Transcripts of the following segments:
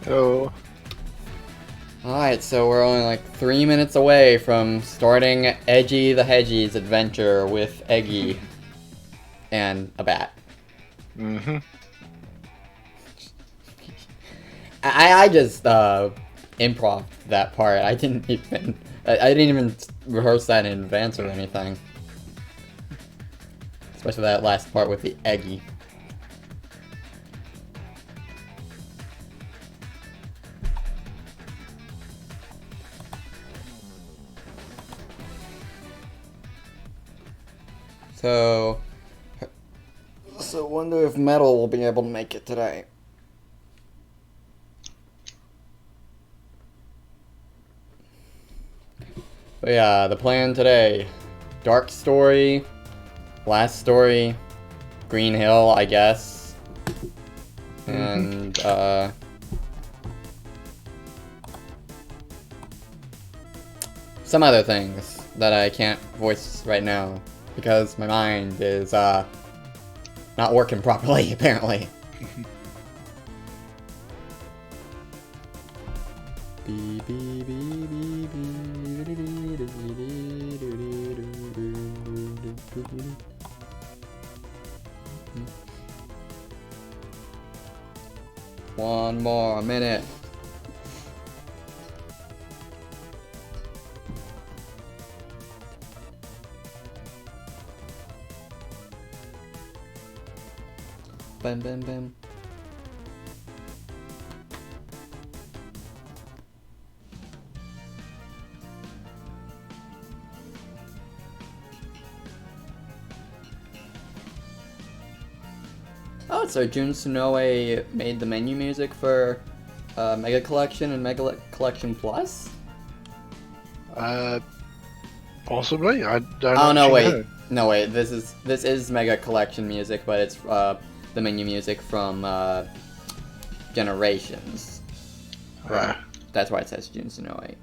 Oh. Alright, so we're only like 3 minutes away from starting Edgy the Hedgie's adventure with Eggy and a bat. Mm-hmm. I just improv that part. I didn't even rehearse that in advance or anything. Especially that last part with the Eggy. So wonder if Metal will be able to make it today. But yeah, the plan today: Dark Story, Last Story, Green Hill, I guess, and some other things that I can't voice right now because my mind is not working properly, apparently. One more minute. Bam, bam, bam. Oh, so Jun Sunoe made the menu music for Mega Collection and Mega Collection Plus? Possibly. I don't. Oh no, wait. know. No, wait. This is Mega Collection music, but it's the menu music from Generations. Right. That's why it says Jun Sunoe.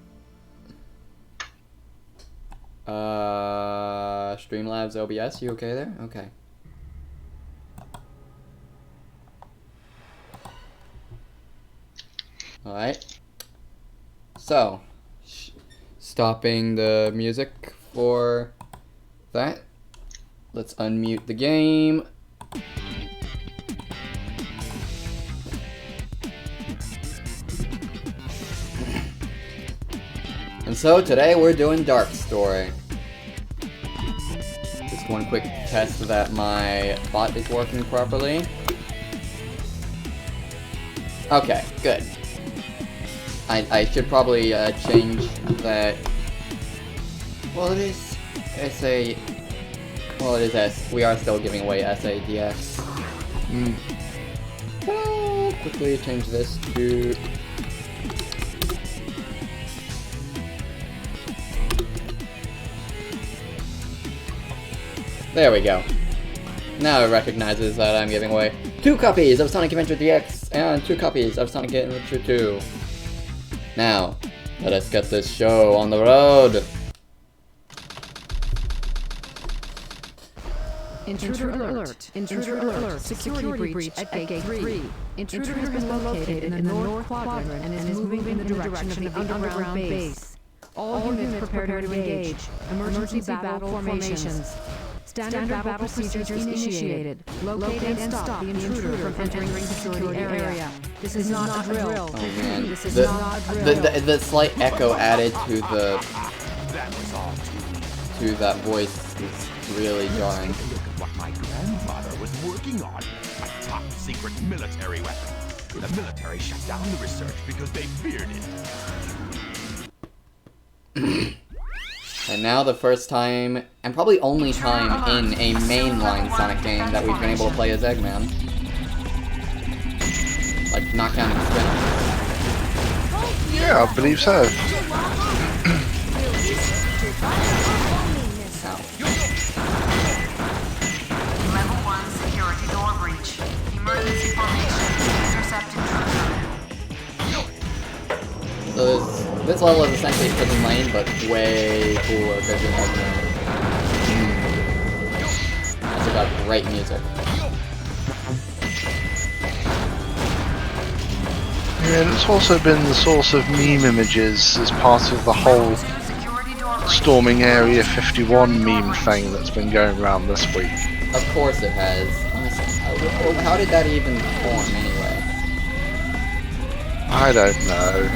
Streamlabs OBS, you okay there? Okay. Alright. So, stopping the music for that. Let's unmute the game. And so today we're doing Dark Story. Just one quick test that my bot is working properly. Okay, good. I should probably change that. Well, it is SA. Well, it is S. We are still giving away SADX. Quickly change this to. There we go. Now it recognizes that I'm giving away 2 copies of Sonic Adventure DX and 2 copies of Sonic Adventure 2. Now, let us get this show on the road. Intruder alert. Intruder alert. Security breach at Gate 3. Intruder has been located in the north quadrant and is moving in the direction of the underground base. All units prepare to engage. Emergency battle formations. Standard battle procedures initiated. Locate and stop the intruder from entering the security area. This is not a drill. Oh man, This is not a drill. the slight echo added to that voice is really jarring. Look at what my grandfather was working on. A top secret military weapon. The military shut down the research because they feared it. And now the first time, and probably only time in a mainline Sonic game that we've been able to play as Eggman. Like, not counting Spin. Yeah, I believe so. Level 1 security door breach. Emergency formation. Intercept intruder. So this level is essentially Prison Lane, but way cooler because it has It's got great music. Yeah, and it's also been the source of meme images as part of the whole Security door breach. storming Area 51 meme thing that's been going around this week. Of course it has. How did that even form anyway? I don't know.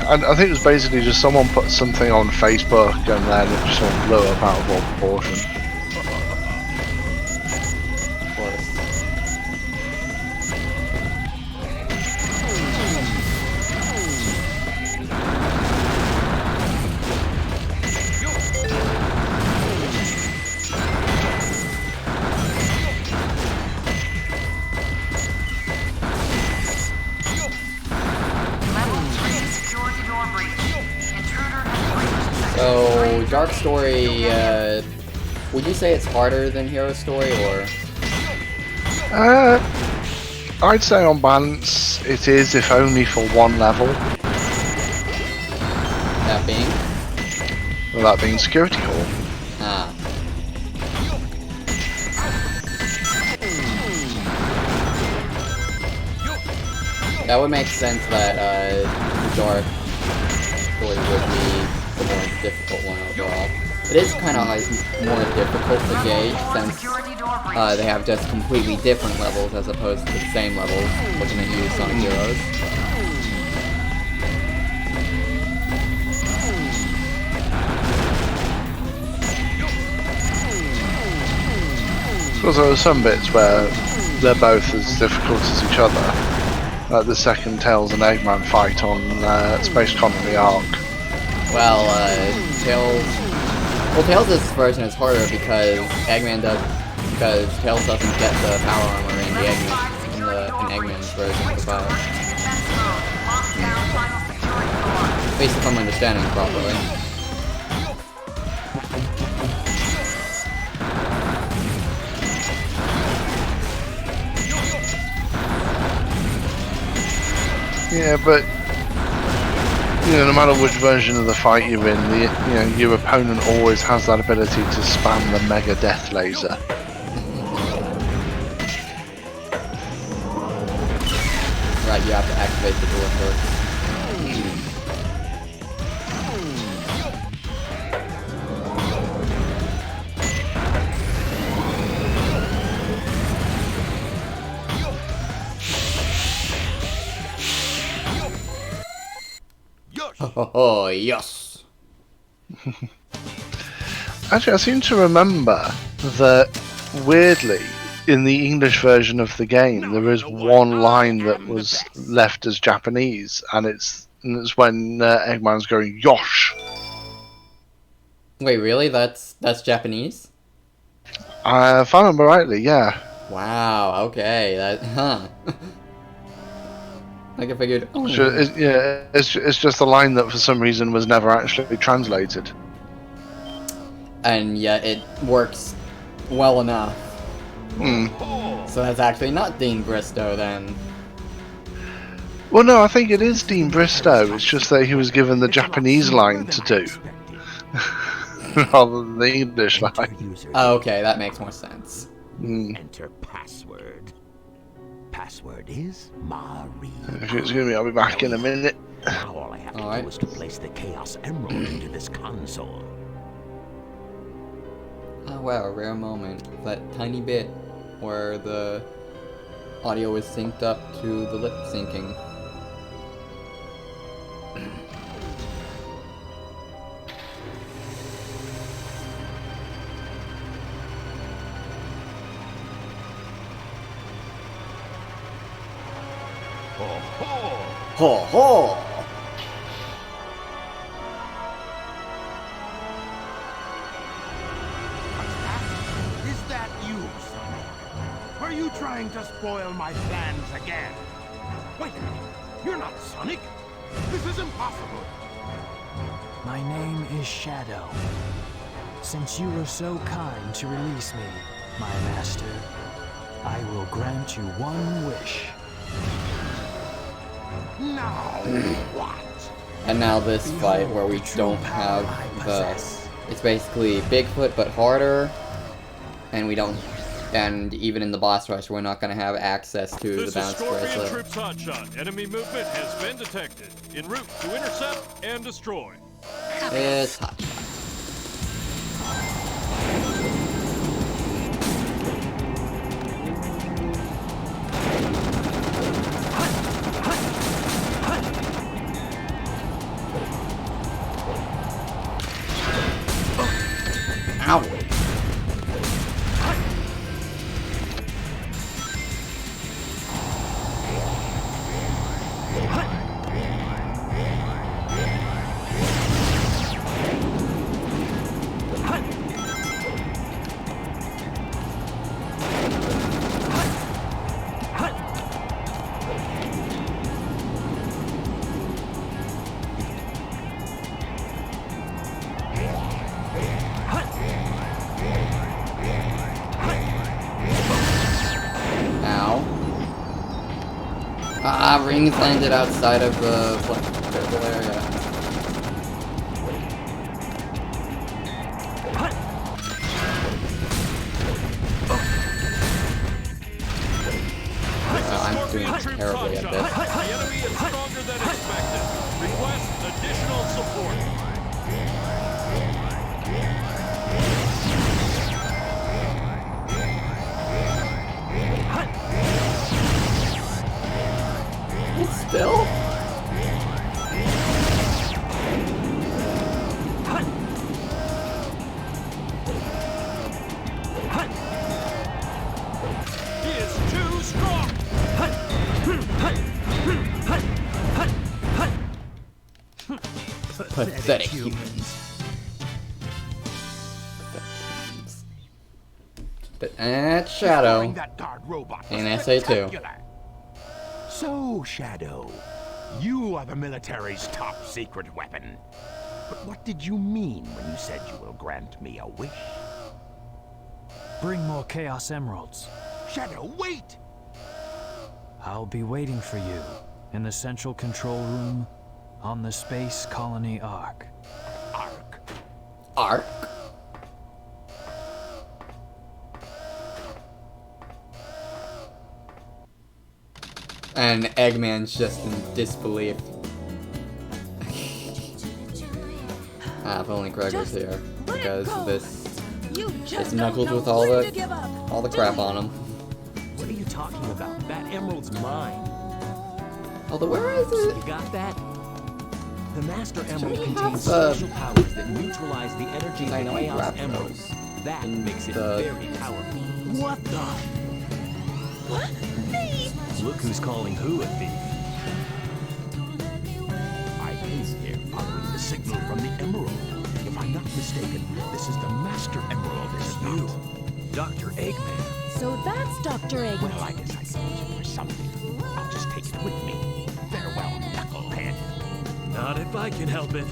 I think it was basically just someone put something on Facebook and then it just all blew up out of all proportion. Of course. Level 3 security door breach. Intruder has breached. So, Dark Story, would you say it's harder than Hero Story, or? I'd say on balance it is, if only for one level, That being? well, that being Security Hall. Ah. That would make sense that, Dark Story would be the more difficult one overall. It is kind of more difficult to gauge since Security door breach. they have just completely different levels as opposed to the same levels looking at you, Sonic Heroes. Because there are some bits where they're both as difficult as each other. Like the second Tails and Eggman fight on Space Colony Arc. Well, Tails' version is harder because Tails doesn't get the power armor in Eggman's version of the fight. Defense mode. Lock down final security door. At least if I'm understanding properly. Yeah, but no matter which version of the fight you're in, your opponent always has that ability to spam the Mega Death Laser. Right, you have to activate the door first. Oh, yes! Actually, I seem to remember that, weirdly, in the English version of the game, there is one line that was left as Japanese, and it's when Eggman's going "Yosh." Wait, really? That's Japanese? If I remember rightly, yeah. Wow, okay, huh. Like I figured, oh, It's just a line that for some reason was never actually translated. and yet it works well enough. So that's actually not Dean Bristow then. Well, no, I think it is Dean Bristow. It's just that he was given the Japanese line to do, rather than the English line. Oh, okay, that makes more sense. Enter password. Password is Marie. Excuse me, I'll be back in a minute. Now all I have to Alright. do is to place the Chaos Emerald into this console. Oh wow, a rare moment. That tiny bit where the audio is synced up to the lip syncing. Ho ho! Is that you, Sonic? Are you trying to spoil my plans again? Wait a minute. You're not Sonic. This is impossible. My name is Shadow. Since you were so kind to release me, my master, I will grant you one wish. Now what? And now this fight where we don't have the... It's basically Bigfoot but harder, and we don't... And even in the boss rush, we're not going to have access to the This is bounce Scorpion bracelet. Troops Hotshot. Enemy movement has been detected. En route to intercept and destroy. It's hot shot. Ow! Ah, rings landed outside of the critical area. I'm doing terribly at this. The enemy is stronger than expected. Request additional support. Still? He is too strong. Pathetic humans. And Shadow. Destroying that guard robot was And SA2. spectacular. So, Shadow, you are the military's top secret weapon. But what did you mean when you said you will grant me a wish? Bring more Chaos Emeralds. Shadow, wait! I'll be waiting for you in the central control room on the Space Colony Ark. Ark. Ark? And Eggman's just in disbelief. If only Greg was here, because this Knuckles with all the crap on him. What are you talking about? That emerald's mine. Although, where is it? You got that? The Master Emerald he contains have, special powers that neutralize the energy of I the know he Chaos grabbed Emeralds. those That in makes it the- very powerful. What the? What? Thief! Look who's calling who a thief. I came here following the signal from the Emerald. If I'm not mistaken, this is the Master Emerald, is it You, not? Dr. Eggman. So that's Dr. Eggman. Well, I guess I can use it for something. I'll just take it with me. Farewell, knucklehead. Not if I can help it.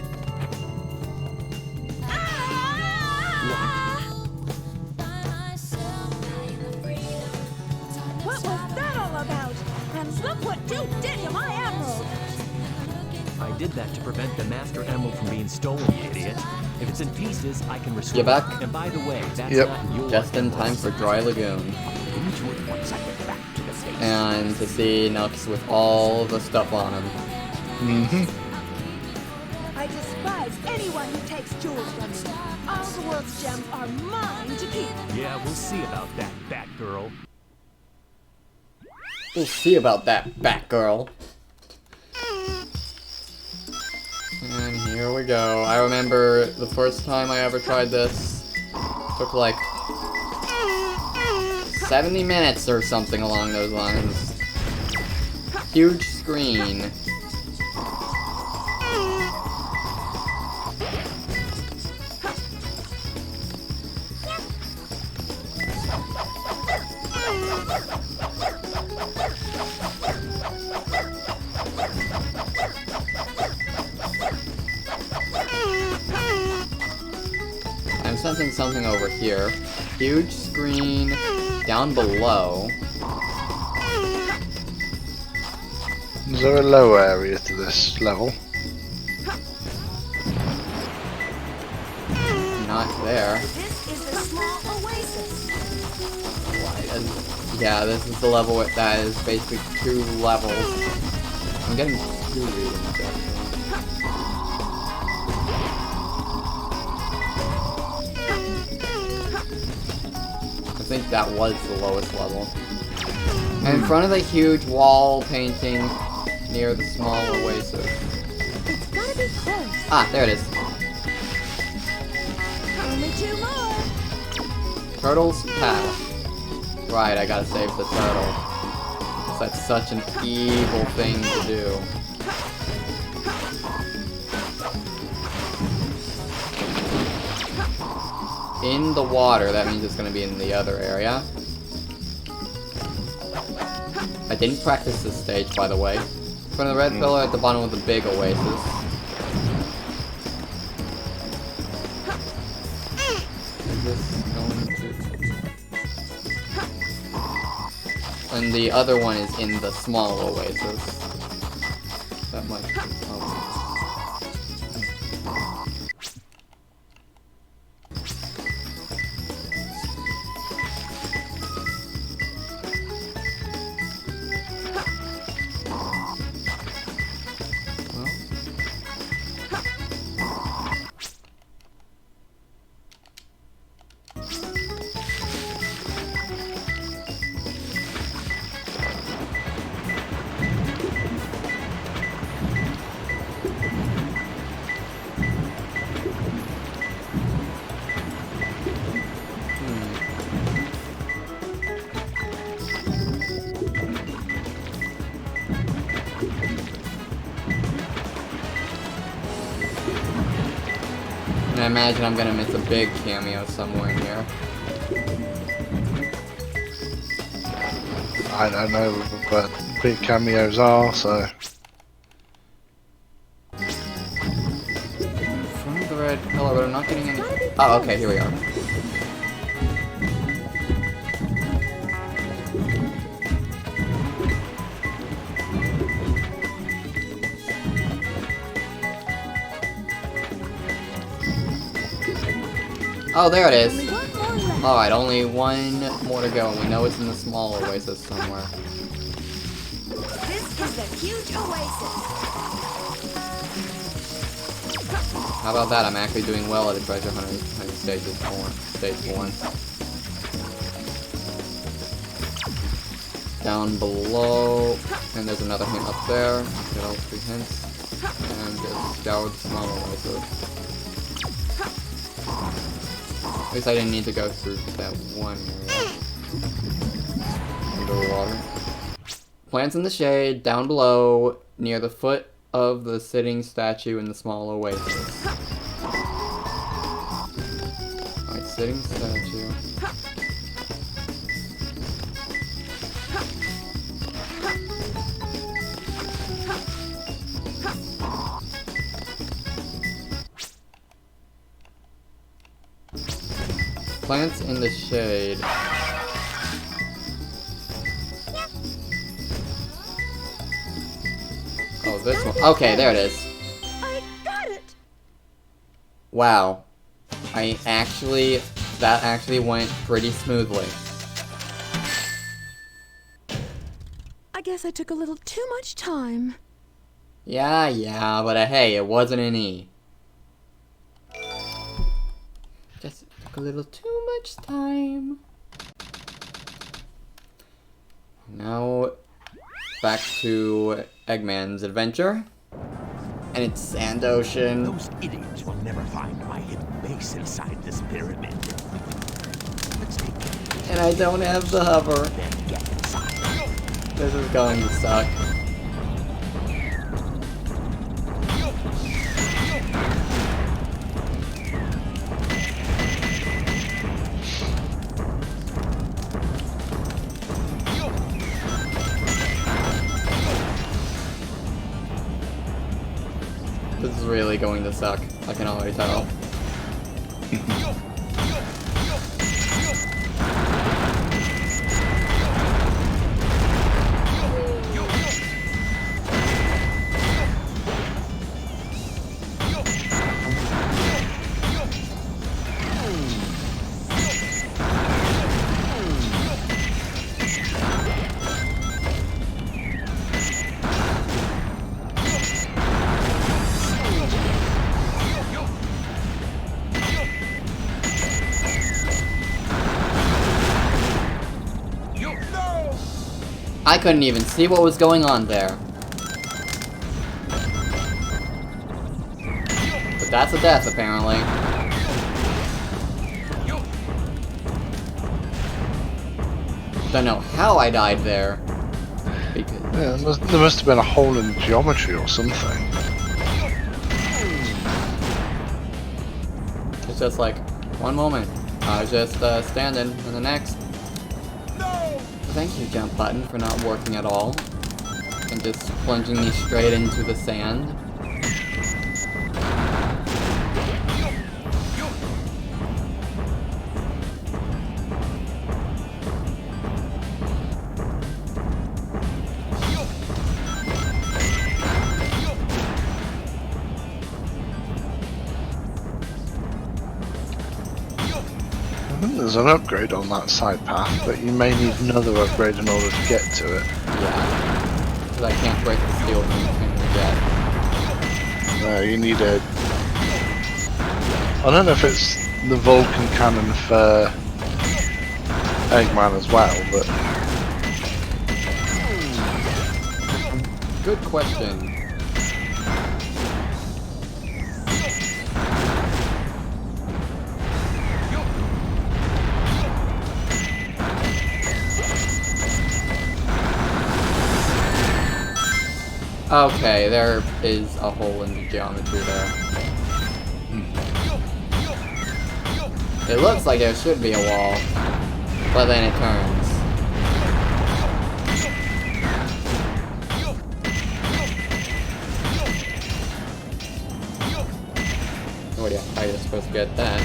What was that all about? And look what you did to my emerald! I did that to prevent the Master Emerald from being stolen, you idiot. If it's in pieces, I can restore You back? it. And by the way, that's Yep. not your Just in time for Dry Lagoon. Into it once I get back to the base. And to see Nux with all the stuff on him. I despise anyone who takes jewels from me. All the world's gems are mine to keep. Yeah, we'll see about that, Batgirl. We'll see about that, Batgirl. And here we go. I remember the first time I ever tried this. Took like 70 minutes or something along those lines. Huge screen. I'm sensing something over here. Huge screen down below. Is there a low area to this level? Not there. This is the small oasis. And yeah, this is the level that is basically 2 levels. I'm getting 2 readings actually. I think that was the lowest level. And in front of the huge wall painting near the small oasis. It's gotta be close. Ah, there it is. Only 2 more. Turtle's Path. Right, I gotta save the turtle. 'Cause that's such an evil thing to do. In the water, that means it's gonna be in the other area. I didn't practice this stage, by the way. From the red pillar at the bottom of the big oasis. Is this going to... And the other one is in the small oasis. That much. Oh. And I imagine I'm gonna miss a big cameo somewhere in here. I don't know what big cameos are, so. From the red pillar, but I'm not getting any. Oh, okay, here we are. Oh, there it is. Alright, only 1 more to go, and we know it's in the small oasis somewhere. This is the huge oasis. How about that? I'm actually doing well at a treasure hunter stage 1. Down below, and there's another hint up there. Get all 3 hints. And just scour the small oasis. At least I didn't need to go through that one area. Underwater. Plants in the shade, down below, near the foot of the sitting statue in the small oasis. Alright, sitting statue. Plants in the shade. Oh, this one. Okay, there it is. I got it. Wow. That actually went pretty smoothly. I guess I took a little too much time. Yeah, but hey, it wasn't an E. Just took a little too much time. Now, back to Eggman's adventure. And it's Sand Ocean. Those idiots will never find my hidden base inside this pyramid. Let's take it. And I don't have the hover. Then get inside. This is going to suck. This is really going to suck. I can already tell. I couldn't even see what was going on there. But that's a death, apparently. Don't know how I died there. Because... Yeah, there must have been a hole in the geometry or something. It's just like, one moment, I was just standing, and the next. Thank you, jump button, for not working at all. And just plunging me straight into the sand. I think there's an upgrade on that side path, but you may need another upgrade in order to get to it. Yeah. Because I can't break the steel thing yet. You need a... I don't know if it's the Vulcan cannon for Eggman as well, but... Good question. Okay, there is a hole in the geometry there. It looks like there should be a wall, but then it turns. Oh yeah, I was supposed to get that.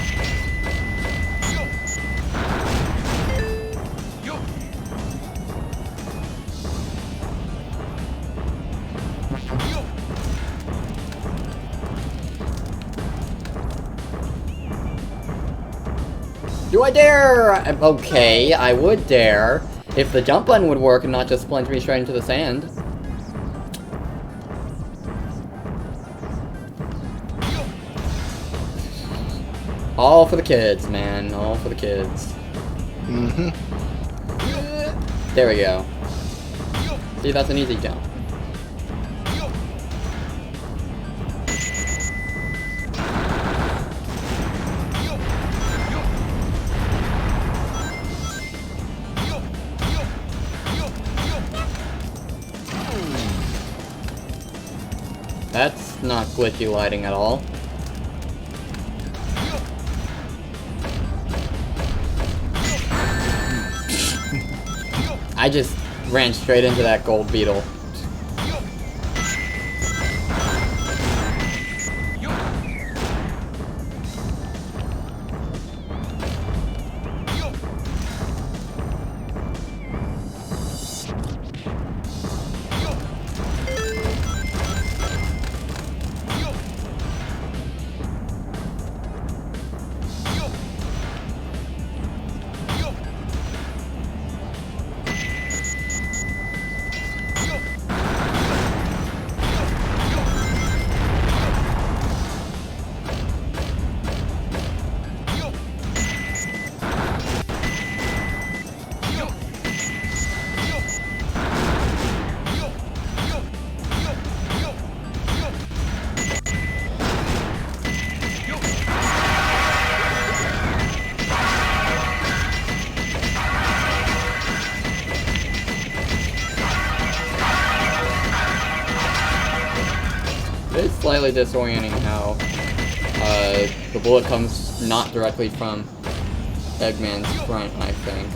Do I dare? Okay, I would dare. If the jump button would work and not just plunge me straight into the sand. All for the kids, man. All for the kids. Mm-hmm. There we go. See, that's an easy jump. That's not glitchy lighting at all. I just ran straight into that gold beetle. It's slightly disorienting how the bullet comes not directly from Eggman's front, I think.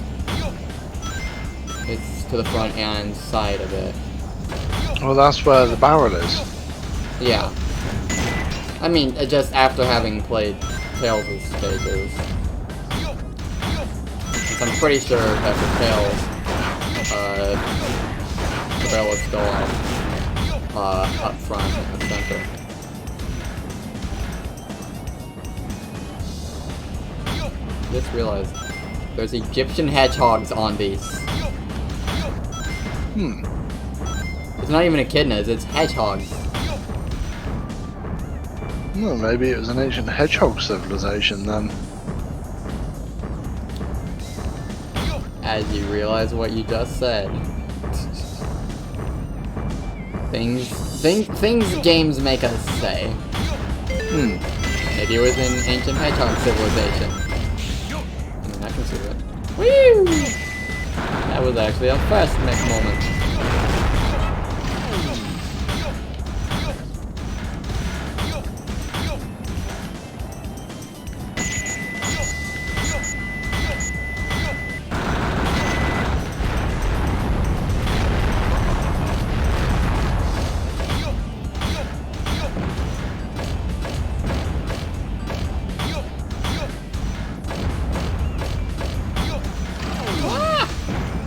It's to the front and side of it. Well, that's where the barrel is. Yeah. I mean, just after having played Tails' stages. Since I'm pretty sure that for Tails, the barrel is still up front in the center. Just realized there's Egyptian hedgehogs on these. It's not even echidnas, it's hedgehogs. Well, maybe it was an ancient hedgehog civilization then. As you realize what you just said. Things games make us say. Maybe it was in ancient hedgehog civilization. I mean, I can see it. Woo! That was actually a fast mech moment.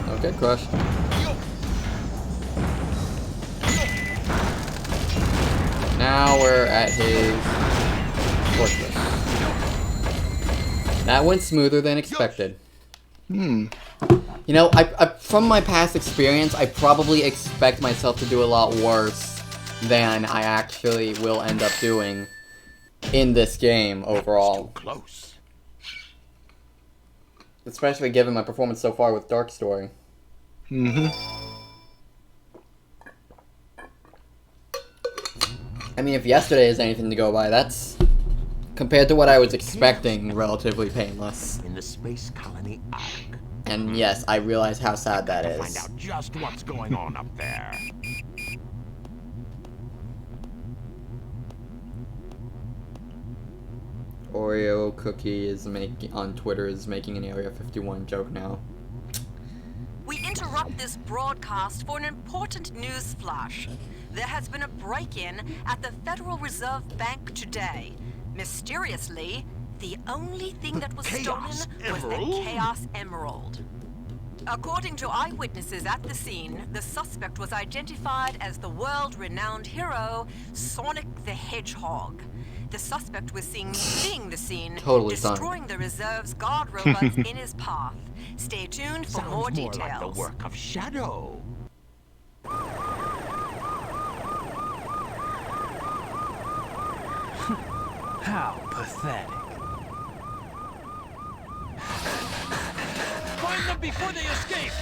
Okay, crushed. Now we're at his fortress. That went smoother than expected. You know, I from my past experience, I probably expect myself to do a lot worse than I actually will end up doing in this game overall. Close. Especially given my performance so far with Dark Story. I mean, if yesterday is anything to go by, that's, compared to what I was expecting, relatively painless. In the space colony Ark. And yes, I realize how sad that is. Find out just what's going on up there. Oreo Cookie is making on Twitter is making an Area 51 joke now. We interrupt this broadcast for an important news flash. There has been a break-in at the Federal Reserve Bank today. Mysteriously, the only thing that was stolen was the Chaos Emerald. According to eyewitnesses at the scene, the suspect was identified as the world-renowned hero, Sonic the Hedgehog. The suspect was seen fleeing the scene, destroying the reserve's guard robots in his path. Stay tuned for more details. Like the work of Shadow. How pathetic. Find them before they escape!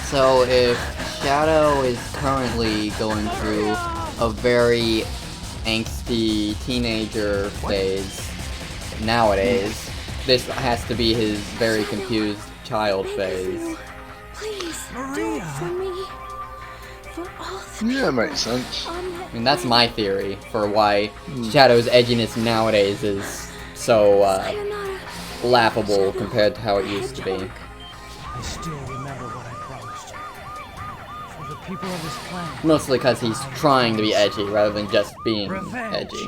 So if Shadow is currently going through a very angsty teenager phase nowadays, this has to be his very confused child phase. Please, do it for me. For all the Yeah, makes sense. I mean, that's my theory for why Shadow's edginess nowadays is so laughable compared to how it used to be. I still remember what I promised you. For the people of this planet. Mostly because he's trying to be edgy rather than just being edgy.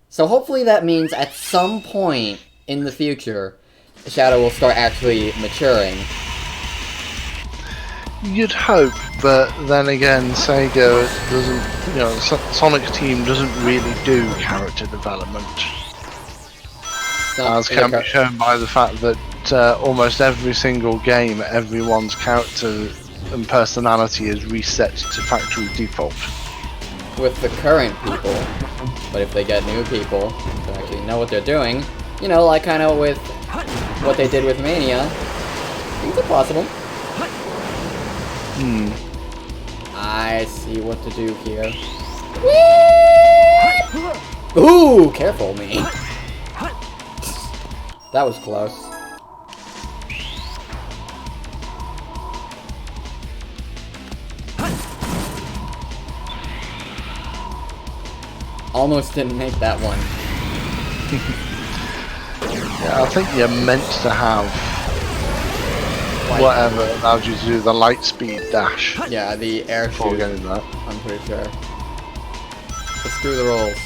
So hopefully that means at some point in the future, Shadow will start actually maturing. You'd hope, but then again, Sega doesn't, you know, Sonic Team doesn't really do character development. As can be shown by the fact that almost every single game, everyone's character and personality is reset to factory default. With the current people, but if they get new people who actually know what they're doing, you know, like kind of with what they did with Mania, things are possible. I see what to do here. Whee! Ooh, careful me. That was close. Almost didn't make that one. Yeah, I think you're meant to have whatever allowed you to do the light speed dash. Yeah, the air Before shoot. getting that. I'm pretty sure. Let's do the rolls.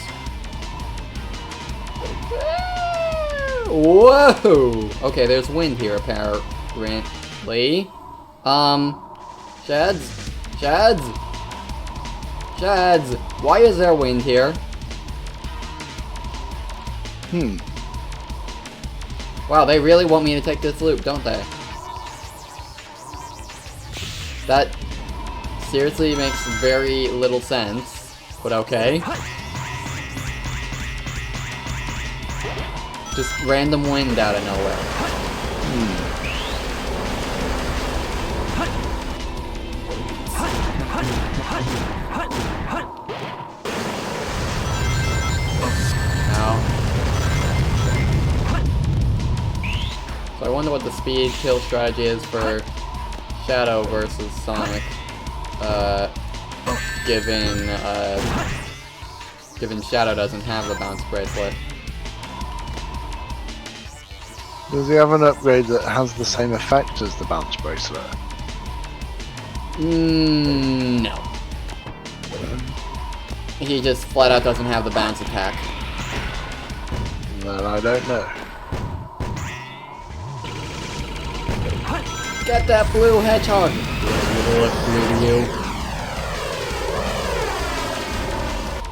Whoa! Okay, there's wind here apparently. Shads, why is there wind here? Wow, they really want me to take this loop, don't they? That seriously makes very little sense, but okay. Just random wind out of nowhere. Now. So I wonder what the speed kill strategy is for Shadow versus Sonic. Given Shadow doesn't have the bounce bracelet. Does he have an upgrade that has the same effect as the bounce bracelet? No. He just flat out doesn't have the bounce attack. Then I don't know. Get that blue hedgehog!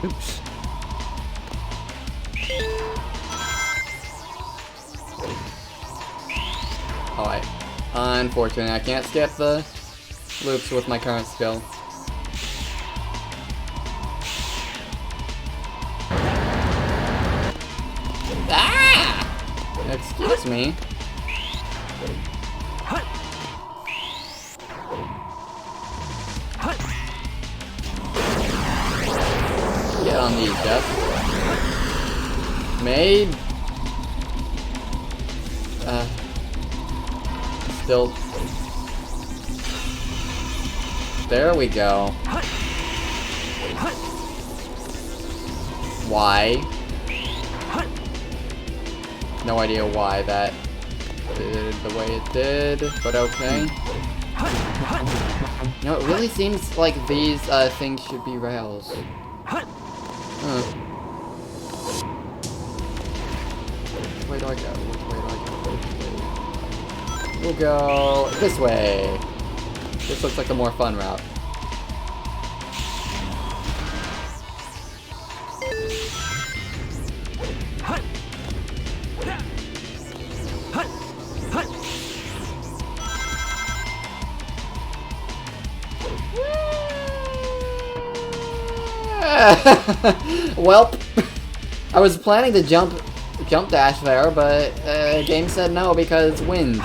Oops. Alright. Unfortunately, I can't skip the loops with my current skill. Ah! Excuse me. Get on these, Jeff. Made. Still. There we go. Why? No idea why that did the way it did, but okay. You know, it really seems like these things should be rails. Which way do I go? Which way do I go? Which way? We'll go this way. This looks like the more fun route. Welp. I was planning to jump dash there, but game said no because wind.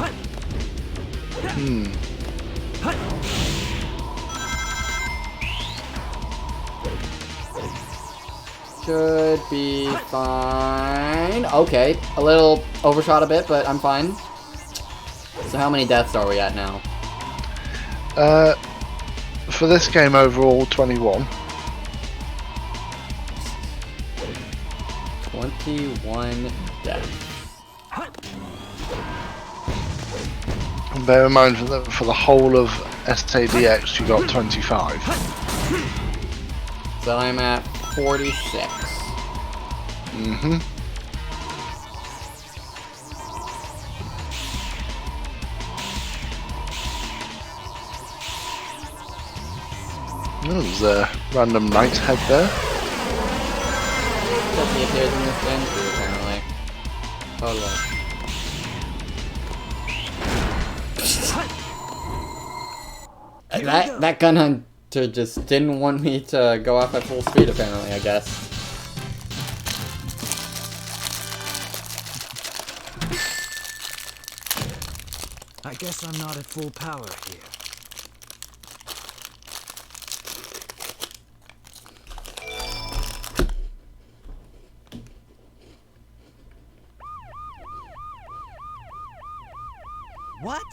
Should be fine. Okay, a little overshot a bit, but I'm fine. So how many deaths are we at now? For this game overall, 21. 21 deaths. And bear in mind for the whole of STDX you got 25. So I'm at 46. Mm-hmm. There's a random knight head there. He appears in this game too, apparently. Totally. That gun hunter just didn't want me to go off at full speed, apparently, I guess. I guess I'm not at full power here. What?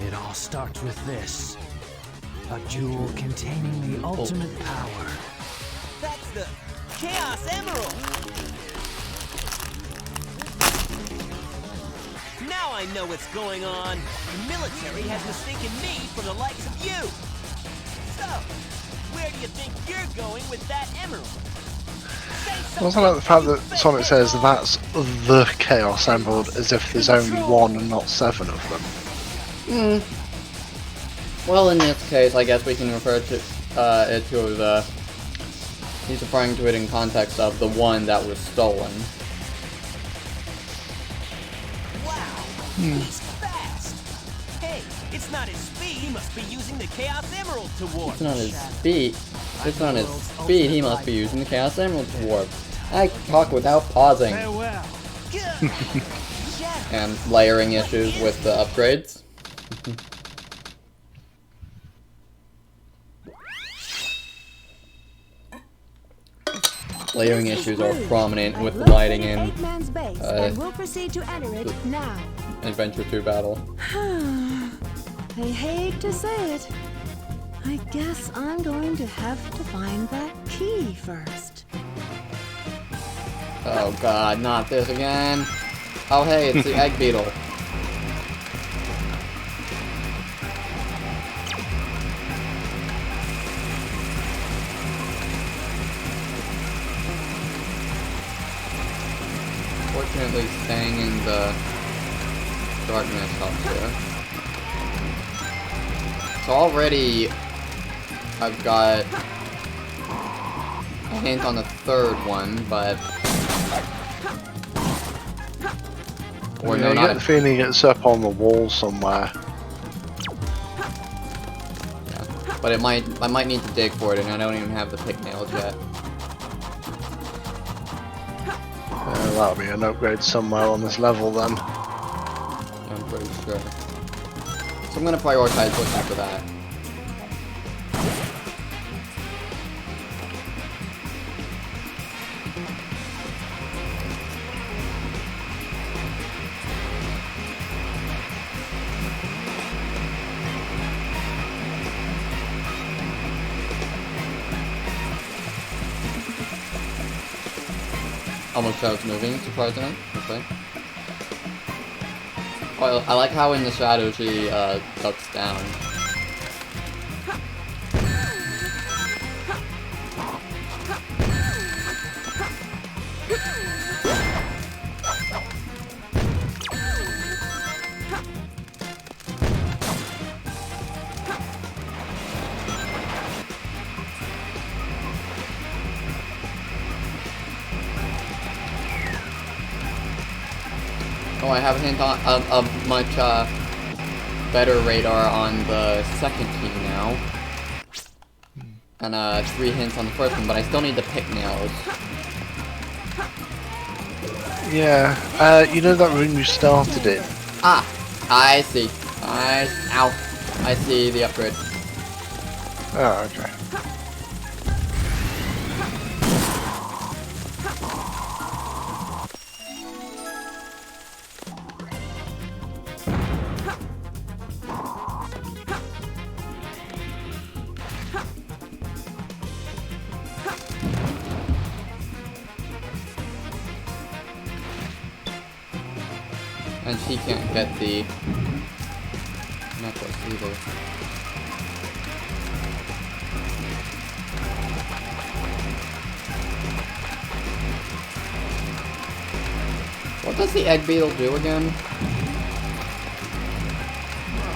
It all starts with this. A jewel containing the ultimate power. That's the Chaos Emerald! Now I know what's going on. The military has mistaken me for the likes of you. So, where do you think you're going with that emerald? I also like the fact that Sonic says that's the Chaos Emerald as if there's only one and not 7 of them. Well, in this case, I guess we can refer to it to the... He's referring to it in context of the one that was stolen. Wow, he's fast. Hey, it's not his speed. He must be using the Chaos Emerald to warp. It's not his speed. It's not his speed. He must be using the Chaos Emerald to warp. I talk without pausing. Farewell. And layering issues with the upgrades. Layering This is issues are Rouge. prominent I've with the lighting located in 8-man's base, and we'll proceed to enter it now. Adventure 2 Battle. I hate to say it. I guess I'm going to have to find that key first. Oh god, not this again. Oh hey, it's the egg beetle. Fortunately, staying in the darkness helps here. So already, I've got a hint on the third one, but... Or yeah, no, I not get the feeling it's up on the wall somewhere. Yeah. But I might need to dig for it, and I don't even have the pick nails yet. That'll be an upgrade somewhere on this level then. I'm pretty sure. So I'm gonna prioritize looking for that. Almost I was moving, surprisingly. Okay. Well, I like how in the shadow she ducks down. Oh, I have a hint on a much better radar on the second key now. And 3 hints on the first one, but I still need the pick nails. Yeah, you know that room you started in? Ah! I see. Ow. I see the upgrade. Oh, okay. And she can't get the necklace either. What does the egg beetle do again?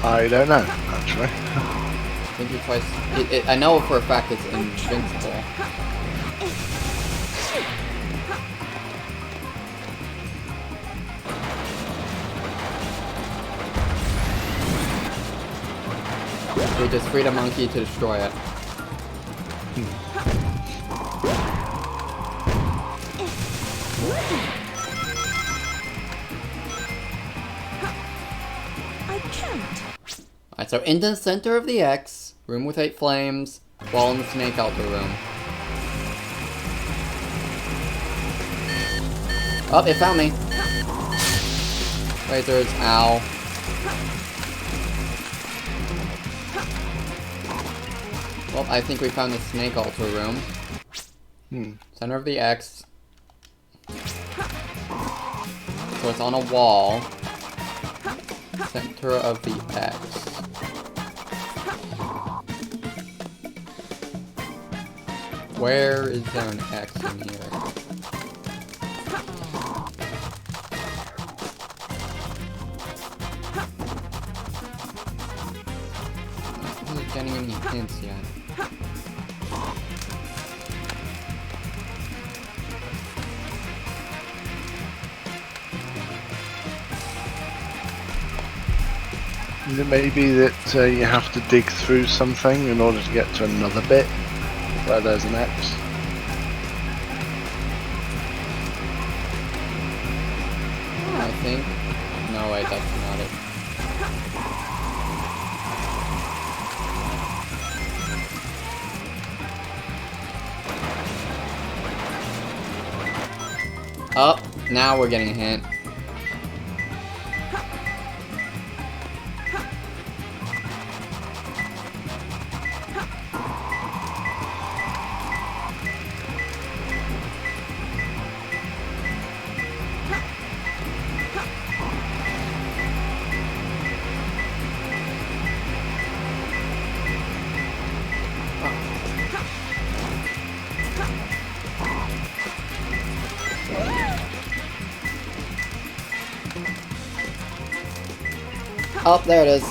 I don't know, actually. I think he tries. I know for a fact it's invincible. We just freed a monkey to destroy it. I can't. Alright, so in the center of the X, room with 8 flames, wall in the snake altar room. Oh, it found me. Lasers, ow. Well, I think we found the snake altar room. Center of the X. So it's on a wall. Center of the X. Where is there an X in here? I'm not getting any hints yet. Is it maybe that you have to dig through something in order to get to another bit where there's an X? I think. No, wait, that's not it. Up. Now we're getting a hint. Oh, there it is.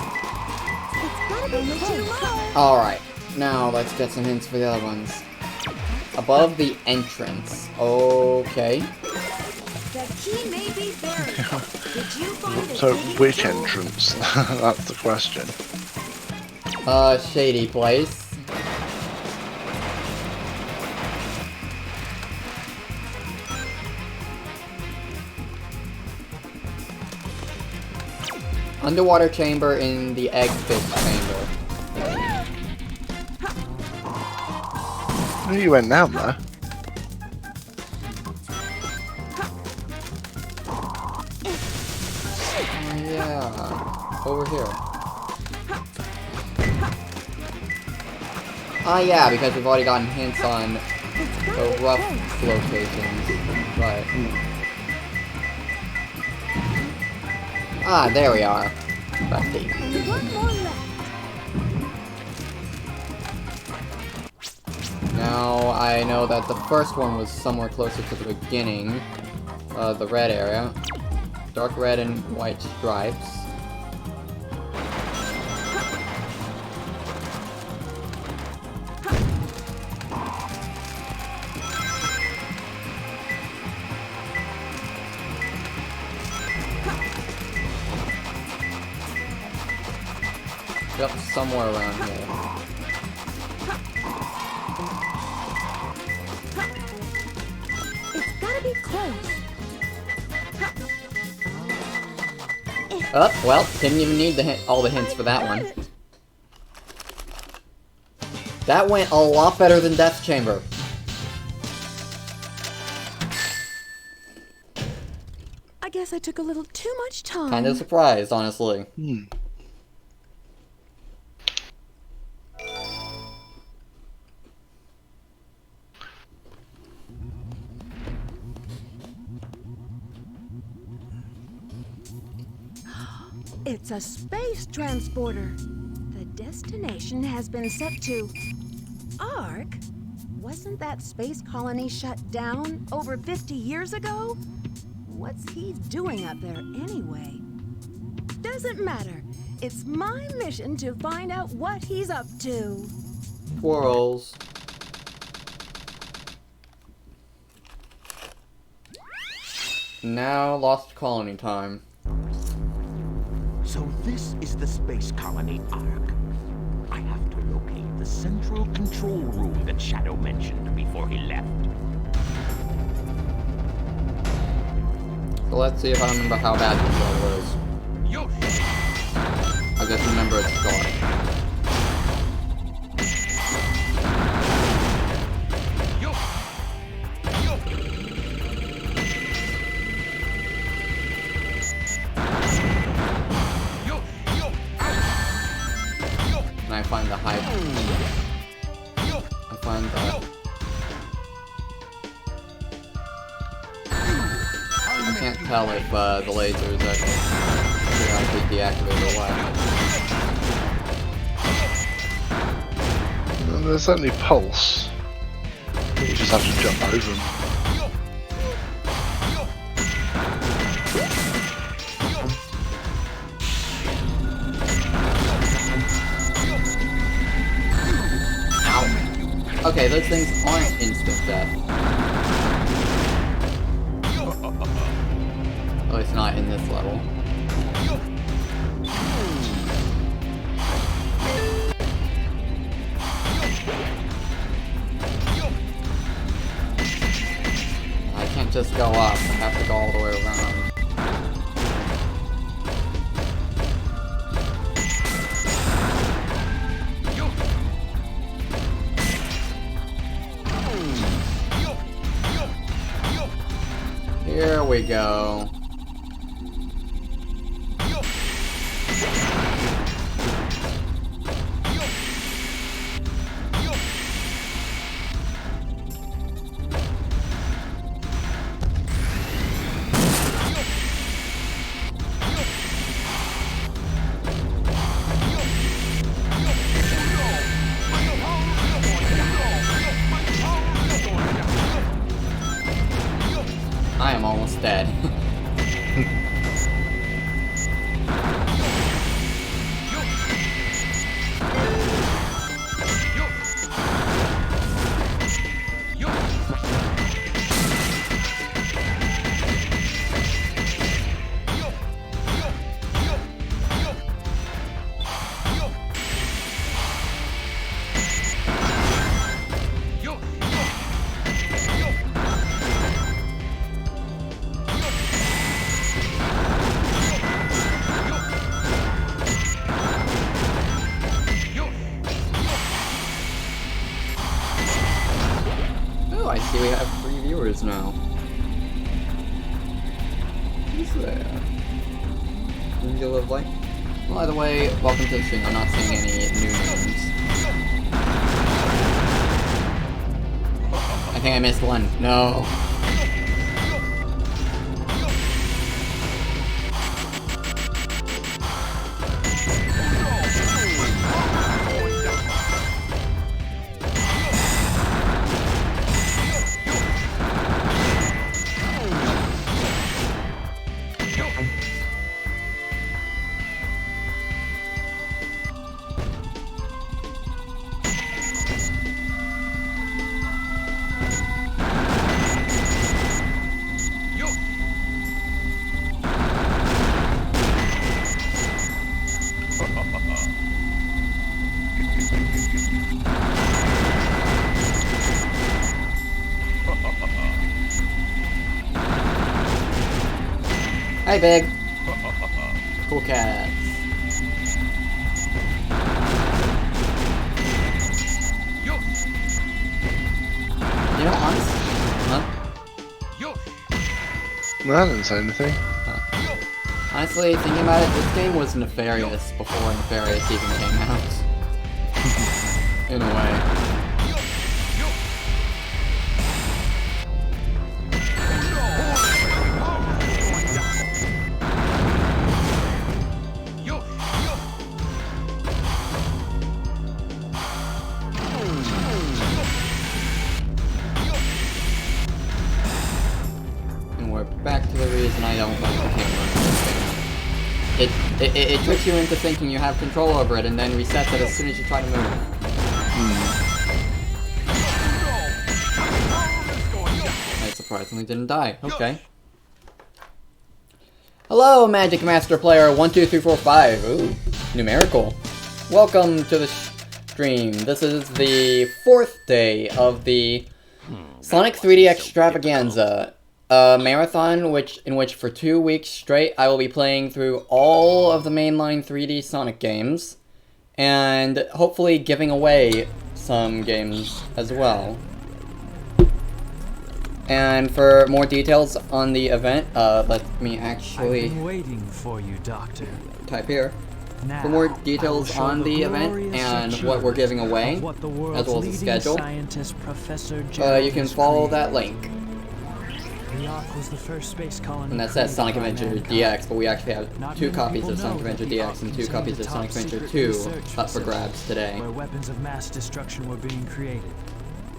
Alright, now let's get some hints for the other ones. Above the entrance. Okay. The key may be buried. Did you find a So, hidden which jewel? entrance? That's the question. Shady place. Underwater chamber in the egg fish chamber. Oh, you went down there. Yeah, over here. Ah, yeah, because we've already gotten hints on the rough locations. Right. Ah, there we are. Rusty. One more left. Now I know that the first one was somewhere closer to the beginning. The red area. Dark red and white stripes. Yep, somewhere around here. It's gotta be close. Oh, well, didn't even need the all the hints for that one. That went a lot better than Death Chamber. I guess I took a little too much time. Kinda surprised, honestly. It's a space transporter. The destination has been set to Ark. Wasn't that space colony shut down over 50 years ago? What's he doing up there anyway? Doesn't matter. It's my mission to find out what he's up to. Twirls. Now, lost colony time. So this is the space colony Ark. I have to locate the central control room that Shadow mentioned before he left. So let's see if I remember how bad control is. I just remember it's dark. And I find the high. I find the. I can't tell if the lasers actually deactivated or what. Well, there's only pulse. You just have to jump over them. Ow. Okay, those things aren't instant death. At least not in this level. I can't just go up, I have to go all the way around. Here we go. I am almost dead. Oh, I see we have 3 viewers now. Who's there? Angel of Light? By the way, welcome to the stream. I'm not seeing any new names. I think I missed one. No. Hi, Big. Cool cats. You know, honestly, huh? No, I didn't say anything. Honestly, thinking about it, this game was nefarious before Nefarious even came out. In a way. Back to the reason I don't like the camera. It tricks you into thinking you have control over it and then resets it as soon as you try to move. I surprisingly didn't die. Okay. Hello, Magic Master Player 12345. Ooh, numerical. Welcome to the stream. This is the 4th day of the Sonic 3DXtravaganza. A marathon in which for 2 weeks straight I will be playing through all of the mainline 3D Sonic games and hopefully giving away some games as well. And for more details on the event, let me actually I've been waiting for you, Doctor. type here. Now, For more details on the event and what we're giving away, as well as the schedule, you can follow that link. Was the first space colony And that says Sonic Adventure DX, but we actually have 2 copies of Sonic Adventure DX and 2 copies of Sonic Adventure 2 up for grabs today. Where weapons of mass destruction were being created.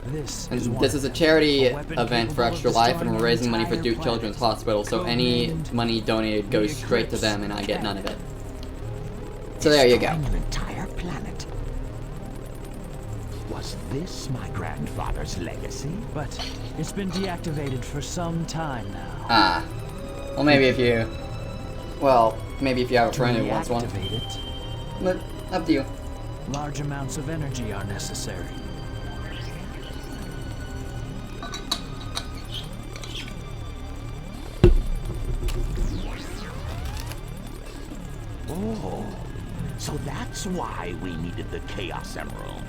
This is a charity event for Extra Life, and we're raising money for Duke Children's Hospital, so any money donated goes straight to them and I get none of it. So there you go. An entire planet. Was this my grandfather's legacy? But it's been deactivated for some time now. Ah. Well, maybe if you... Well, maybe if you have a friend who wants one. It, But, up to you. large amounts of energy are necessary. Oh, so that's why we needed the Chaos Emerald.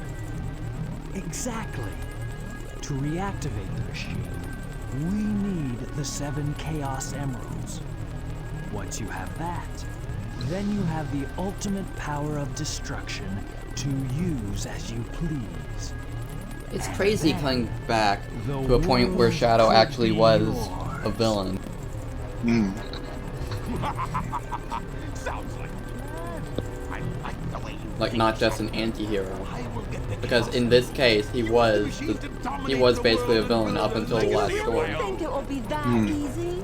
Exactly. To reactivate the machine, we need the 7 Chaos Emeralds. Once you have that, then you have the ultimate power of destruction to use as you please. It's crazy coming back to a point where Shadow actually was a villain. Sounds like I like the way you Like, think, not just so an anti-hero. I will get the Because chaos in this case, he was basically a villain up until the last story. I think it will be that easy.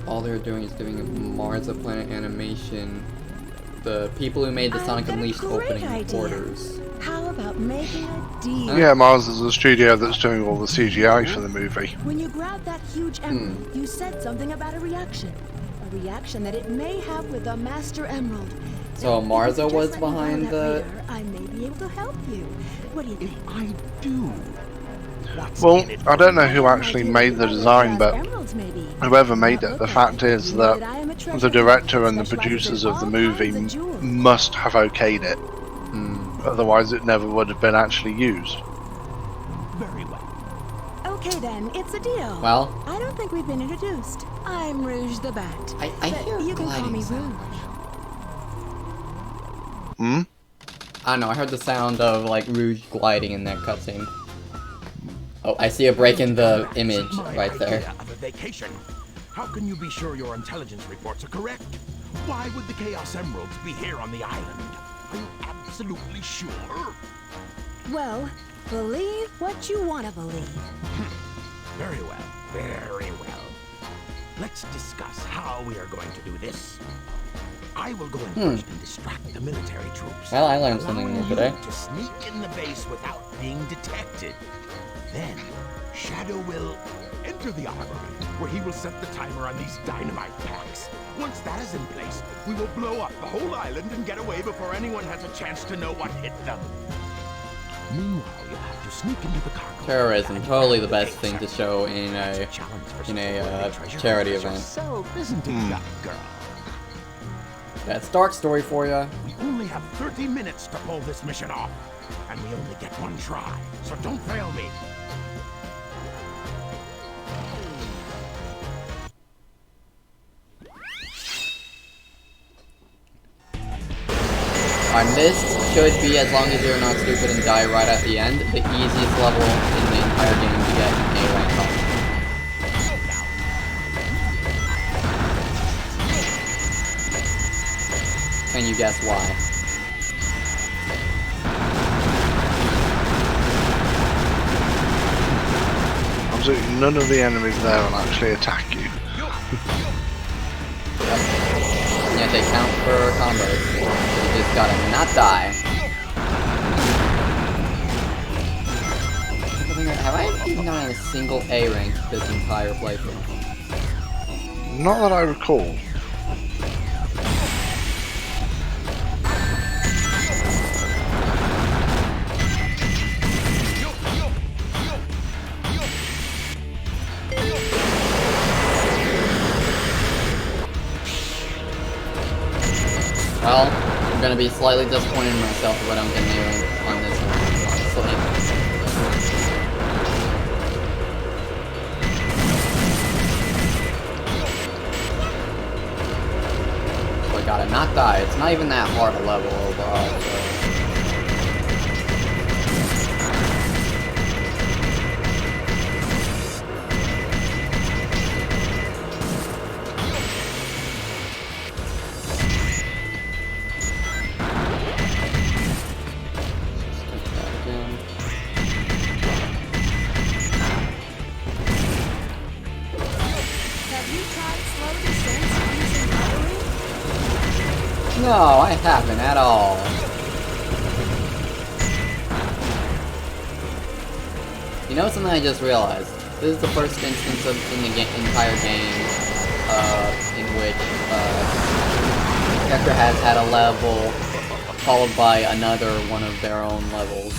All they're doing is doing a Mars Planet animation. The people who made the Sonic I've got a Unleashed great opening idea. orders. How about making a deal? Yeah, Mars is the studio that's doing all the CGI for the movie. When you grab that huge emerald, you said something about a reaction. A reaction that it may have with the Master Emerald. So Now, Marza if you just was let me borrow behind that the... reader, I may be able to help you. What do you think? I do. What's Well, in it I for don't know me? who actually made the design, but whoever made it, the fact is that the director and the producers of the movie must have okayed it. Otherwise it never would have been actually used. Very well. Okay then, it's a deal. Well, I don't think we've been introduced. I'm Rouge the Bat. I But hear you can call gliding me sound. Rouge. I don't know, I heard the sound of, like, Rouge gliding in that cutscene. Oh, I see a break in the image My right there. idea of a vacation. How can you be sure your intelligence reports are correct? Why would the Chaos Emeralds be here on the island? Are you absolutely sure? Well, believe what you want to believe. Very well. Very well. Let's discuss how we are going to do this. I will go in first and distract the military troops. Well, I learned something allowing new today. you to sneak in the base without being detected. Then, Shadow will enter the armory, where he will set the timer on these dynamite packs. Once that is in place, we will blow up the whole island and get away before anyone has a chance to know what hit them. Meanwhile, you'll have to sneak into the cargo. Terrorism, totally the best thing to show in a charity event. So, isn't it, young girl? That's Dark Story for ya. We only have 30 minutes to pull this mission off, and we only get one try, so don't fail me. And this should be, as long as you're not stupid and die right at the end, the easiest level in the entire game to get a rank on. Can you guess why? Absolutely none of the enemies there will actually attack you. Yep. And yet they count for combos. You just gotta not die. Have I even done a single A rank this entire playthrough? Not that I recall. Well, I'm gonna be slightly disappointed in myself if I don't get an A rank on this one, honestly. So I gotta not die. It's not even that hard a level overall, so. No, I haven't at all. You know something I just realized? This is the first instance of in the entire game in which the character has had a level followed by another one of their own levels.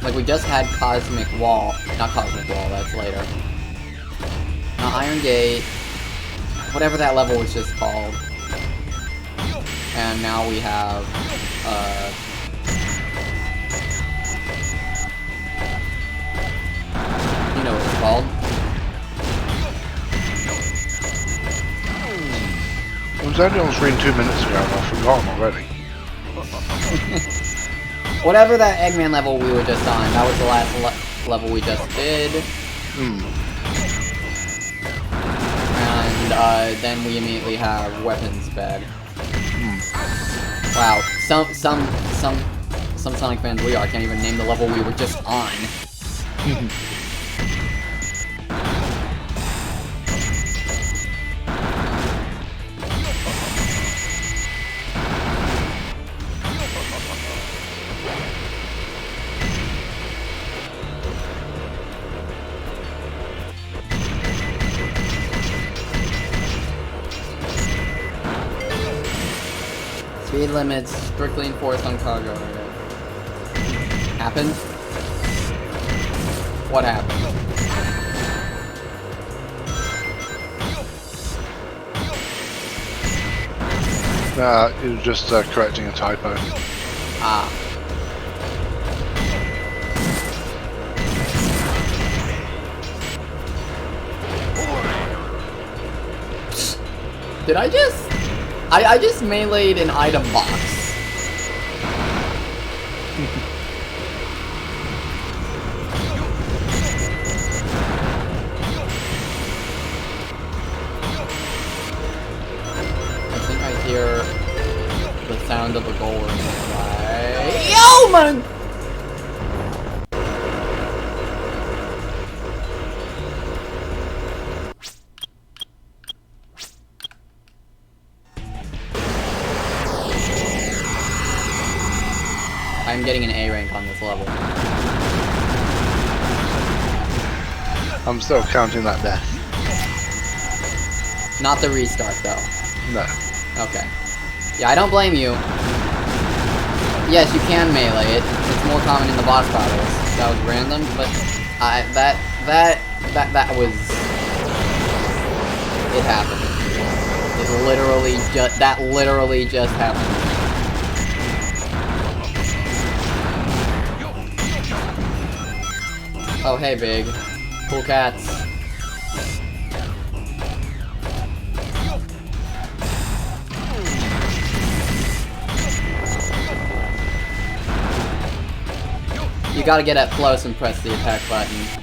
Like we just had Cosmic Wall, not Cosmic Wall, that's later. Iron Gate, whatever that level was just called. And now we have, called. It was only on screen 2 minutes ago and I've forgotten already. Whatever that Eggman level we were just on, that was the last level we just did. And then we immediately have weapons bed. Wow, some Sonic fans we are can't even name the level we were just on. Speed limits strictly enforced on cargo. Happened? What happened? It was just correcting a typo. Ah. Did I just... I just meleeed an item box. I think I hear the sound of a goal nearby. Yo, man! I'm getting an A rank on this level. I'm still counting that death. Not the restart, though. No. Okay. Yeah, I don't blame you. Yes, you can melee it. It's more common in the boss battles. That was random, but that was... It happened. It literally just... That literally just happened. Oh, hey, Big. Cool cats. You gotta get up close and press the attack button.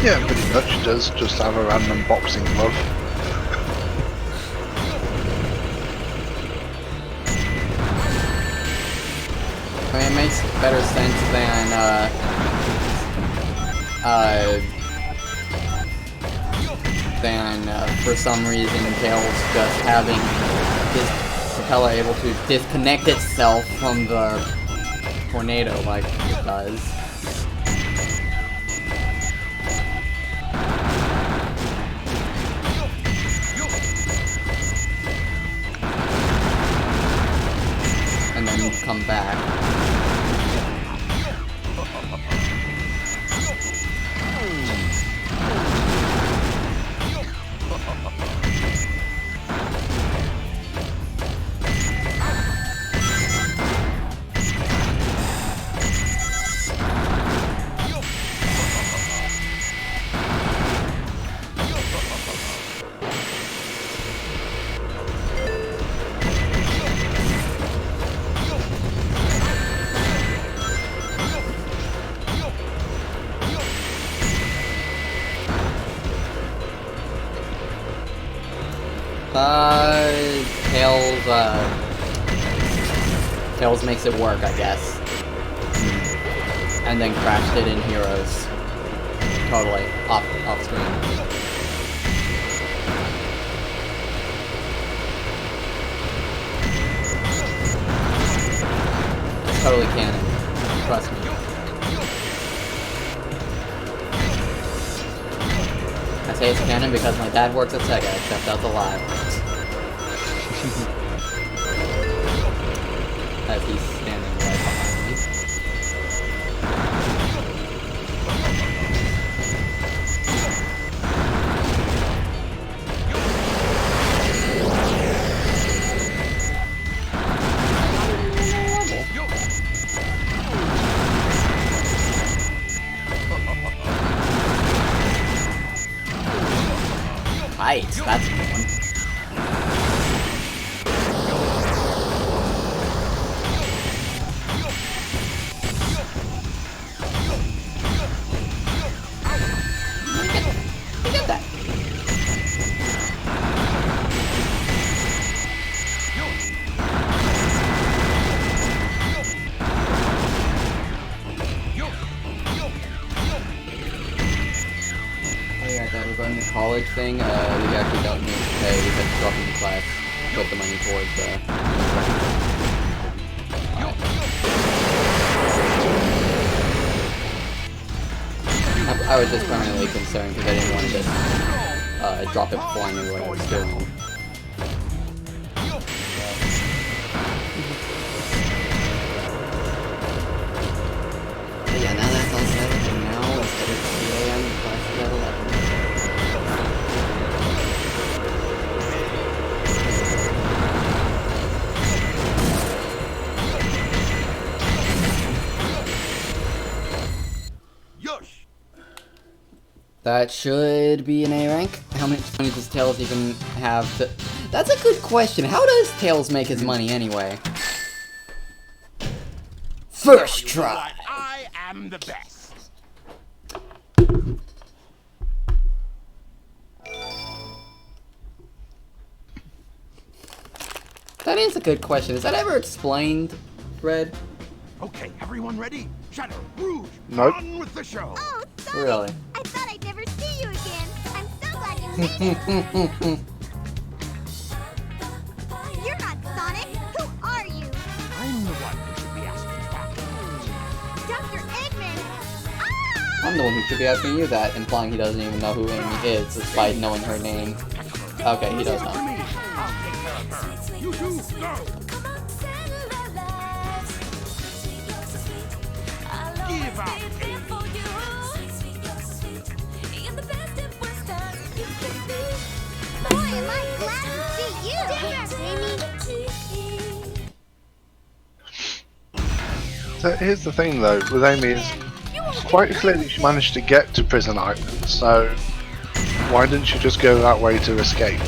Yeah, pretty much it does just have a random boxing glove. I mean, it makes better sense than for some reason Tails just having his propeller able to disconnect itself from the tornado like it does. And then come back. Tails makes it work, I guess. and then crashed it in Heroes. Totally off screen. It's totally canon. Trust me. I say it's canon because my dad works at Sega, except that's a lie. As he's standing right behind me. Right, that's a good one. You get that. We're going to college thing, we actually don't need to pay because dropping the class, put the money towards I was just permanently concerned because I didn't want to just drop it before I knew what I was doing. But yeah, now that's all set, and now instead of 2 AM, the class is at 11. That should be an A rank. How much money does Tails even have to... That's a good question. How does Tails make his money anyway? First try! I am the best. That is a good question. Is that ever explained, Red? Okay, everyone ready? Shadow, Rouge, Nope. on with the show. Oh, Sonic! Really? I thought I'd never see you again. I'm so glad you made it. You're not Sonic. Who are you? I'm the one who should be asking that. Dr. Eggman. I'm the one who should be asking you that, implying he doesn't even know who Amy is, despite knowing her name. Okay, he does know. I'll take care of her. You two, go. Give up, Amy. Boy, am I glad to see you. So here's the thing though, with Amy is quite clearly she managed to get to Prison Island, so why didn't she just go that way to escape?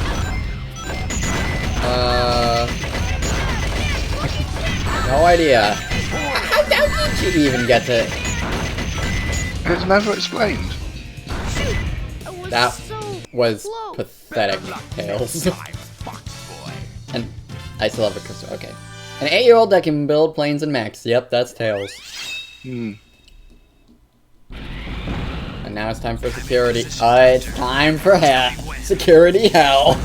No idea. How did she even get to... It's never explained. That was pathetic, Tails. And I still have a cursor. Okay. An 8-year-old that can build planes and mechs. Yep, that's Tails. And now it's time for security. It's time for security hell.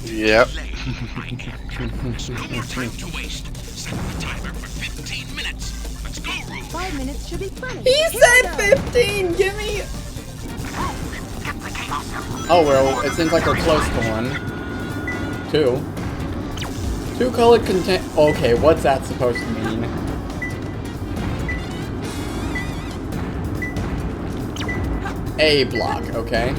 Yep. No more time to waste. Set the timer for 15 minutes. Let's go, Rouge. 5 minutes should be plenty. He said 15! Give me... Oh, well, it seems like we're close to one. 2. 2 colored content... Okay, what's that supposed to mean? A block, okay.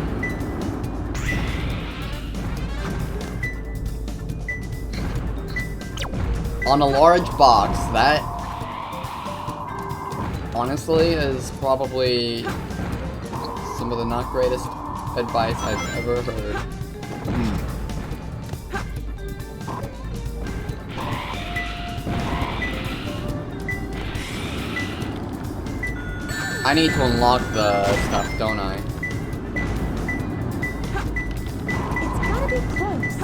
On a large box, that... honestly is probably some of the not greatest advice I've ever heard. I need to unlock the stuff, don't I? It's gotta be close.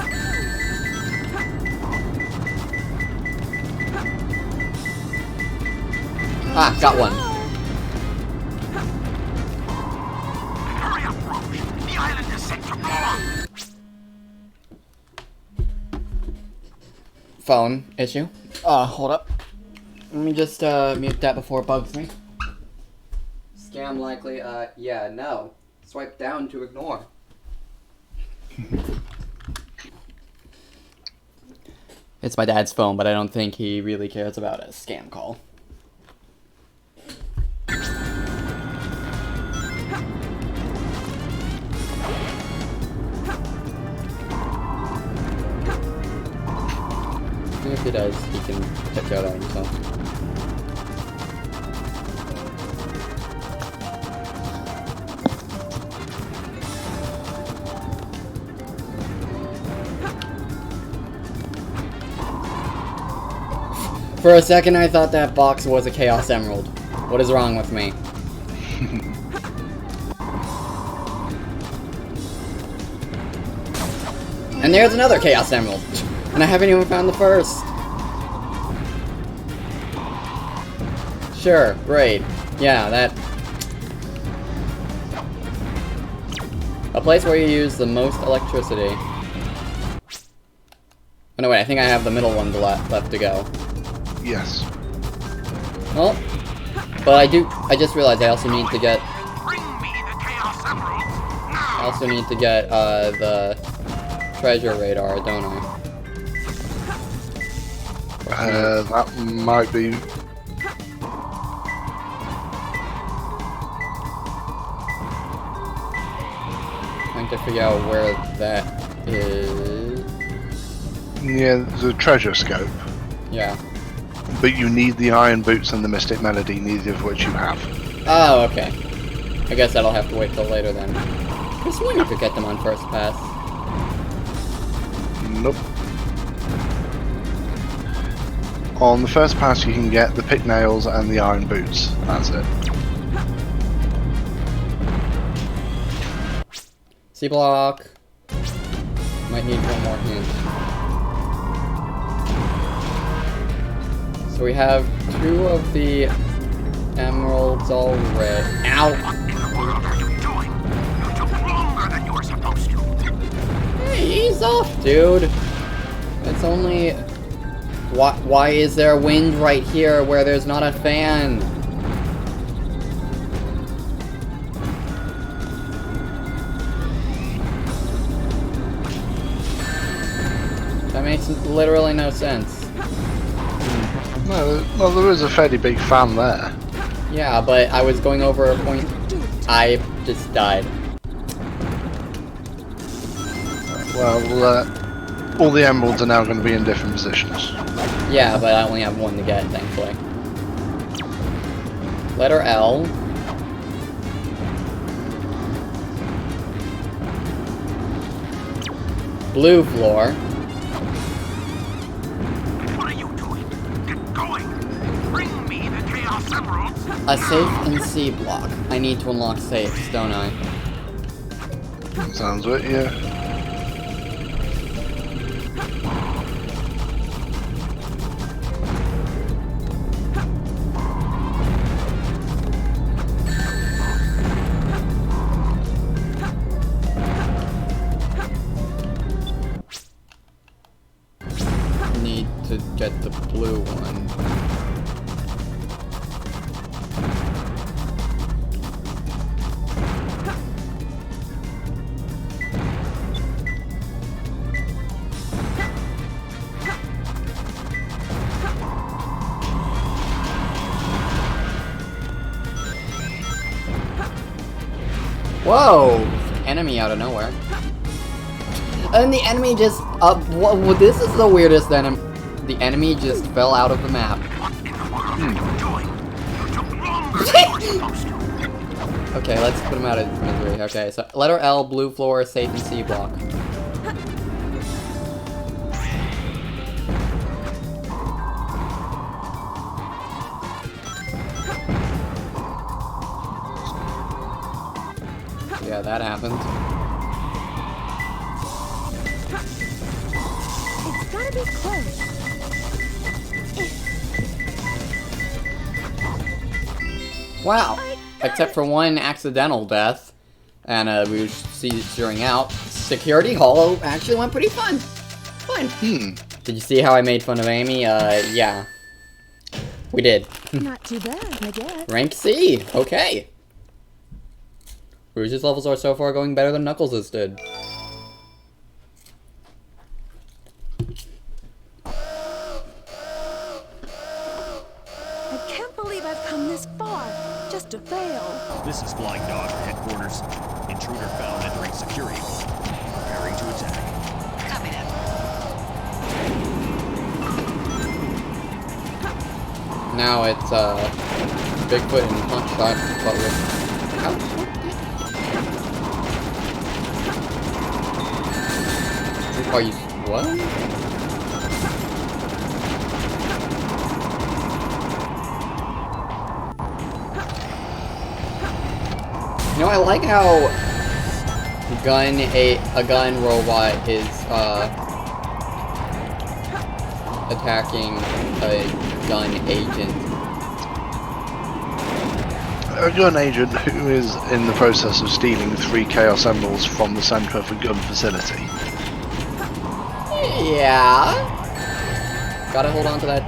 Ah, got one. set to off! Phone issue. Hold up. Let me just mute that before it bugs me. Scam likely. Yeah, no. Swipe down to ignore. It's my dad's phone, but I don't think he really cares about a scam call. If he does, he can check out on himself. For a second, I thought that box was a Chaos Emerald. What is wrong with me? And there's another Chaos Emerald! And I haven't even found the first! Sure, great. Yeah, that... A place where you use the most electricity. Oh no, wait, I think I have the middle one left to go. Yes. Well, but I just realized I also need to get... I also need to get, the treasure radar, don't I? That might be... Trying to figure out where that is... Yeah, the treasure scope. Yeah. But you need the Iron Boots and the Mystic Melody, neither of which you have. Oh, okay. I guess that'll have to wait till later then. I swear you could get them on first pass. Nope. On the first pass you can get the pick nails and the Iron Boots. That's it. C-block. Might need one more hint. So we have 2 of the emeralds already. Ow! What in the world are you doing? You took longer than you were supposed to. Hey, ease off, dude. It's only... Why is there wind right here where there's not a fan? That makes literally no sense. No, well, there is a fairly big fan there. Yeah, but I was going over a point. I just died. Well, all the emeralds are now going to be in different positions. Yeah, but I only have one to get, thankfully. Letter L. Blue floor. What are you doing? Get going! Bring me the Chaos Emeralds! A safe and C block. I need to unlock safes, don't I? Sounds right, yeah. Need to get the blue one. Whoa! Enemy out of nowhere. And the enemy just well, this is the weirdest enemy. The enemy just fell out of the map. Okay, let's put him out of misery. Okay, so letter L, blue floor, safe and C block. Yeah, that happened. It's gotta be close. Wow! Except for one accidental death. And we were zeroing out. Security Hollow actually went pretty fun. Did you see how I made fun of Amy? Yeah. We did. Not too bad, I guess. Rank C. Okay. Rouge's levels are so far going better than Knuckles' did. I can't believe I've come this far, just to fail. This is Flying Dog headquarters. Intruder found entering security hall. Preparing to attack. Copy that. Now it's Bigfoot and Punch Shot, but with Are you what? You know, I like how a gun robot is attacking a gun agent. A gun agent who is in the process of stealing 3 Chaos Emeralds from the center of a gun facility. Yeah. Gotta hold on to that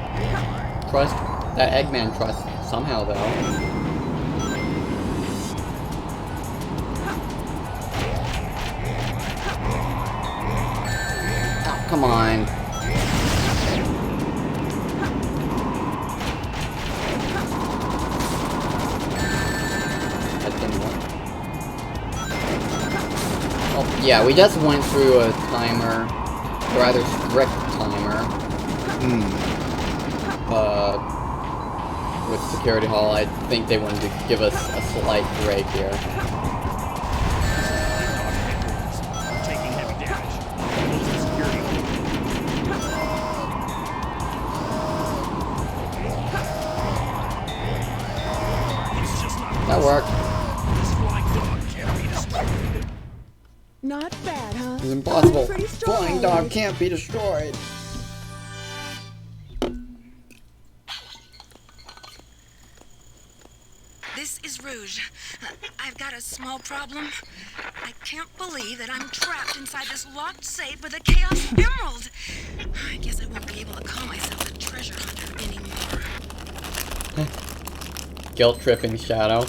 trust, that Eggman trust somehow, though. Oh, come on. That didn't work. Oh, yeah, we just went through a timer. A rather strict timer. With Security Hall, I think they wanted to give us a slight break here. Taking heavy damage. Close the security hall. That worked. This Flying Dog can't be destroyed. Not bad, huh? It's impossible. Pretty strong. Flying Dog can't be destroyed. This is Rouge. I've got a small problem. I can't believe that I'm trapped inside this locked safe with a Chaos Emerald. I guess I won't be able to call myself a treasure hunter anymore. Guilt-tripping Shadow.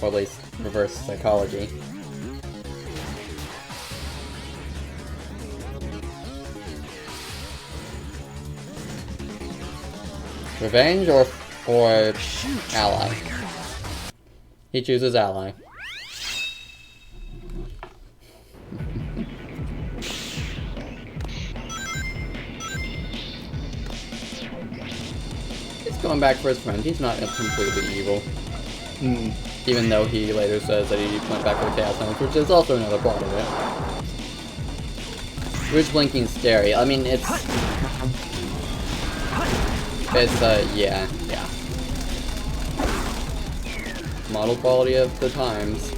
Or at least reverse psychology. Revenge or ally? He chooses ally. He's going back for his friend. He's not completely evil. Even though he later says that he went back for the Chaos Emerald, which is also another part of it. Rouge blinking's scary. I mean, it's, yeah. Model quality of the times.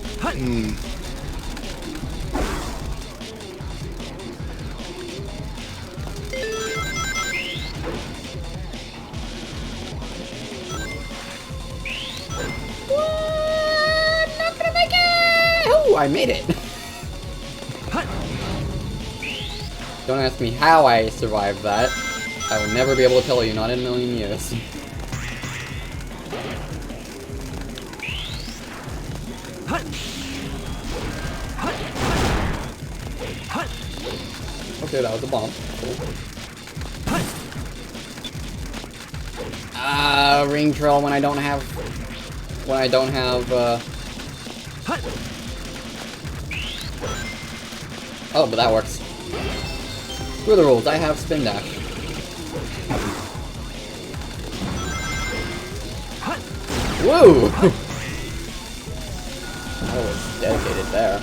Oh, I made it! Don't ask me how I survived that. I will never be able to tell you, not in a million years. Okay, that was a bomb. Cool. Ring trail when I don't have... Oh, but that works. Screw the rules, I have spin dash. Woo! I was dedicated there.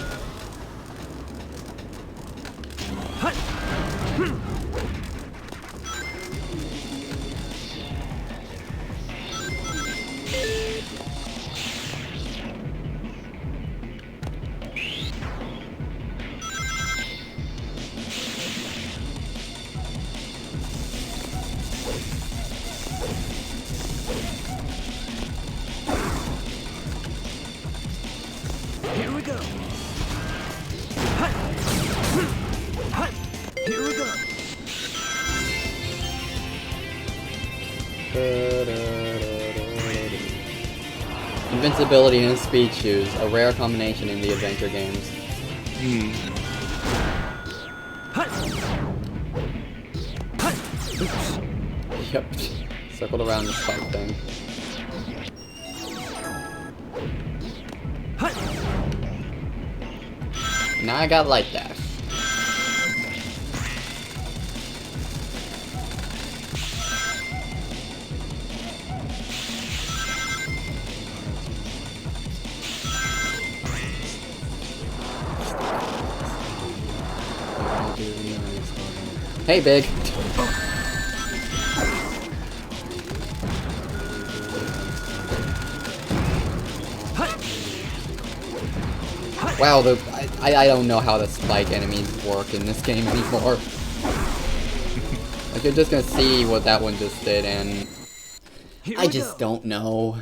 Invincibility and speed shoes, a rare combination in the adventure games. Yep. Circled around the spike thing. Now I got light dash. Hey, Big. Wow, I don't know how the spike enemies work in this game anymore. Like, you're just gonna see what that one just did, and I just don't know.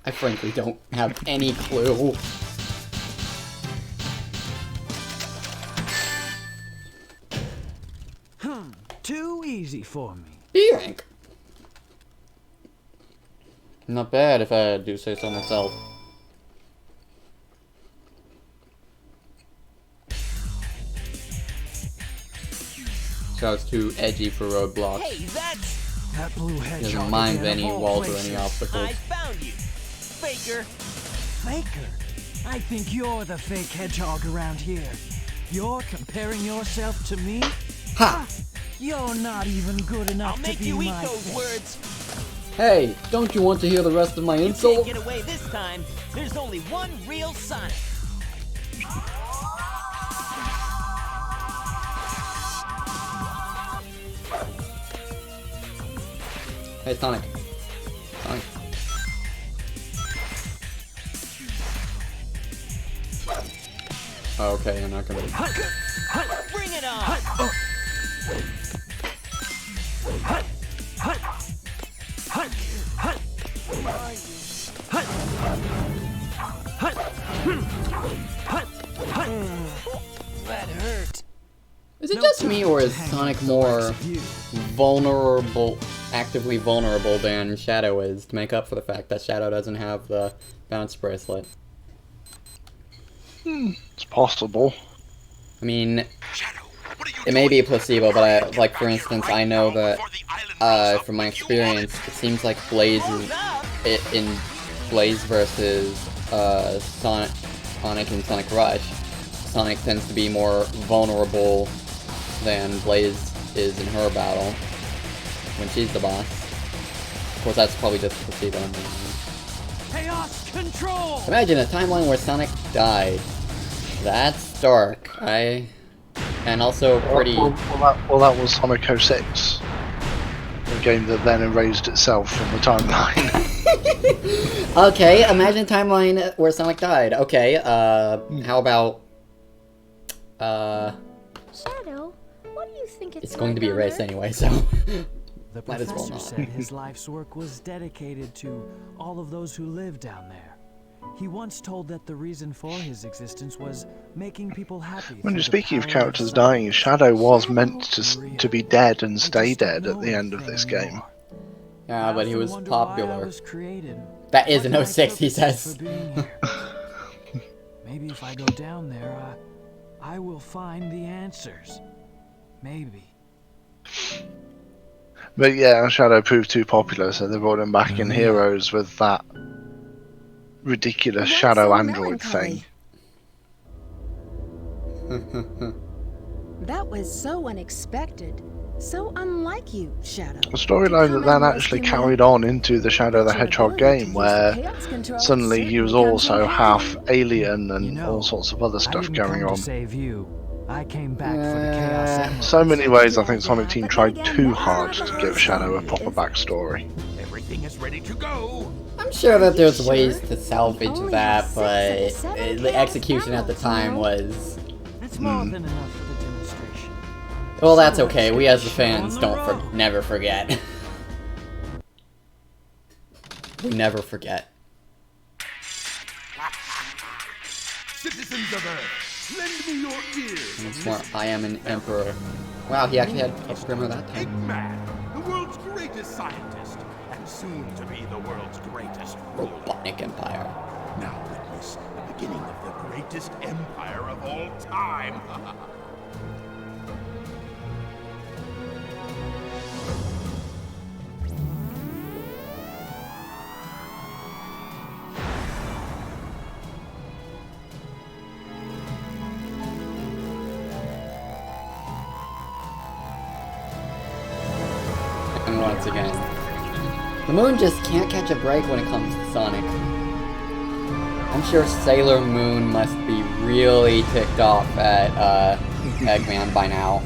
I frankly don't have any clue. Too easy for me. D-rank. Not bad if I do say so myself. Sounds too edgy for roadblocks. Hey, that's That blue hedgehog. He doesn't mind again, of any all walls or places. any obstacles. I found you, faker. Faker? I think you're the fake hedgehog around here. You're comparing yourself to me? Ha! You're not even good enough I'll to make be you eat my those friend. words. Hey, don't you want to hear the rest of my You insult? can't get away this time. There's only one real Sonic. Hey, Sonic. Sonic. Oh, okay, I'm not gonna. Bring it on. That hurt. Is it just me, or is Sonic more vulnerable, actively vulnerable than Shadow is, to make up for the fact that Shadow doesn't have the bounce bracelet? It's possible. I mean, it may be a placebo, but like for instance, I know that from my experience, it seems like Blaze is, in Blaze versus Sonic and Sonic Rush, Sonic tends to be more vulnerable than Blaze is in her battle when she's the boss. Of course, that's probably just a placebo. Chaos control! Imagine a timeline where Sonic died. That's dark. And also pretty. Well, that was Sonic 06. The game that then erased itself from the timeline. Okay, imagine a timeline where Sonic died. Okay, how about Shadow, what do you think it's going to be erased anyway, so The might as well professor not. said his life's work was dedicated to all of those who live down there. He once told that the reason for his existence was making people happy. When through you're the speaking of power characters science. dying, Shadow was meant to be dead and stay dead at the end of this game. Yeah, but he was Wonder why I popular. was created. That is What an my 06, he purpose is says. for being here. Maybe if I go down there, I will find the answers. Maybe. But yeah, Shadow proved too popular, so they brought him back in Heroes with that ridiculous What's Shadow so android melancholy? thing. That was so unexpected. So unlike you, Shadow. A storyline that then actually carried on into the Shadow the Hedgehog game, where suddenly he was also half alien and all sorts of other I stuff didn't going come on. to save you. I came back for the Chaos Emerald. So many ways I think Sonic Team tried too hard to give Shadow a proper backstory. Everything is ready to go. I'm sure that there's ways to salvage that, but the execution at the time was. That's more than enough for the demonstration. Well, that's okay. We as the fans don't never forget. We never forget. Citizens of Earth, lend me your ears. And it's more, I am an emperor. Wow, he actually had a grimmer that time. Eggman, the world's greatest scientist, and soon to be the world's greatest ruler. Robotnik Empire. Now witness the beginning of the greatest empire of all time. And once again, the moon just can't catch a break when it comes to Sonic. I'm sure Sailor Moon must be really ticked off at Eggman by now.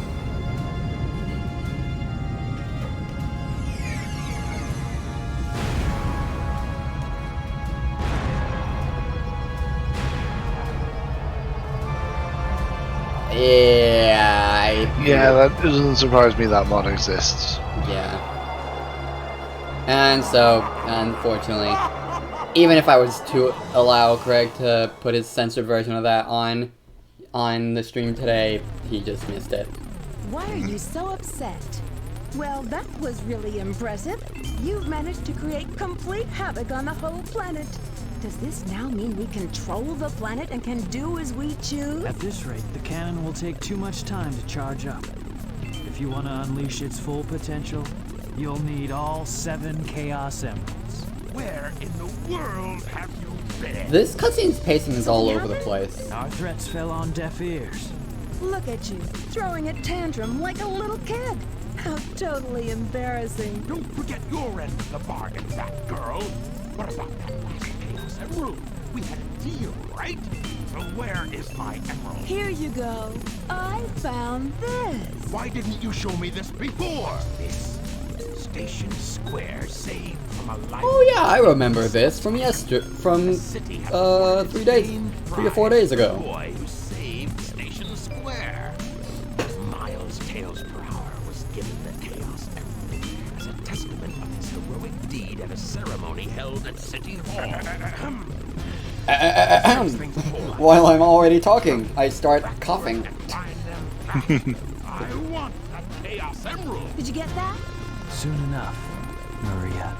Yeah, that doesn't surprise me that mod exists. Yeah. And so, unfortunately, even if I was to allow Craig to put his censored version of that on the stream today, he just missed it. Why are you so upset? Well, that was really impressive. You've managed to create complete havoc on the whole planet. Does this now mean we control the planet and can do as we choose? At this rate, the cannon will take too much time to charge up. If you want to unleash its full potential, you'll need all 7 Chaos Emeralds. Where in the world have you been? This cutscene's pacing is all over the place. Our threats fell on deaf ears. Look at you, throwing a tantrum like a little kid. How totally embarrassing. Don't forget your end of the bargain, fat girl. What about that last Chaos Emerald? We had a deal, right? So where is my emerald? Here you go. I found this. Why didn't you show me this before? This Station Square saved from a life. Oh yeah, I remember this from 3 or 4 days ago. Boy who saved Station Square. Miles Tails per hour was given the Chaos Emerald as a testament of his heroic deed at a ceremony held at City Hall. While I'm already talking, I start coughing. I want that Chaos Emerald. Did you get that? Soon enough, Maria.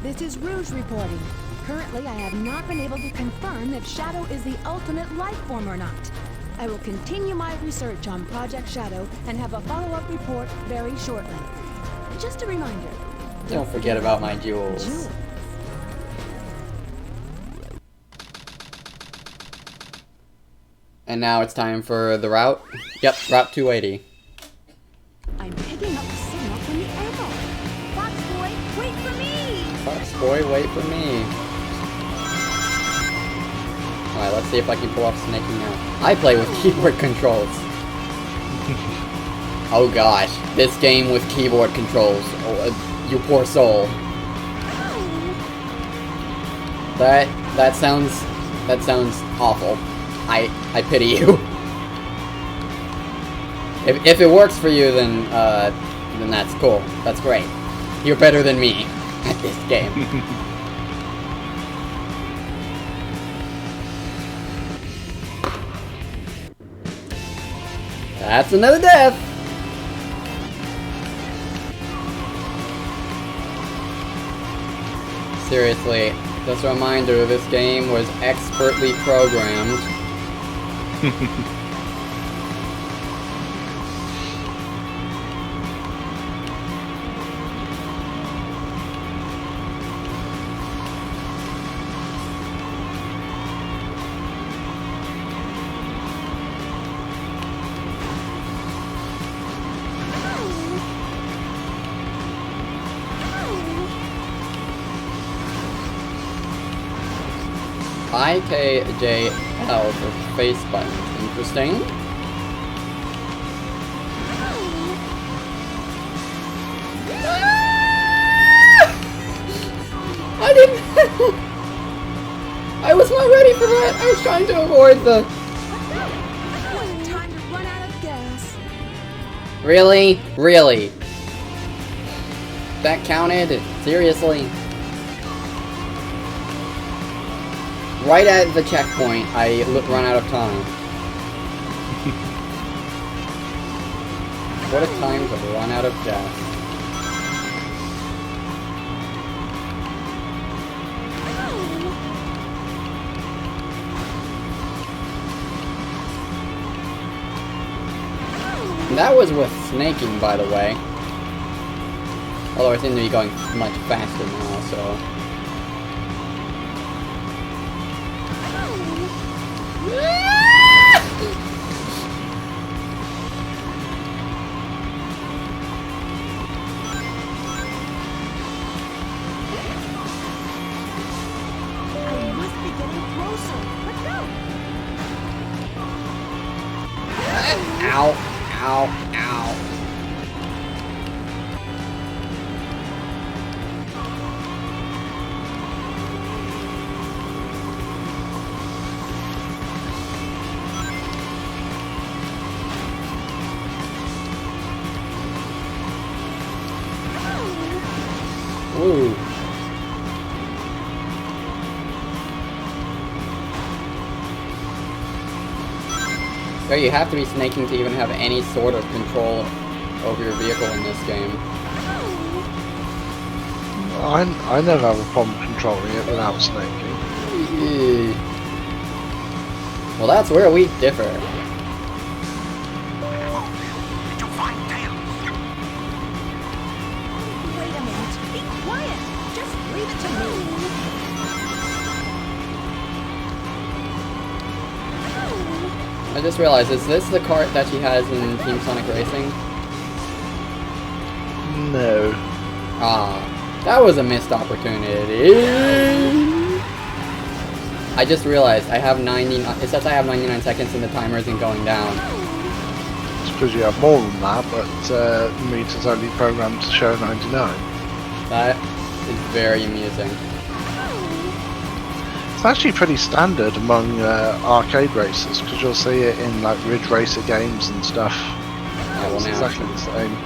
This is Rouge reporting. Currently, I have not been able to confirm if Shadow is the ultimate life form or not. I will continue my research on Project Shadow and have a follow-up report very shortly. Just a reminder. Don't forget about my jewels. Jewels. And now it's time for the route. Yep, Route 280. I'm picking up a signal from the emerald. Fox Boy, wait for me! Fox Boy, wait for me. Alright, let's see if I can pull off snaking out. I play with keyboard controls. Oh gosh, this game with keyboard controls. Oh, you poor soul. That sounds awful. I pity you. If it works for you, then that's cool. That's great. You're better than me at this game. That's another death. Seriously, just a reminder, this game was expertly programmed. IKJL for face buttons. Interesting. I didn't. I was not ready for that. I was trying to avoid the. Time to run out of gas. Really? Really? That counted? Seriously? Right at the checkpoint, I run out of time. What a time to run out of gas. And that was with snaking, by the way. Although I seem to be going much faster now, so... I must be getting closer. Let's go. Ow, ow, ow. Ooh. So you have to be snaking to even have any sort of control over your vehicle in this game. I never have a problem controlling it without snaking. Well, that's where we differ. Did you find Tails? Wait a minute. Be quiet. Just leave it to me. I just realized, is this the cart that she has in Team Sonic Racing? No. Ah, that was a missed opportunity. I just realized I have 99. It says I have 99 seconds and the timer isn't going down. It's because you have more than that, but the meter's only programmed to show 99. That is very amusing. It's actually pretty standard among arcade racers, because you'll see it in like Ridge Racer games and stuff. Yeah, well, It's now exactly the same.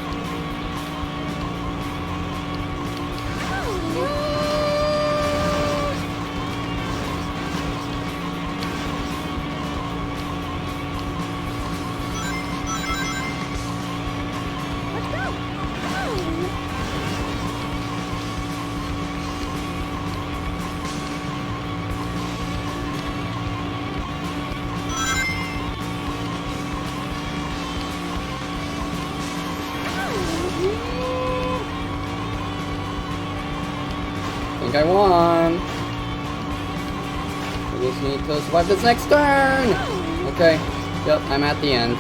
I think I won. We just need to survive this next turn. Okay. Yep, I'm at the end.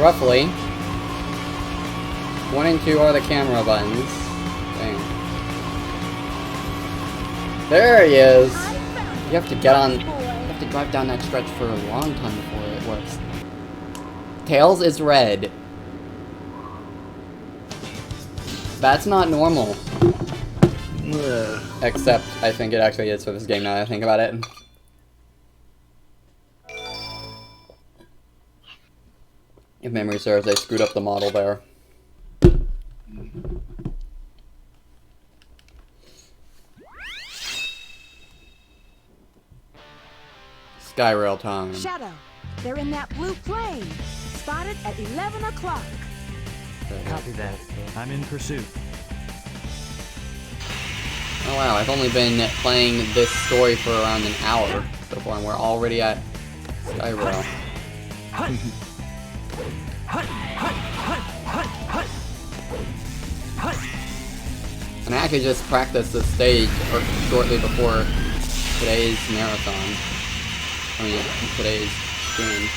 Roughly. 1 and 2 are the camera buttons. Dang. There he is. You have to get on. You have to drive down that stretch for a long time before it works. Tails is red. That's not normal. Except, I think it actually is for this game now that I think about it. If memory serves, they screwed up the model there. Skyrail time. Shadow, they're in that blue plane. Spotted at 11 o'clock. Copy that. I'm in pursuit. Oh wow, I've only been playing this story for around an hour so far, and we're already at Skyrail. And I actually just practiced the stage shortly before today's marathon. I mean, today's stream.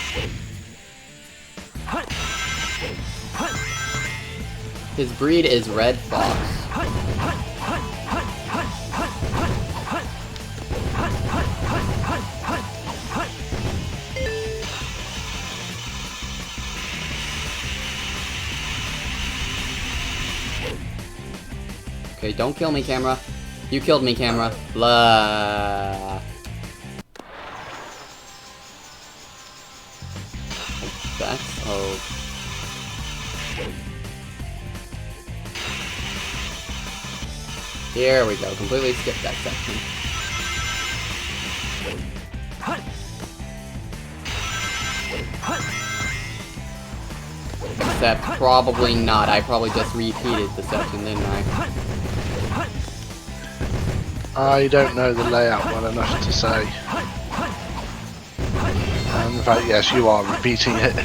His breed is Red Fox. Okay, don't kill me, camera. You killed me, camera. Blah. That's oh. Here we go. Completely skipped that section. Except probably not. I probably just repeated the section, didn't I? I don't know the layout well enough to say. And in fact, yes, you are repeating it.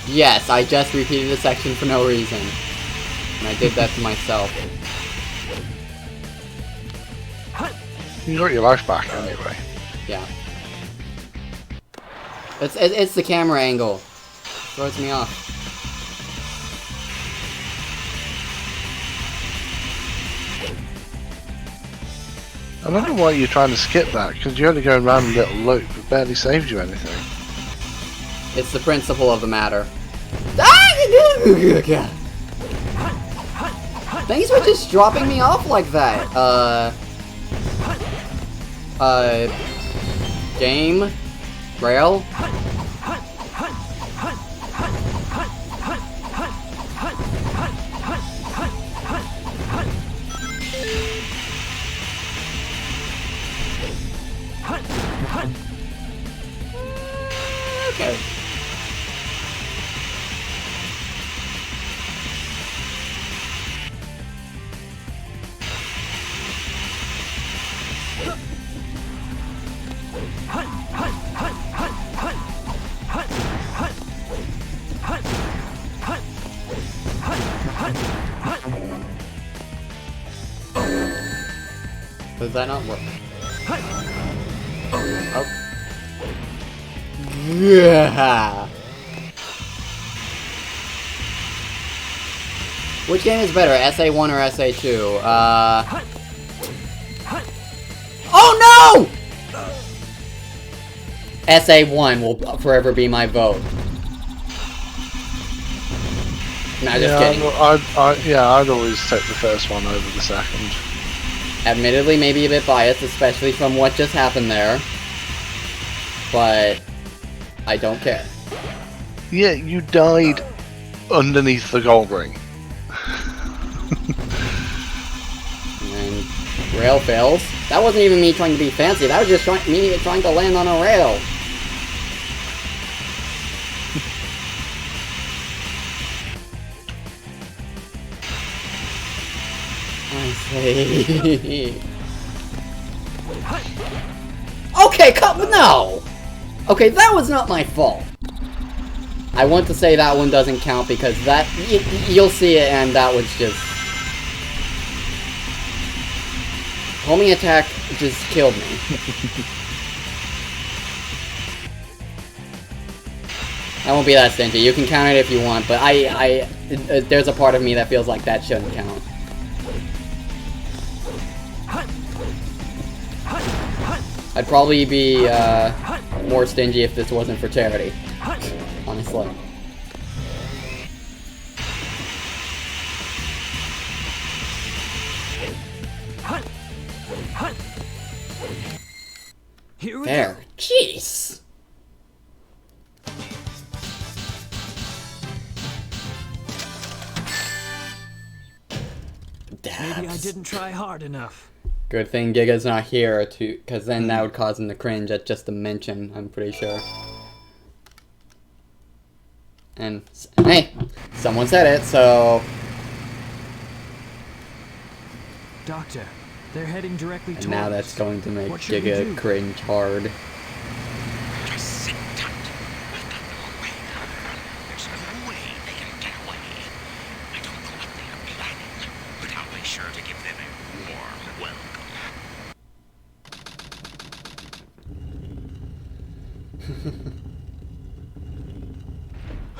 Yes, I just repeated the section for no reason. And I did that to myself. You got your life back anyway. Yeah. It's the camera angle. Throws me off. I don't know why you're trying to skip that, because you're only going around a little loop. It barely saved you anything. It's the principle of the matter. Thanks for just dropping me off like that. Game? Rail? Okay. Does that not work? Oh. Yeah. Which game is better, SA1 or SA2? Oh no! SA1 will forever be my vote. No, just kidding. I'd always take the first one over the second. Admittedly, maybe a bit biased, especially from what just happened there. But I don't care. Yeah, you died underneath the gold ring. And rail fails. That wasn't even me trying to be fancy. That was just me trying to land on a rail. I see. Okay, no! Okay, that was not my fault. I want to say that one doesn't count because that... you'll see it and that was just... homing attack just killed me. I won't be that stingy. You can count it if you want, but there's a part of me that feels like that shouldn't count. I'd probably be more stingy if this wasn't for charity, honestly. There, jeez. Maybe I didn't try hard enough. Good thing Giga's not here, because then that would cause him to cringe at just the mention, I'm pretty sure. And, hey, someone said it, so... Doctor, they're heading directly towards And now that's going to make Giga cringe hard. Just sit tight. We've got them away. There's no way they can get away. I don't know what they are planning, but I'll make sure to give them a warm welcome.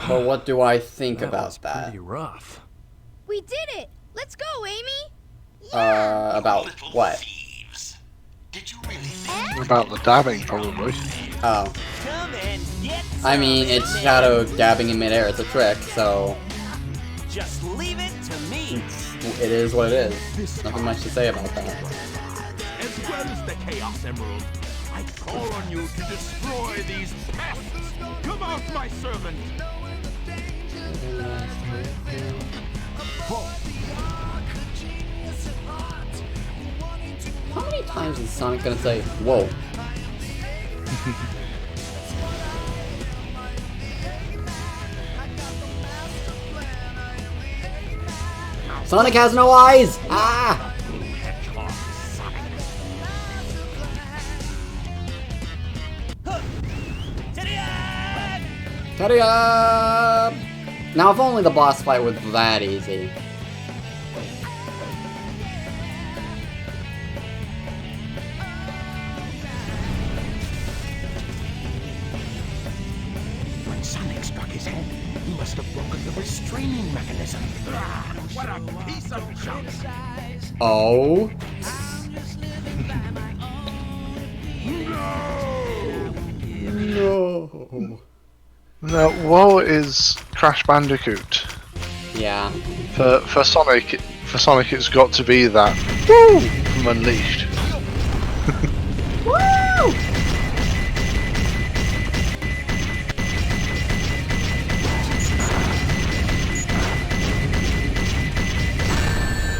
But what do I think about that? Pretty rough. We did it! Let's go, Amy! About what? Did you really think? About the dabbing, probably. Oh. I mean, it's Shadow dabbing in midair. It's a trick, so... Just leave it to me. It is what it is. Nothing much to say about that. As well as the Chaos Emerald, I call on you to destroy these pests. Come out, my servant. How many times is Sonic gonna say, whoa? Sonic has no eyes! Ah! Teddy up! Now, if only the boss fight was that easy. When Sonic struck his head, he must have broken the restraining mechanism. Ah, what a piece of junk! Oh? No. Now, woe is Crash Bandicoot. Yeah. For Sonic, it's got to be that woo from Unleashed. Woo!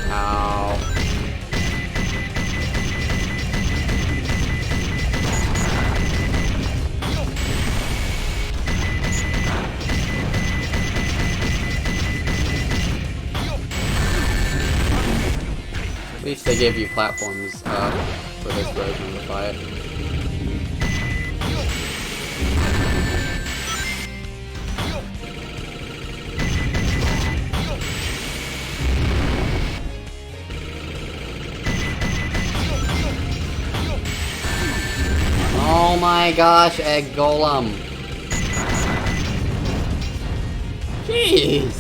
Ow. At least they gave you platforms for this version of the fight. Oh my gosh, Egg Golem! Jeez!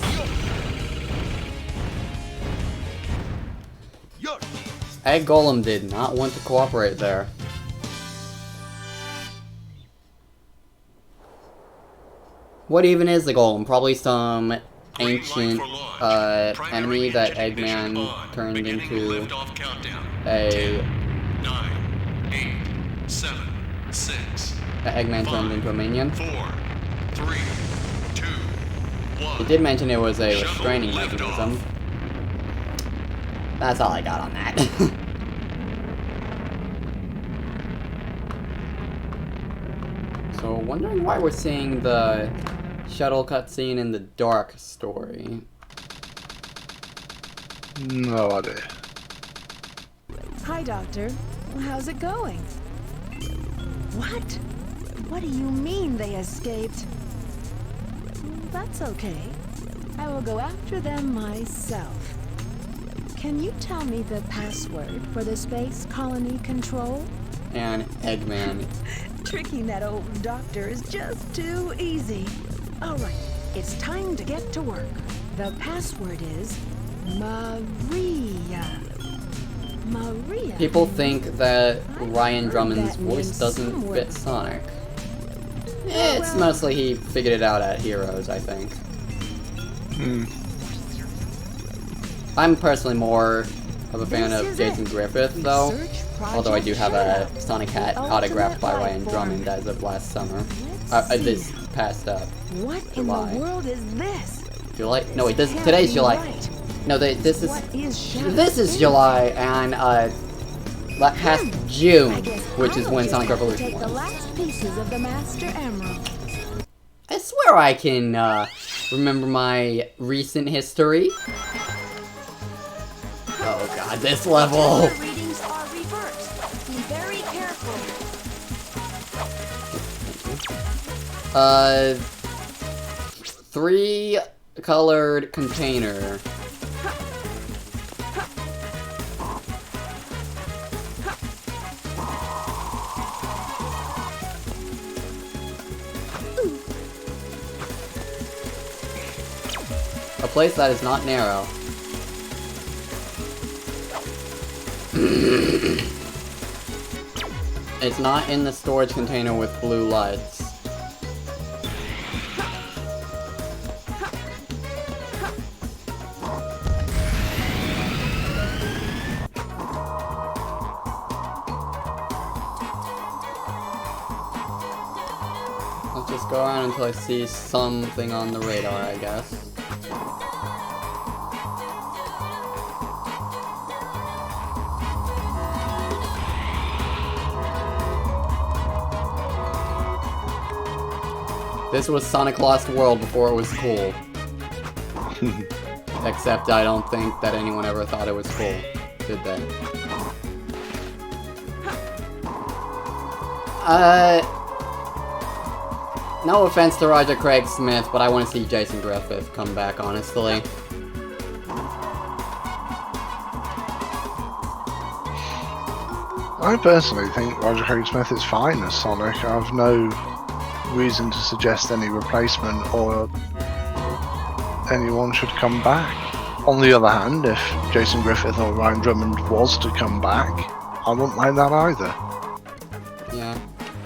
Egg Golem did not want to cooperate there. What even is the Golem? Probably some ancient enemy that Eggman turned into a... 9, 8, 7, 6. Eggman turned into a minion. 4, 3, 2, 1. He did mention it was a restraining mechanism. That's all I got on that. So, wondering why we're seeing the shuttle cutscene in the Dark story. No idea. Hi, Doctor. How's it going? What? What do you mean they escaped? That's okay. I will go after them myself. Can you tell me the password for the space colony control? And Eggman. Tricking that old doctor is just too easy. All right, it's time to get to work. The password is Maria. Maria. People think that Ryan Drummond's voice doesn't fit Sonic. It's mostly he figured it out at Heroes, I think. I'm personally more of a fan of Jason Griffith, though. Although I do have a Sonic hat autographed by Ryan Drummond as of last summer. This past What July. in the world is this? July? No, wait. Today's July. No, this is July, and past June, which is when Sonic Revolution was. The last pieces of the Master Emerald. I swear I can remember my recent history. Oh god, this level! The readings are reversed. Be very careful. 3-colored container. A place that is not narrow. It's not in the storage container with blue lights. Let's just go around until I see something on the radar, I guess. This was Sonic Lost World before it was cool. Except I don't think that anyone ever thought it was cool, did they? No offense to Roger Craig Smith, but I want to see Jason Griffith come back, honestly. I personally think Roger Craig Smith is fine as Sonic. I've no reason to suggest any replacement or anyone should come back. On the other hand, if Jason Griffith or Ryan Drummond was to come back, I wouldn't mind that either. Yeah.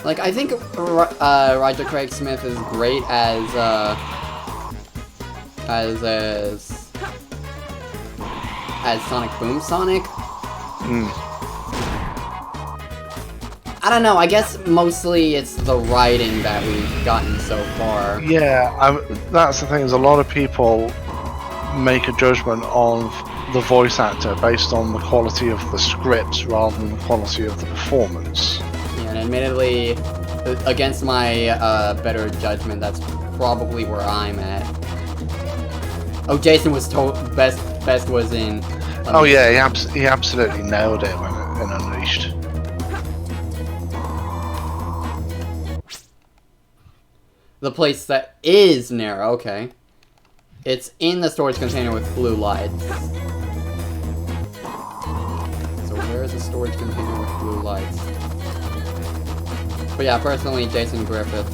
Like, I think Roger Craig Smith is great as Sonic Boom Sonic. I don't know, I guess mostly it's the writing that we've gotten so far. Yeah, that's the thing, is a lot of people make a judgment of the voice actor based on the quality of the scripts rather than the quality of the performance. Yeah, and admittedly, against my better judgment, that's probably where I'm at. Oh, Jason was best was in... Oh yeah, he absolutely nailed it in Unleashed. The place that is narrow, okay. It's in the storage container with blue lights. So where is the storage container with blue lights? But yeah, personally, Jason Griffith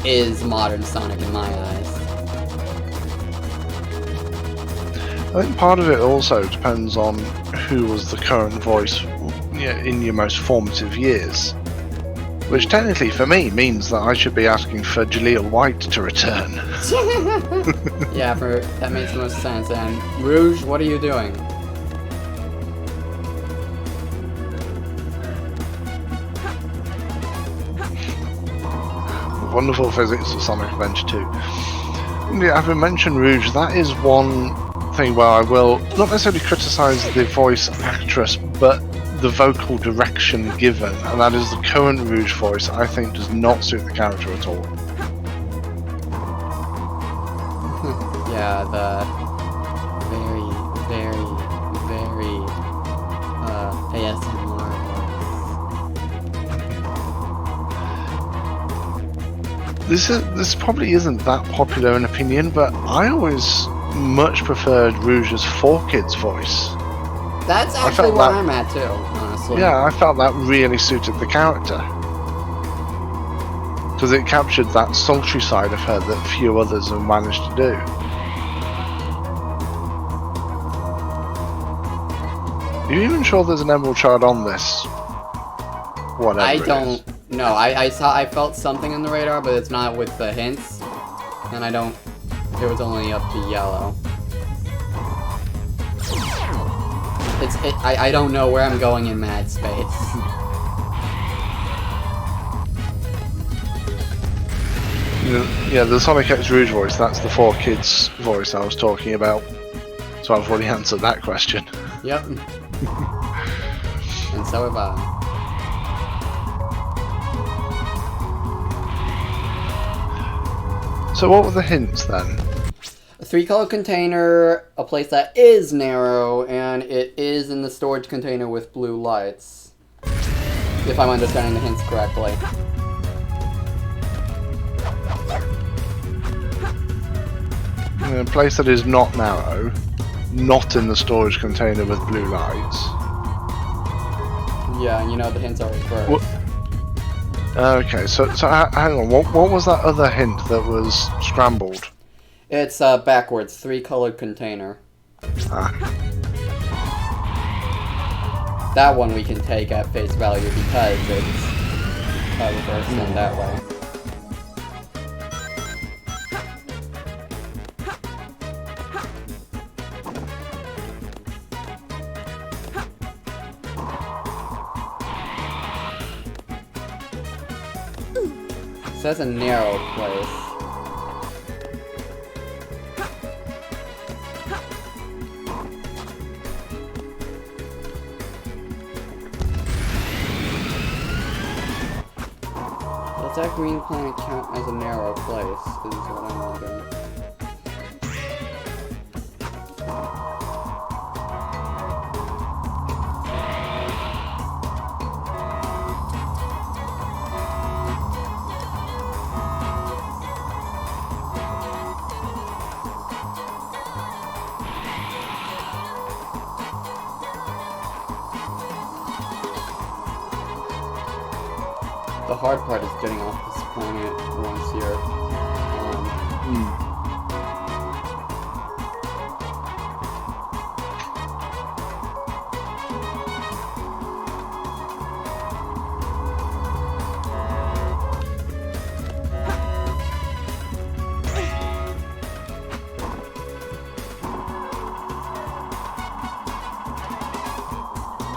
is modern Sonic in my eyes. I think part of it also depends on who was the current voice in your most formative years. Which technically for me means that I should be asking for Jaleel White to return. Yeah, that makes the most sense. And Rouge, what are you doing? Wonderful physics of Sonic Adventure 2. Yeah, having mentioned Rouge, that is one thing where I will not necessarily criticise the voice actress, but the vocal direction given, and that is the current Rouge voice, I think does not suit the character at all. Yeah, the very ASMR voice. This probably isn't that popular in opinion, but I always much preferred Rouge's 4Kids voice. That's actually where I'm at too, honestly. Yeah, I felt that really suited the character. Because it captured that sultry side of her that few others have managed to do. Are you even sure there's an Emerald Shard on this? Whatever. I don't know. I felt something on the radar, but it's not with the hints. And it was only up to yellow. I don't know where I'm going in mad space. Yeah, the Sonic X Rouge voice, that's the 4Kids voice I was talking about. So I've already answered that question. Yep. And so have I. So what were the hints then? A 3-color container, a place that is narrow, and it is in the storage container with blue lights. If I'm understanding the hints correctly. A place that is not narrow, not in the storage container with blue lights. Yeah, and you know the hints are reversed. Okay, so hang on, what was that other hint that was scrambled? It's backwards, 3-colored container. That one we can take at face value because it's reversed in that way. So that's a narrow place. Does that green planet count as a narrow place, is what I'm wondering. The hard part is getting off this planet once you're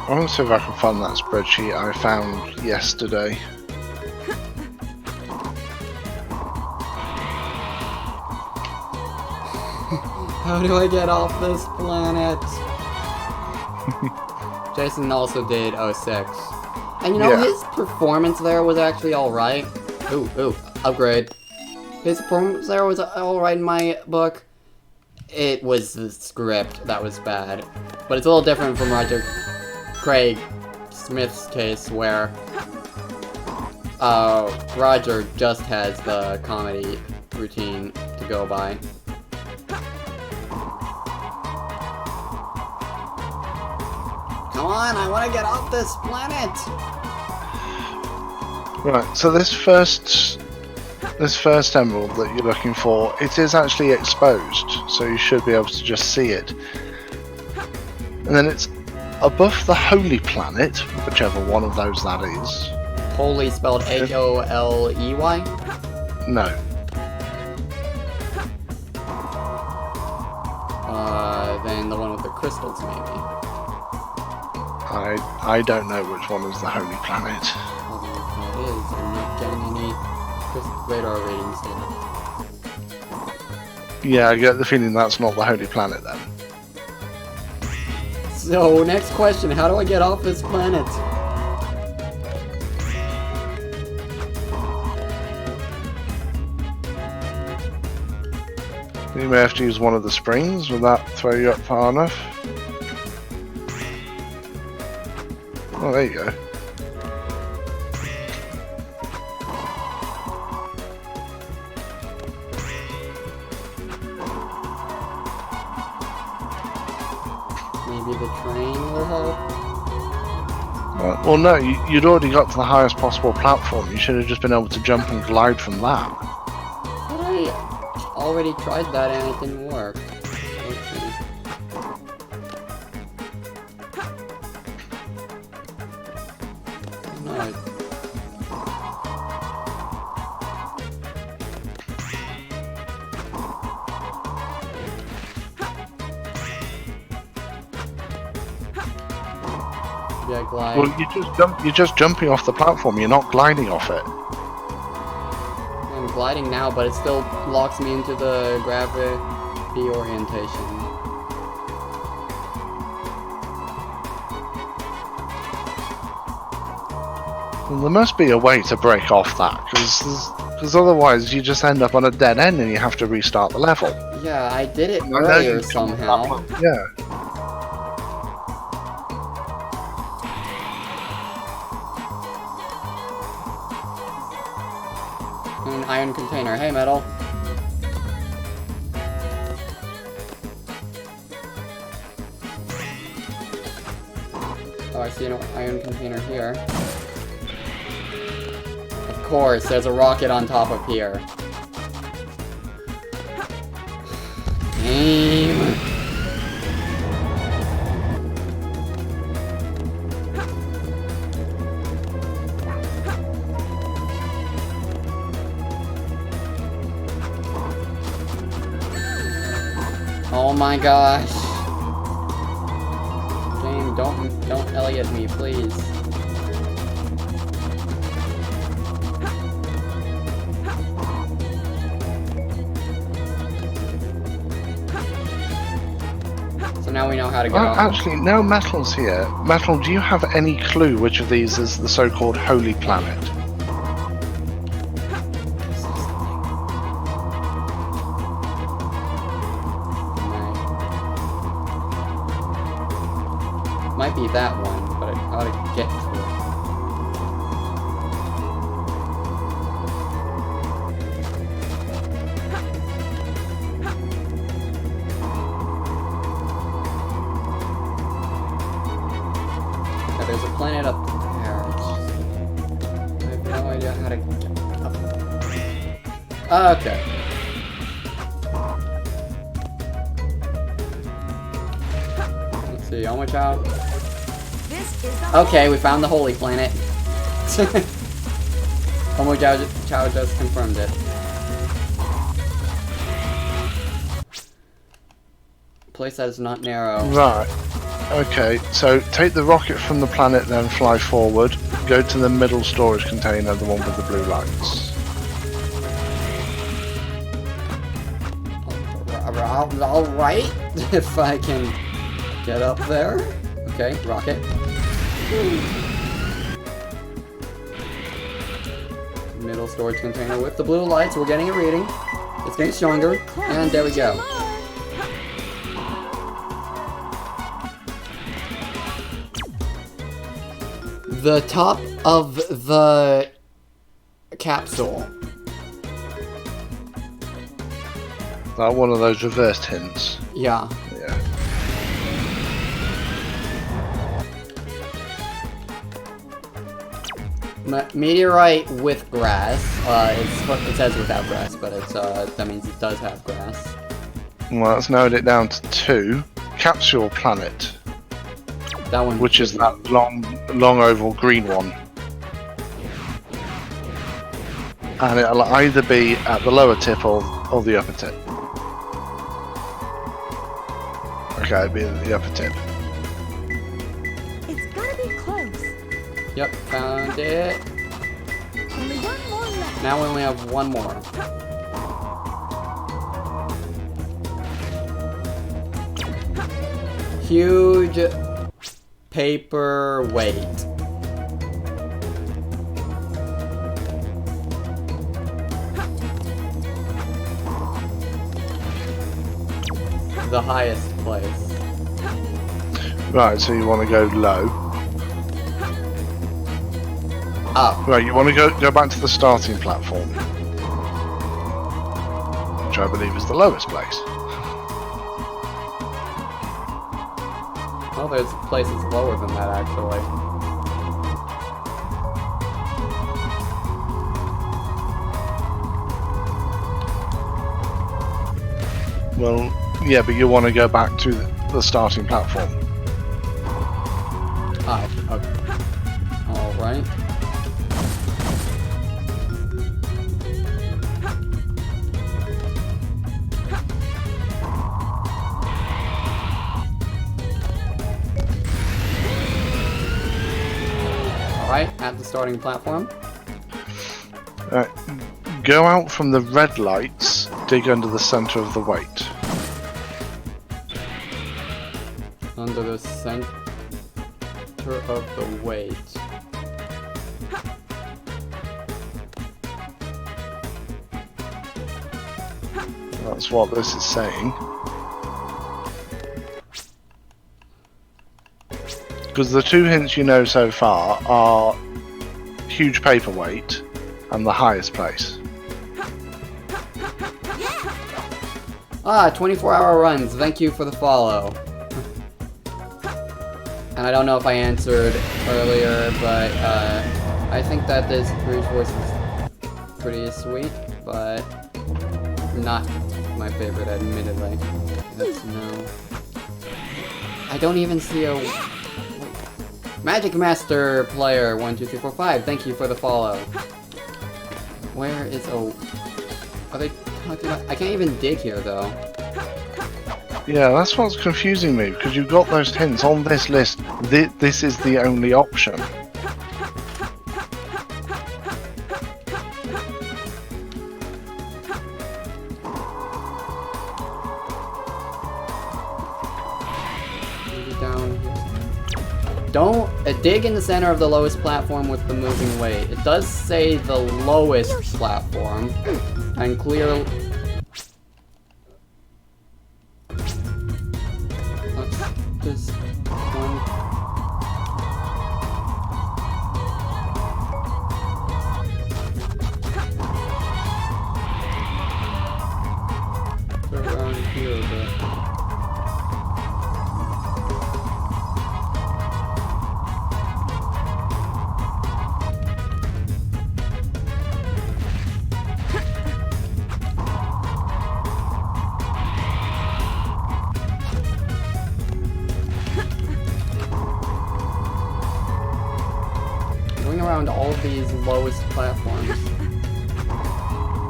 I want to see if I can find that spreadsheet I found yesterday. How do I get off this planet? Jason also did 06. And you know, his performance there was actually alright. Ooh, upgrade. His performance there was alright in my book. It was the script that was bad. But it's a little different from Roger Craig Smith's case, where Roger just has the comedy routine to go by. Come on, I want to get off this planet! Right, so this first emerald that you're looking for, it is actually exposed, so you should be able to just see it. And then it's above the holy planet, whichever one of those that is. Holy spelled H-O-L-E-Y? No. Then the one with the crystals, maybe. I don't know which one is the holy planet. It is. I'm not getting any radar ratings here. Yeah, I get the feeling that's not the holy planet then. So, next question, how do I get off this planet? You may have to use one of the springs. Will that throw you up far enough? Oh, there you go. Maybe the train will help? Well, no, you'd already got to the highest possible platform. You should have just been able to jump and glide from that. But I already tried that and it didn't work. Glide. Well, you're just jumping off the platform. You're not gliding off it. I'm gliding now, but it still locks me into the gravity orientation. Well, there must be a way to break off that, because otherwise you just end up on a dead end and you have to restart the level. Yeah, I did it earlier somehow. Yeah. An iron container. Hey, metal. Oh, I see an iron container here. Of course, there's a rocket on top of here. Game. Oh my gosh. Game, don't Elliot me, please. So now we know how to get off. Actually, now Metal's here. Metal, do you have any clue which of these is the so-called holy planet? gotta get up. Okay. Let's see, how much out? Okay, we found the holy planet. Homo Chow just confirmed it. Place that is not narrow. Right. Okay, so take the rocket from the planet, then fly forward. Go to the middle storage container, the one with the blue lights. Alright, if I can get up there. Okay, rocket. Middle storage container with the blue lights. We're getting a reading. It's getting stronger. And there we go. The top of the capsule. Like one of those reversed hints. Yeah. Yeah. Meteorite with grass. It says without grass, but it's that means it does have grass. Well, that's narrowed it down to 2. Capsule planet. That one. Which is that long oval green one. And it'll either be at the lower tip or the upper tip. Okay, it'll be at the upper tip. It's gotta be close. Yep, found it. Only one more left. Now we only have one more. Huge paperweight. The highest place. Right, so you want to go low. Up. Right, you want to go back to the starting platform. Which I believe is the lowest place. Well, there's places lower than that, actually. Well, yeah, but you want to go back to the starting platform. Ah, okay. Alright. Alright, at the starting platform. Right, go out from the red lights, dig under the center of the weight. Under the center of the weight. That's what this is saying. Because the 2 hints you know so far are huge paperweight and the highest place. Ah, 24-hour runs. Thank you for the follow. And I don't know if I answered earlier, but I think that this Rouge voice is pretty sweet, but not my favorite, admittedly. That's no. I don't even see a... Magic Master Player 12345, thank you for the follow. Where is a... Are they talking about... I can't even dig here, though. Yeah, that's what's confusing me, because you've got those hints on this list. This is the only option. Maybe down here. Don't dig in the center of the lowest platform with the moving weight. It does say the lowest platform, and clear. This one. Go around here a bit. Going around all of these lowest platforms.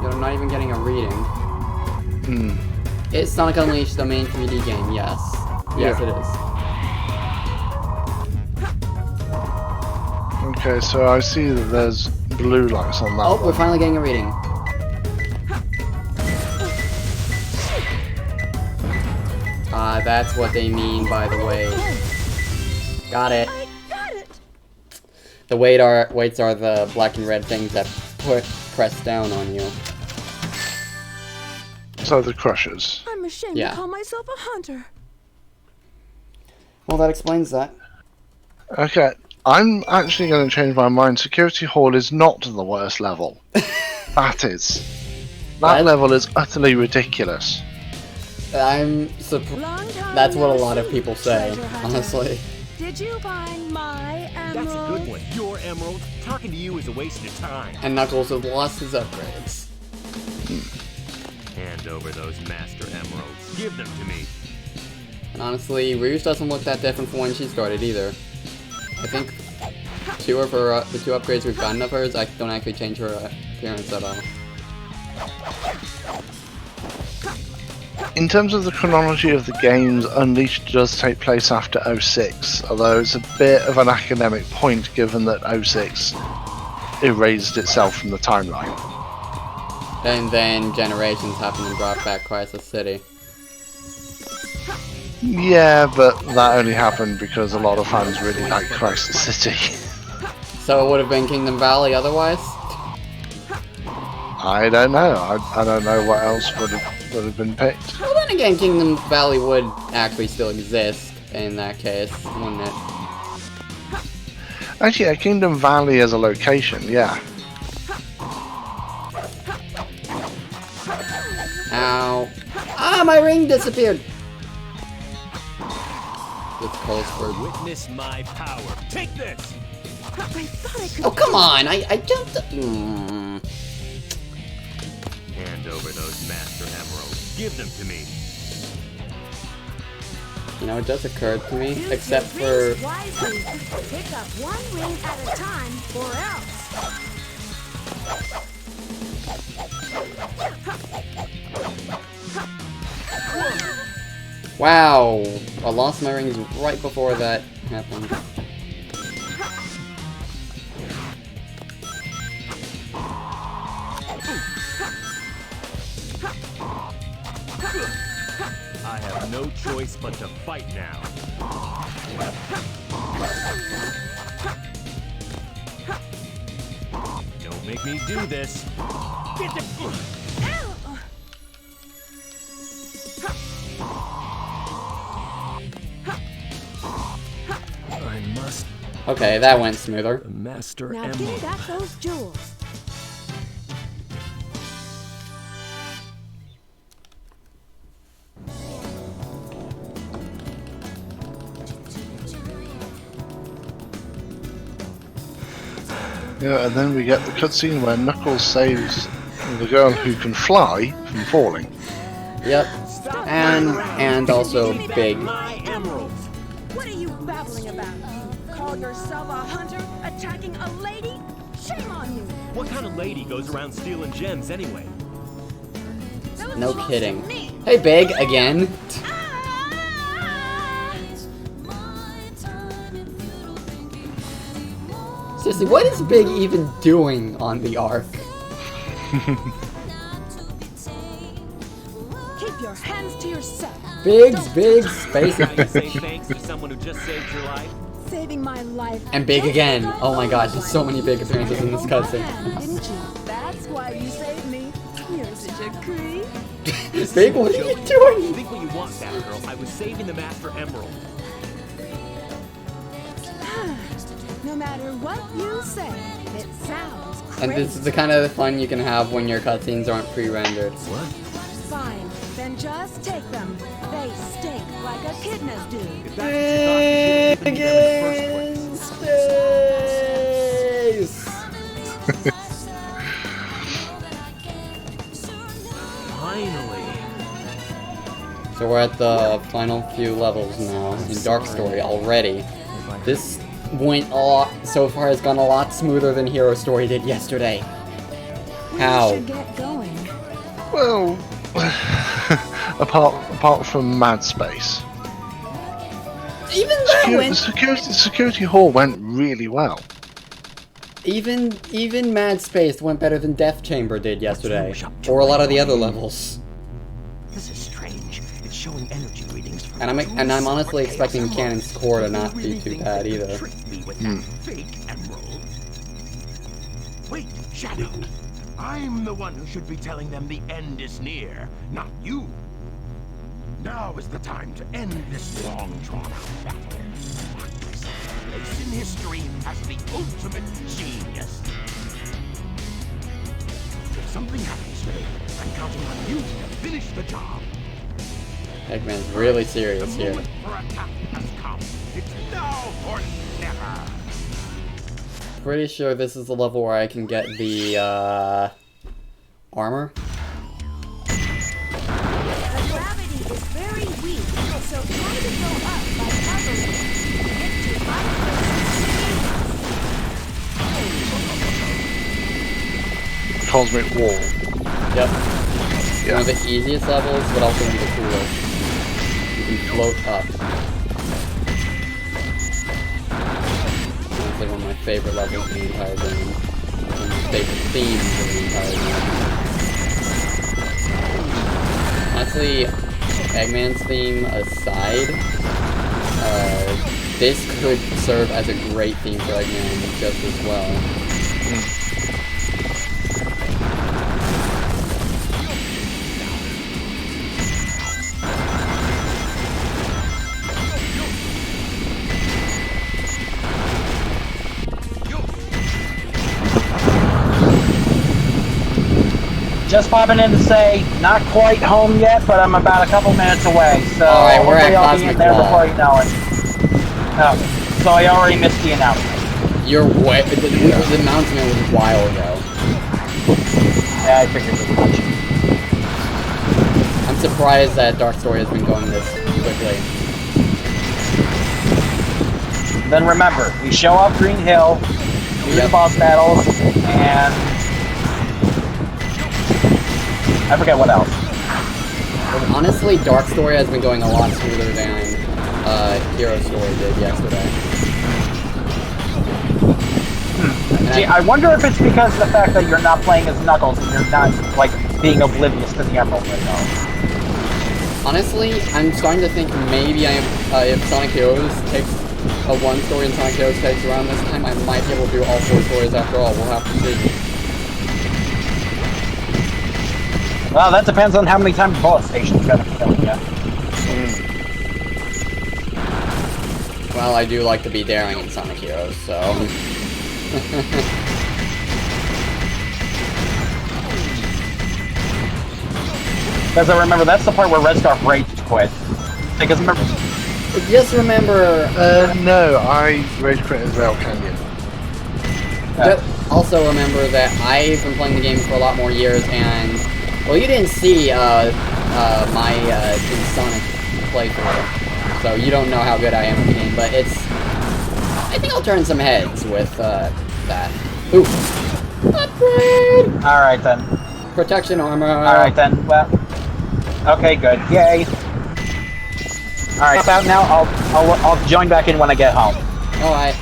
I'm not even getting a reading. Is Sonic Unleashed the main 3D game? Yes. Yes, it is. Okay, so I see that there's blue lights on that Oh, one. we're finally getting a reading. That's what they mean by the way. Got it. I got it. The weights are the black and red things that press down on you. So the crushers. I'm ashamed Yeah. to call myself a hunter. Well, that explains that. Okay, I'm actually going to change my mind. Security Hall is not the worst level. That is. That level is utterly ridiculous. I'm surprised. That's what a lot of people say, honestly. Did you find my emerald? That's a good one. Your emerald. Talking to you is a waste of time. And Knuckles has lost his upgrades. Hand over those master emeralds. Give them to me. And honestly, Rouge doesn't look that different from when she started either. I think two of her, the two upgrades we've gotten of hers, don't actually change her appearance at all. In terms of the chronology of the games, Unleashed does take place after 06, although it's a bit of an academic point given that 06 erased itself from the timeline. And then Generations happened and brought back Crisis City. Yeah, but that only happened because a lot of fans really like Crisis City. So it would have been Kingdom Valley otherwise? I don't know. I don't know what else would have been picked. Well, then again, Kingdom Valley would actually still exist in that case, wouldn't it? Actually, yeah, Kingdom Valley as a location, yeah. Ow. Ah, my ring disappeared! This calls for... Witness my power. Take this! I thought I could... Oh, come on! I jumped... Hand over those master emeralds. Give them to me. You know, it just occurred to me, Use except your for... rings wisely. Pick up one ring at a time, or else. Wow! I lost my rings right before that happened. I have no choice but to fight now. Don't make me do this. Get the... I must... Okay, that went smoother. The master Now emerald. give back those jewels. Yeah, and then we get the cutscene where Knuckles saves the girl who can fly from falling. Yep. And also Big. What are you babbling about? You call yourself a hunter, attacking a lady? Shame on you! What kind of lady goes around stealing gems anyway? No kidding. Hey, Big, again. Seriously, what is Big even doing on the Ark? Keep your hands to yourself. Big space. Trying to say thanks to someone who just saved your life? Saving my life. And Big again. Oh my gosh, there's so many Big appearances in this cutscene. Didn't you? That's why you saved me. You're such a creep. Big, what are you doing? Think what you want, Batgirl. I was saving the Master Emerald. No matter what you say, it sounds crazy. And this is the kind of fun you can have when your cutscenes aren't pre-rendered. What? Fine, then just take them. They stink like echidnas do. If that's what you thought, you should have given me them in the first place. Finally. So we're at the final few levels now in Dark Story already. This went so far has gone a lot smoother than Hero Story did yesterday. How? We should get going. Well, apart from Mad Space, Even that went. security hall went really well. Even Mad Space went better than Death Chamber did yesterday, or a lot of the other levels. This is strange. It's showing energy readings from And I'm honestly expecting Canon's Core to not be too bad either. fake emerald. Wait, Shadow. I'm the one who should be telling them the end is near, not you. Now is the time to end this long drawn out battle. This place in history has the ultimate genius. If something happens to me, I'm counting on you to finish the job. Eggman's really serious The here. moment for attack has come. It's now or never. Pretty sure this is the level where I can get the armor. The gravity is very weak, so try to go up by hovering. Get to high places. Cosmic Wall. Yep. One of the easiest levels, but also one of the coolest. You can float up. It's like one of my favorite levels in the entire game. One of my favorite themes in the entire game. Honestly, Eggman's theme aside, this could serve as a great theme for Eggman just as well. Just popping in to say, not quite home yet, but I'm about a couple minutes away. So Alright, we're at hopefully I'll be in Cosmic there Wall. before you know it. Oh, so I already missed the announcement. You're way. The announcement was a while ago. Yeah, I figured as much. I'm surprised that Dark Story has been going this quickly. Then remember, we show up Green Hill, do the boss battles, and I forget what else. Honestly, Dark Story has been going a lot smoother than Hero Story did yesterday. Gee, I wonder if it's because of the fact that you're not playing as Knuckles and you're not, like, being oblivious to the Emerald right now. Honestly, I'm starting to think maybe if Sonic Heroes takes a one story and Sonic Heroes takes around this time, I might be able to do all 4 stories after all. We'll have to see. Well, that depends on how many times Bullet Station's gonna kill you. Well, I do like to be daring in Sonic Heroes, so... Because I remember that's the part where Red Scarf Rage quit. Because remember... Just remember... No, I rage quit as well, Canyon. Also remember that I've been playing the game for a lot more years, and... Well, you didn't see my Sonic playthrough, so you don't know how good I am at the game, but it's... I think I'll turn some heads with that. Ooh. Upgrade! Alright then. Protection armor. Alright then, well... Okay, good. Yay! Alright, so now I'll join back in when I get home. Alright.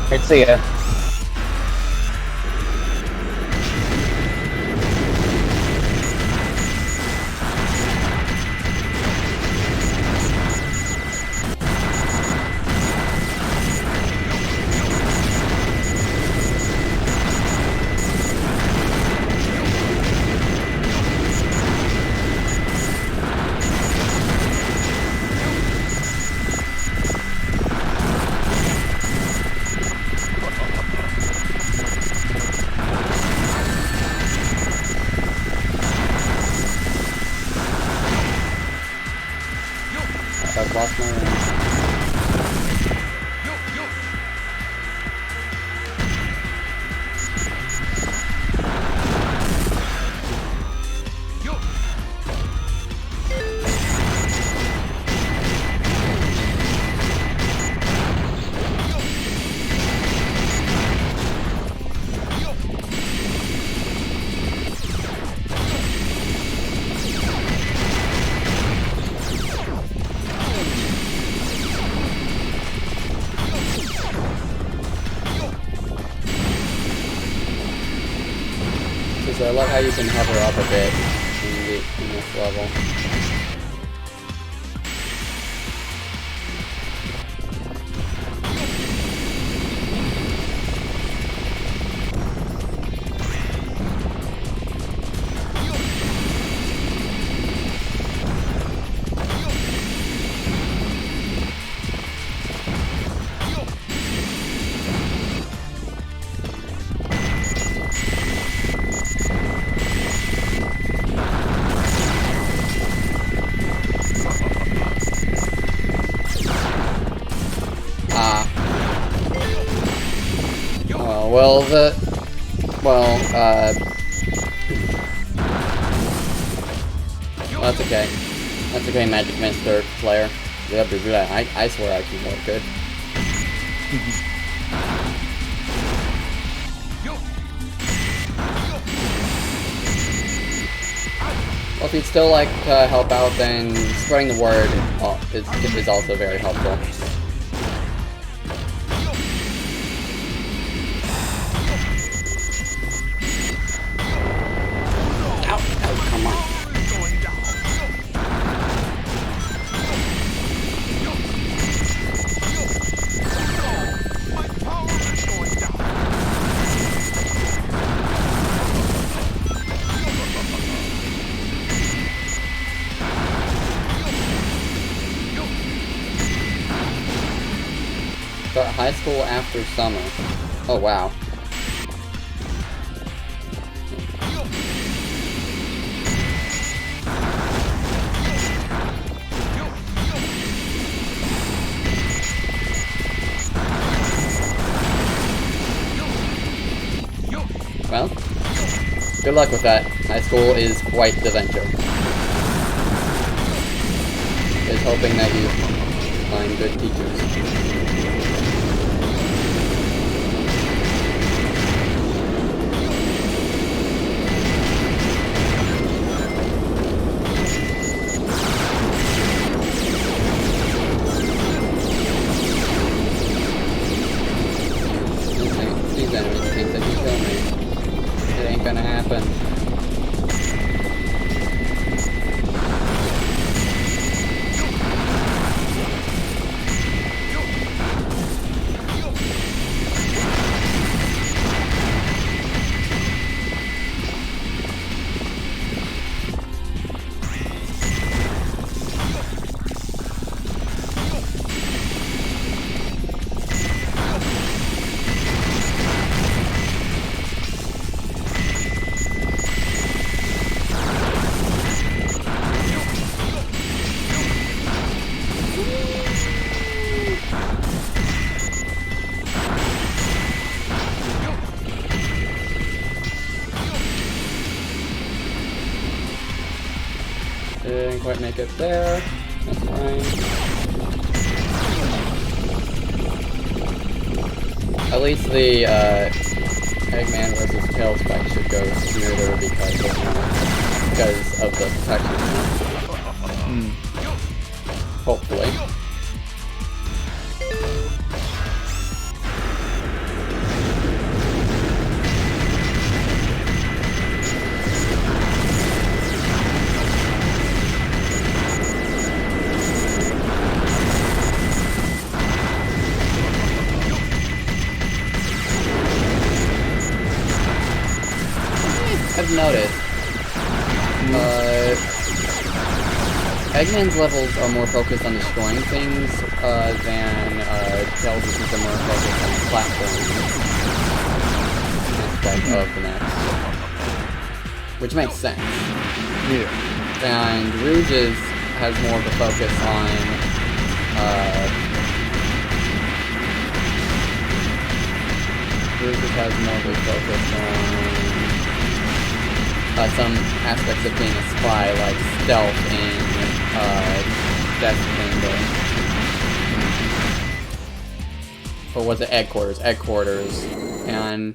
Great to see ya. I've lost my range. Because I love how you can hover up a bit in this level. That's okay. That's okay, Magic Mister player. I swear I can work good. Well, if you'd still like to help out, then spreading the word is also very helpful. Start high school after summer. Oh wow. Well, good luck with that. High school is quite the venture. Just hoping that you find good teachers. These enemies think they can kill me. It ain't gonna happen. Didn't quite make it there. That's fine. At least the Eggman versus Tails fight should go smoother because of the protection. Hopefully. I've noticed, Eggman's levels are more focused on destroying things, than, Tails' is more focused on platforming aspect of the maps. Which makes sense. Yeah. And Rouge's has more of a focus on, some aspects of being a spy, like stealth in Death Kingdom. Or was it Egg Quarters? Egg Quarters. And,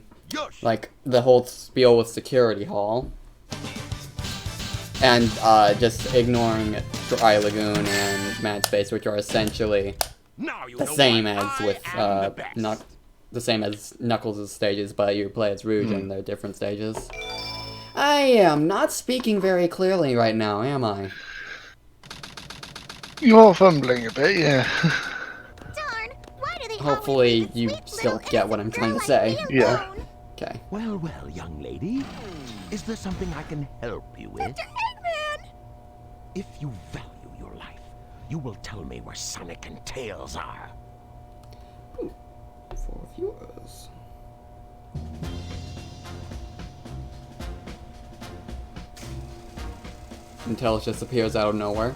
like, the whole spiel with Security Hall. And, just ignoring Dry Lagoon and Mad Space, which are essentially the same as with, the same as Knuckles' stages, but you play as Rouge and they're different stages. I am not speaking very clearly right now, am I? You're fumbling a bit, yeah. Darn, why do they Hopefully you still get what I'm trying to say. Yeah. Okay. Well, well, young lady. Is there something I can help you with? Dr. Eggman! If you value your life, you will tell me where Sonic and Tails are. For viewers. And Tails just appears out of nowhere.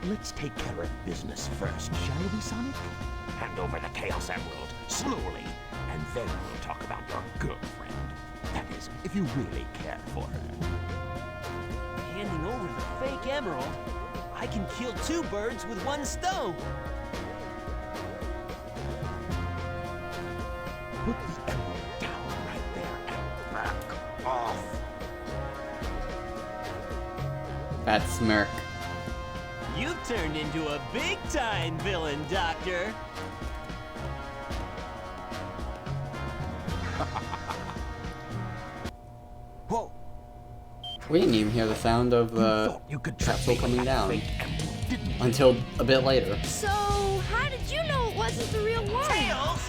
Let's take care of business first, shall we, Sonic? Hand over the Chaos Emerald, slowly, and then we'll talk about your girlfriend. That is, if you really care for her. Handing over the fake emerald? I can kill 2 birds with 1 stone. Put the emerald down right there and back off. That smirk. You've turned into a big-time villain, Doctor. Whoa! We didn't even hear the sound of the capsule coming down until a bit later. So, how did you know it wasn't the real one? Tails!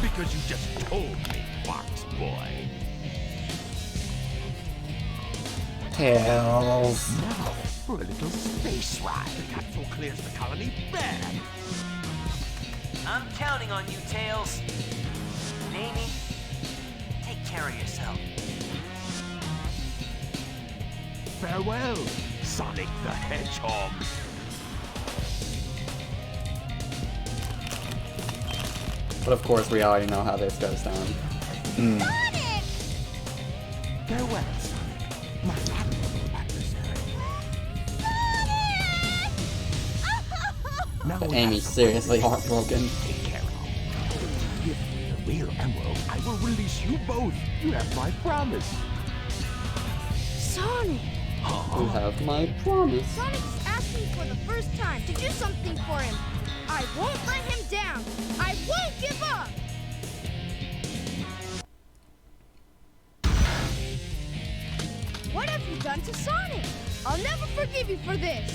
Because you just told me, Fox Boy. Tails. Now, for a little space ride. The capsule clears the colony bad. I'm counting on you, Tails. And Amy, take care of yourself. Farewell, Sonic the Hedgehog. But of course, we already know how this goes down. Sonic! Farewell, Sonic, my admirable adversary. Now we Amy's have seriously heartbroken. take care of. Give me the real emerald, I will release you both. You have my promise. Sonic! You have my promise. Sonic's asking for the first time to do something for him. I won't let him down. I won't give up. What have you done to Sonic? I'll never forgive you for this.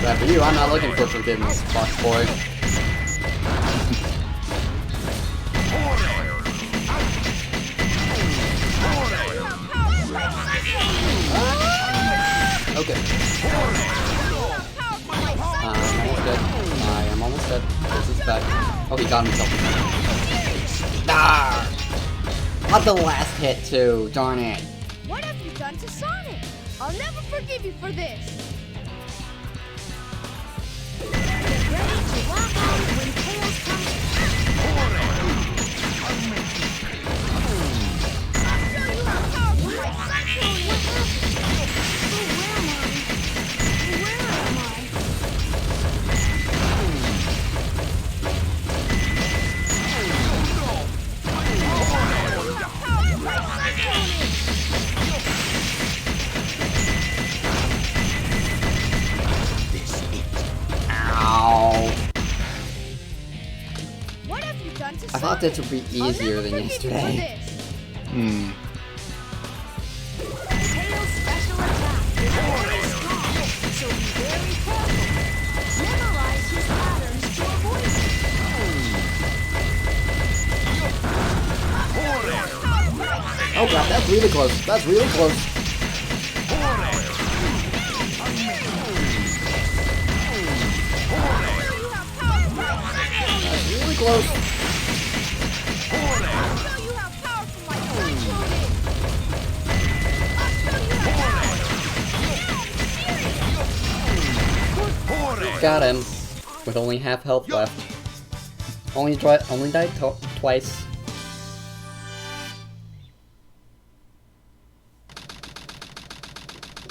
Bad for you, I'm not looking for forgiveness, Fox Boy. Okay. I'm almost dead. I am almost dead. This is bad. Oh, he got himself. Ah! Not the last hit, too. Darn it. What have you done to Sonic? I'll never forgive you for this. Get ready to walk out when Tails comes. I'll show you how powerful my cyclone is. I thought this would be easier than yesterday. Tails' special attack is very strong, so be very careful. Memorize his patterns to avoid it. Oh crap, that's really close. That's really close. That's really close. I'll show you how powerful my cyclone is. Got him. With only half health left. Only died twice.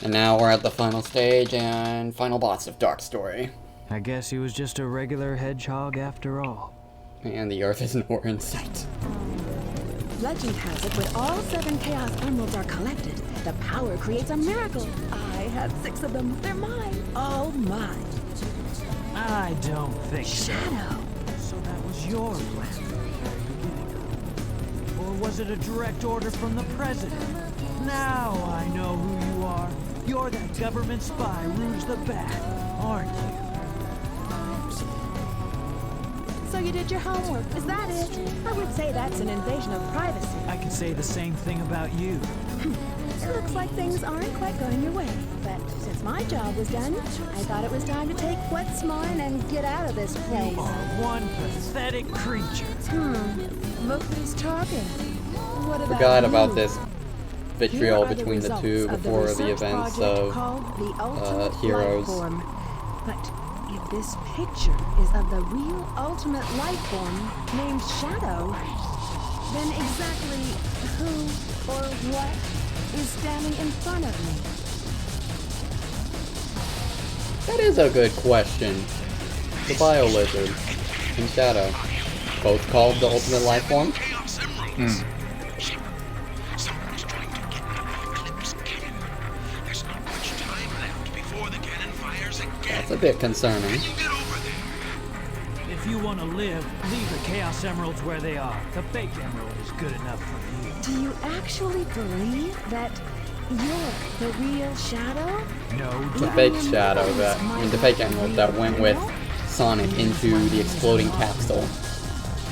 And now we're at the final stage and final boss of Dark Story. I guess he was just a regular hedgehog after all. And the Earth is nowhere in sight. Legend has it, when all 7 Chaos Emeralds are collected, the power creates a miracle. I have 6 of them. They're mine. All mine. I don't think so. Shadow. So that was your plan from the very beginning. Or was it a direct order from the president? Now I know who you are. You're that government spy, Rouge the Bat, aren't you? So you did your homework, is that it? I would say that's an invasion of privacy. I can say the same thing about you. It looks like things aren't quite going your way. But since my job was done, I thought it was time to take what's mine and get out of this place. You are one pathetic creature. Look who's talking. What about Forgot you? about this vitriol Here are between the results two of before the research events project of called the Ultimate Heroes. Life Form. But if this picture is of the real ultimate life form named Shadow, then exactly who or what is standing in front of me? That is a good question. The Bio Lizard and Shadow, both called the Ultimate Life Form. Someone's trying to get that Eclipse cannon. There's not much time left before the cannon fires again. That's a bit concerning. If you want to live, leave the Chaos Emeralds where they are. The fake emerald is good enough for you. Do you actually believe that you're the real Shadow? No, The fake Shadow the fake Emerald that went with Sonic into the exploding capsule.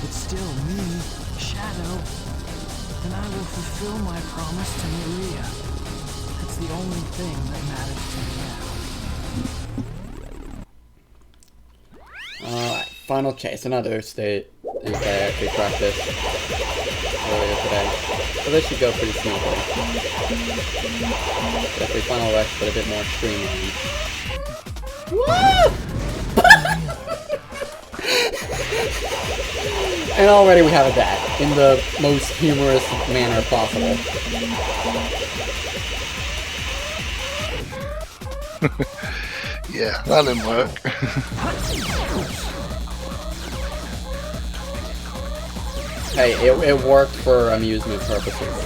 it's still me, Shadow. And I will fulfill my promise to Maria. That's the only thing that matters to me now. Alright, final chase. Another state is that we practiced earlier today. So this should go pretty smoothly. Definitely final rush, but a bit more streamlined. And already we have a death in the most humorous manner possible. Yeah, that didn't work. Hey, it worked for amusement purposes.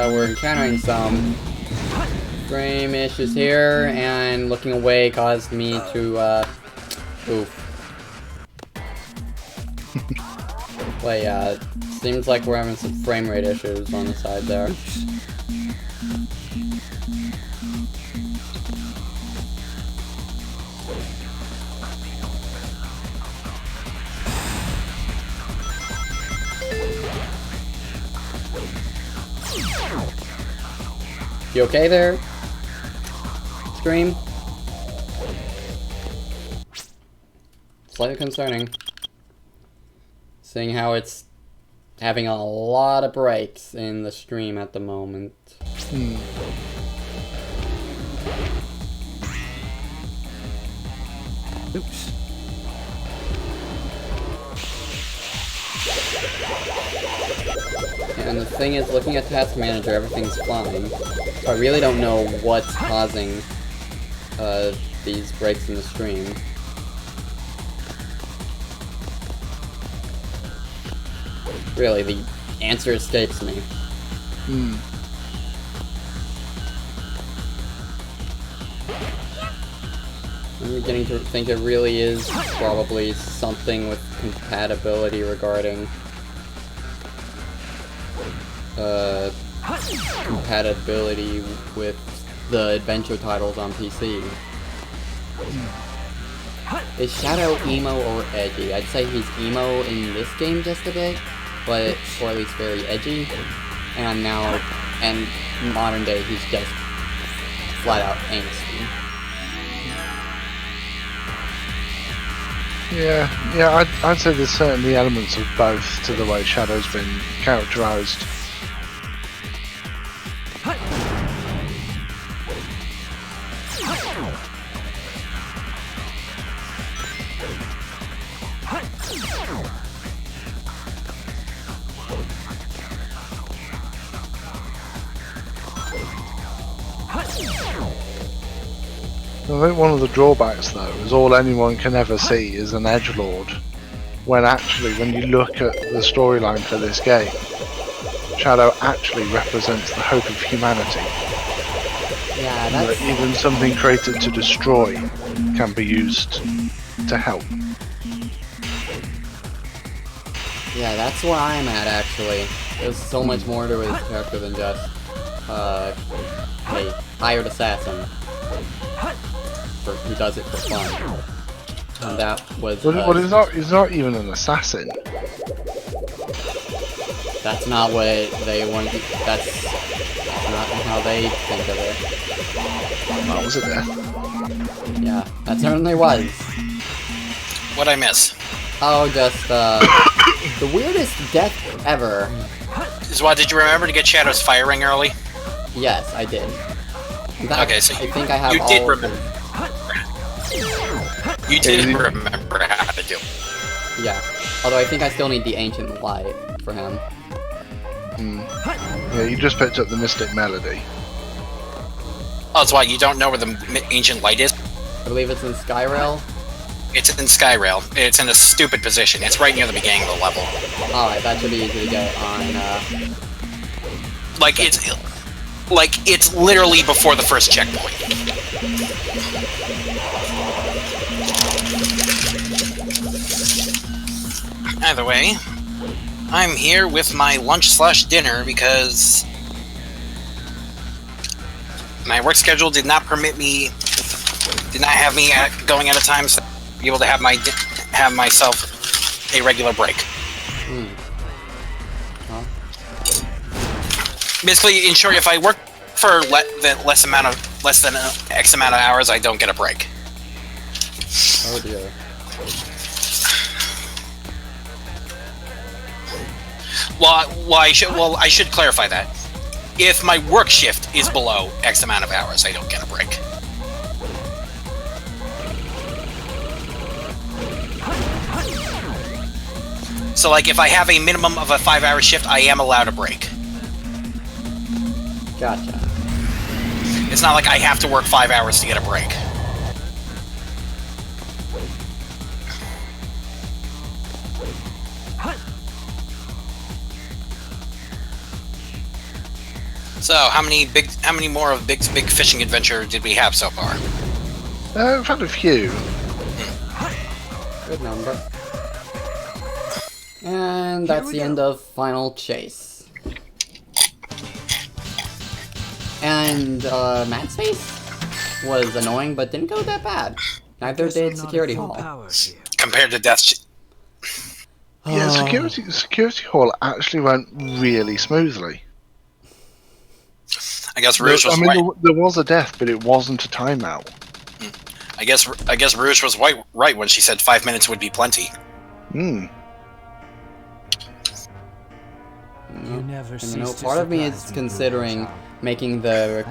We're encountering some frame issues here, and looking away caused me to, oof. Well, yeah, seems like we're having some frame rate issues on the side there. You okay there? Scream? Slightly concerning. Seeing how it's having a lot of breaks in the stream at the moment. Oops. And the thing is, looking at Task Manager, everything's fine. So I really don't know what's causing these breaks in the stream. Really, the answer escapes me. I'm beginning to think it really is probably something with compatibility regarding compatibility with the adventure titles on PC. Is Shadow emo or edgy? I'd say he's emo in this game just a bit, but or at least very edgy. And modern day, he's just flat out angsty. Yeah, I'd say there's certainly elements of both to the way Shadow's been characterized. I think one of the drawbacks, though, is all anyone can ever see is an edgelord, when actually, when you look at the storyline for this game, Shadow actually represents the hope of humanity. Yeah, that's... That even something created to destroy can be used to help. Yeah, that's where I'm at, actually. There's so much more to his character than just, a hired assassin who does it for fun. And that was... But he's not even an assassin. That's not what they want. That's not how they think of it. That was a death. Yeah, that certainly was. What'd I miss? Oh, just, the weirdest death ever. Is what, did you remember to get Shadow's firing early? Yes, I did. In fact, Okay, so I think I have you all did of remember. You did remember how to do it. Yeah. Although I think I still need the Ancient Light for him. Yeah, you just picked up the Mystic Melody. Oh, that's why you don't know where the Ancient Light is? I believe it's in Skyrail. It's in Skyrail. It's in a stupid position. It's right near the beginning of the level. Alright, that should be easy to get on, it's literally before the first checkpoint. Either way, I'm here with my lunch/dinner because my work schedule did not have me going at a time so I'd be able to have myself a regular break. Basically, in short, if I work for less than X amount of hours, I don't get a break. Oh dear. Well, I should clarify that. If my work shift is below X amount of hours, I don't get a break. So, like, if I have a minimum of a 5-hour shift, I am allowed a break. Gotcha. It's not like I have to work 5 hours to get a break. So, how many more of Big Fishing Adventure did we have so far? We've had a few. Good number. And that's the end of Final Chase. And, Mad Space was annoying, but didn't go that bad. Neither did Security Hall. Compared to Death... Yeah, Security Hall actually went really smoothly. I guess Rouge was right. There was a death, but it wasn't a timeout. I guess Rouge was right when she said 5 minutes would be plenty. Part of me is considering making the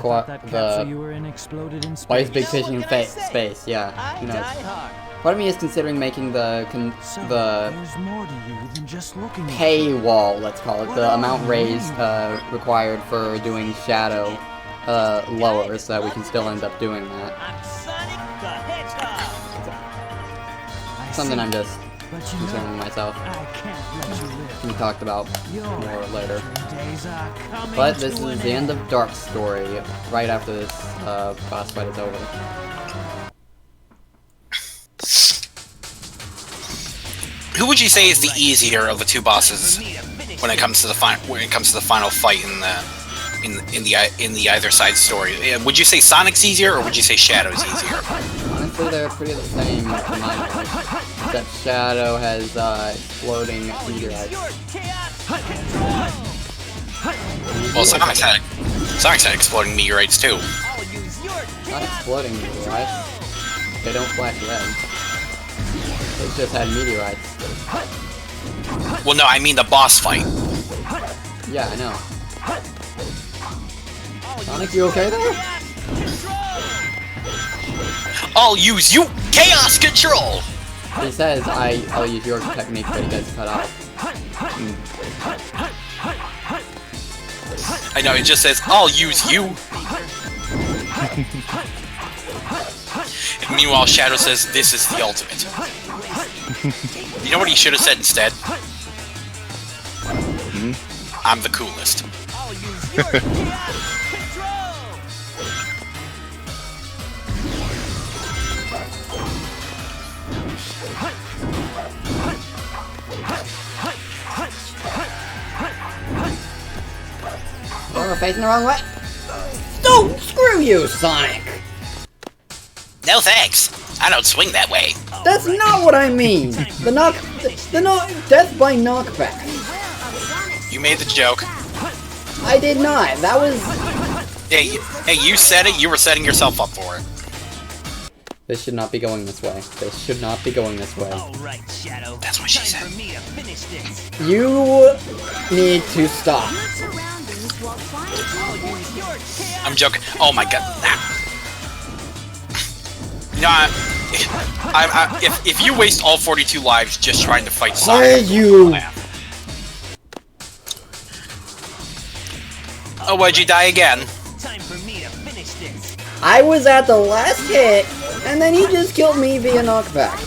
why is Big Fishing in space? Yeah, who knows? Part of me is considering making the paywall, let's call it, the amount raised required for doing Shadow lower, so that we can still end up doing that. Something I'm just concerning myself. We talked about more later. But this is the end of Dark's story, right after this boss fight is over. Who would you say is the easier of the two bosses when it comes to the final fight in the either side story? Would you say Sonic's easier, or would you say Shadow's easier? Honestly, they're pretty the same to my knowledge. Except Shadow has exploding meteorites. Well, Sonic's had exploding meteorites too. Not exploding meteorites. They don't flash red. They just had meteorites. Well, no, I mean the boss fight. Yeah, I know. Sonic, you okay there? I'll use you! Chaos Control! He says, I'll use your technique, but he gets cut off. I know, it just says, I'll use you! And meanwhile, Shadow says, this is the ultimate. You know what he should have said instead? I'm the coolest. Oh, we're facing the wrong way. Don't screw you, Sonic! No thanks. I don't swing that way. That's not what I mean! The death by knockback. You made the joke. I did not. That was... Hey, you said it. You were setting yourself up for it. This should not be going this way. This should not be going this way. Alright, Shadow. That's what she said. For me to finish this. You need to stop. I'm joking. Oh my god. No, if you waste all 42 lives just trying to fight Sonic, you? Oh, why'd you die again? Time for me to finish this. I was at the last hit, and then he just killed me via knockback.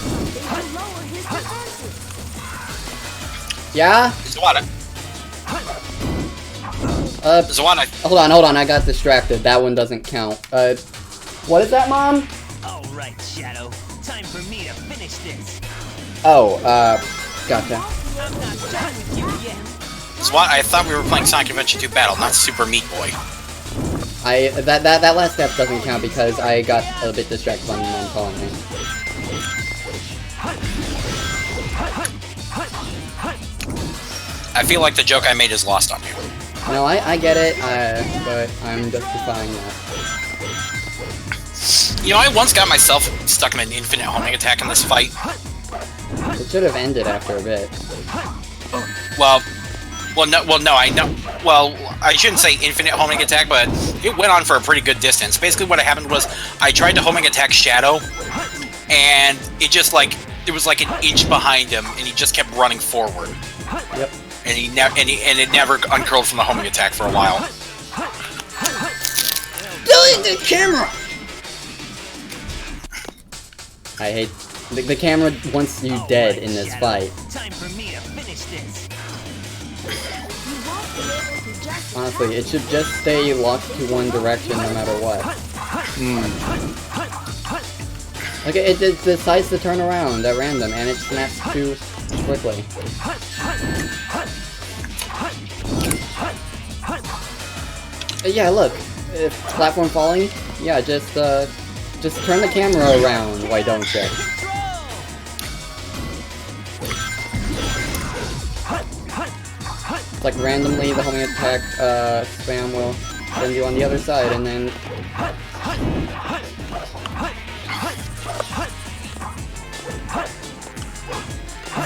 Yeah? Zawada. Zawada. Hold on, I got distracted. That one doesn't count. What is that, Mom? Alright, Shadow. Time for me to finish this. Oh, gotcha. I'm not done with you yet. Zawada, I thought we were playing Sonic Adventure 2 Battle, not Super Meat Boy. That last step doesn't count because I got a bit distracted by Mom calling me. I feel like the joke I made is lost on you. No, I get it, but I'm justifying that. You know, I once got myself stuck in an infinite homing attack in this fight. It should have ended after a bit. Well, no, I know. Well, I shouldn't say infinite homing attack, but it went on for a pretty good distance. Basically, what happened was I tried to homing attack Shadow, and it just it was like an inch behind him, and he just kept running forward. Yep. And it never uncurled from the homing attack for a while. Delete the camera! I hate the camera wants you dead in this fight. Time for me to finish this. Honestly, it should just stay locked to one direction no matter what. Like it decides to turn around at random and it snaps too quickly. Yeah, look, if platform falling, yeah, just turn the camera around, why don't you? It's like randomly the homing attack spam will send you on the other side and then...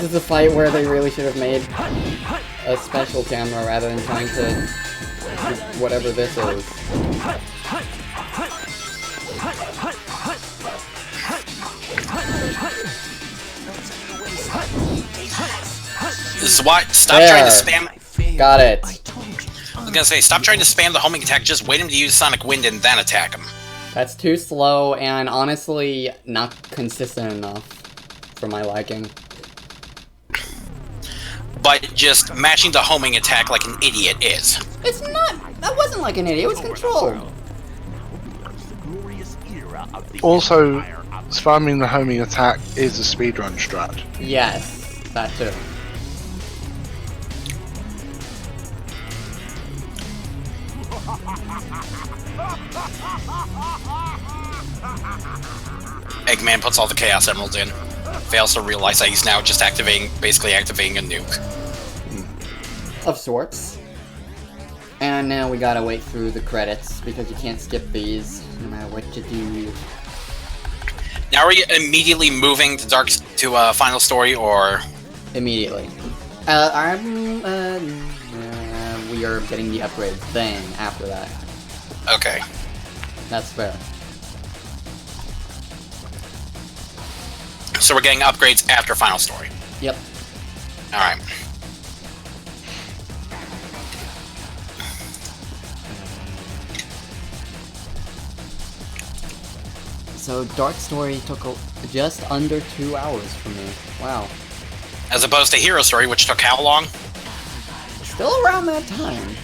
This is a fight where they really should have made a special camera rather than trying to do whatever this is. This is why. Stop trying to spam. Got it. I was gonna say, stop trying to spam the homing attack. Just wait him to use Sonic Wind and then attack him. That's too slow and honestly not consistent enough for my liking. But just matching the homing attack like an idiot is. It's not. That wasn't like an idiot. It was controlled. Also, spamming the homing attack is a speedrun strat. Yes, that too. Eggman puts all the Chaos Emeralds in. Fails to realize that he's now just basically activating a nuke. Of sorts. And now we gotta wait through the credits, because you can't skip these, no matter what you do. Now are you immediately moving to Final Story, or...? Immediately. We are getting the upgrades then, after that. Okay. That's fair. So we're getting upgrades after Final Story? Yep. Alright. So Dark Story took just under 2 hours for me. Wow. As opposed to Hero Story, which took how long? Still around that time.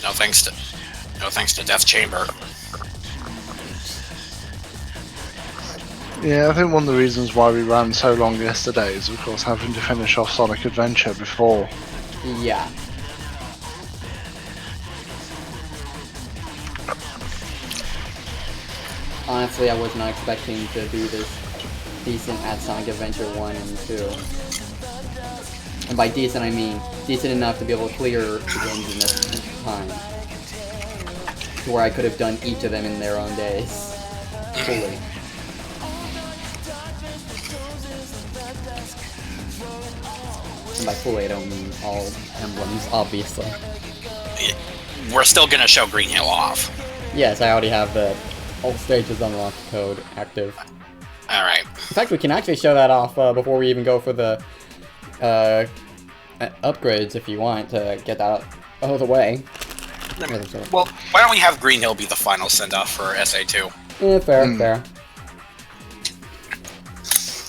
No thanks to Death Chamber. Yeah, I think one of the reasons why we ran so long yesterday is, of course, having to finish off Sonic Adventure before. Yeah. Honestly, I was not expecting to do this decent at Sonic Adventure 1 and 2. And by decent, I mean decent enough to be able to clear the games in this time. To where I could have done each of them in their own days. Fully. And by fully, I don't mean all emblems, obviously. We're still gonna show Green Hill off. Yes, I already have the all stages unlocked code active. Alright. In fact, we can actually show that off before we even go for the upgrades if you want to get that out of the way. Well, why don't we have Green Hill be the final send-off for SA2? Yeah, fair.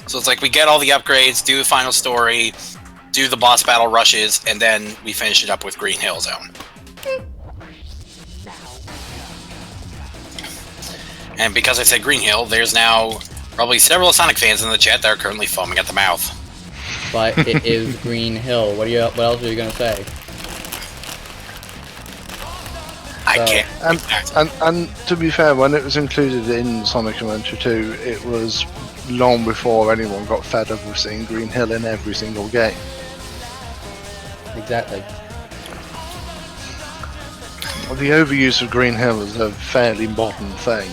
So it's like we get all the upgrades, do the final story, do the boss battle rushes, and then we finish it up with Green Hill Zone. And because I said Green Hill, there's now probably several Sonic fans in the chat that are currently foaming at the mouth. But it is Green Hill. What else are you gonna say? I can't. And to be fair, when it was included in Sonic Adventure 2, it was long before anyone got fed up of seeing Green Hill in every single game. Exactly. Well, the overuse of Green Hill is a fairly modern thing.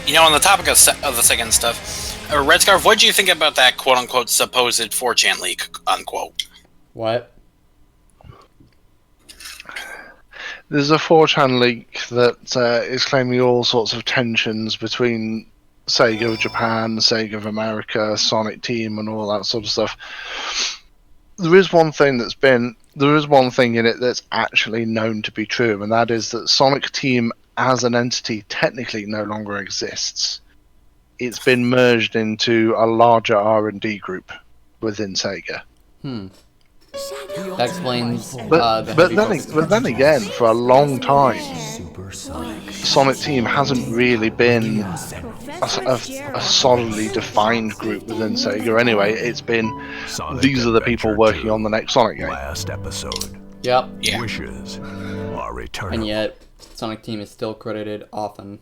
You know, on the topic of the second stuff, Red Scarf, what did you think about that quote-unquote supposed 4chan leak, unquote? What? There's a 4chan leak that is claiming all sorts of tensions between Sega of Japan, Sega of America, Sonic Team, and all that sort of stuff. There is one thing in it that's actually known to be true, and that is that Sonic Team as an entity technically no longer exists. It's been merged into a larger R&D group within Sega. That explains but then again, for a long time, Sonic Team hasn't really been a solidly defined group within Sega anyway. It's been, these are the people working on the next Sonic game. Last episode. Yep. Wishes are eternal. And yet, Sonic Team is still credited often.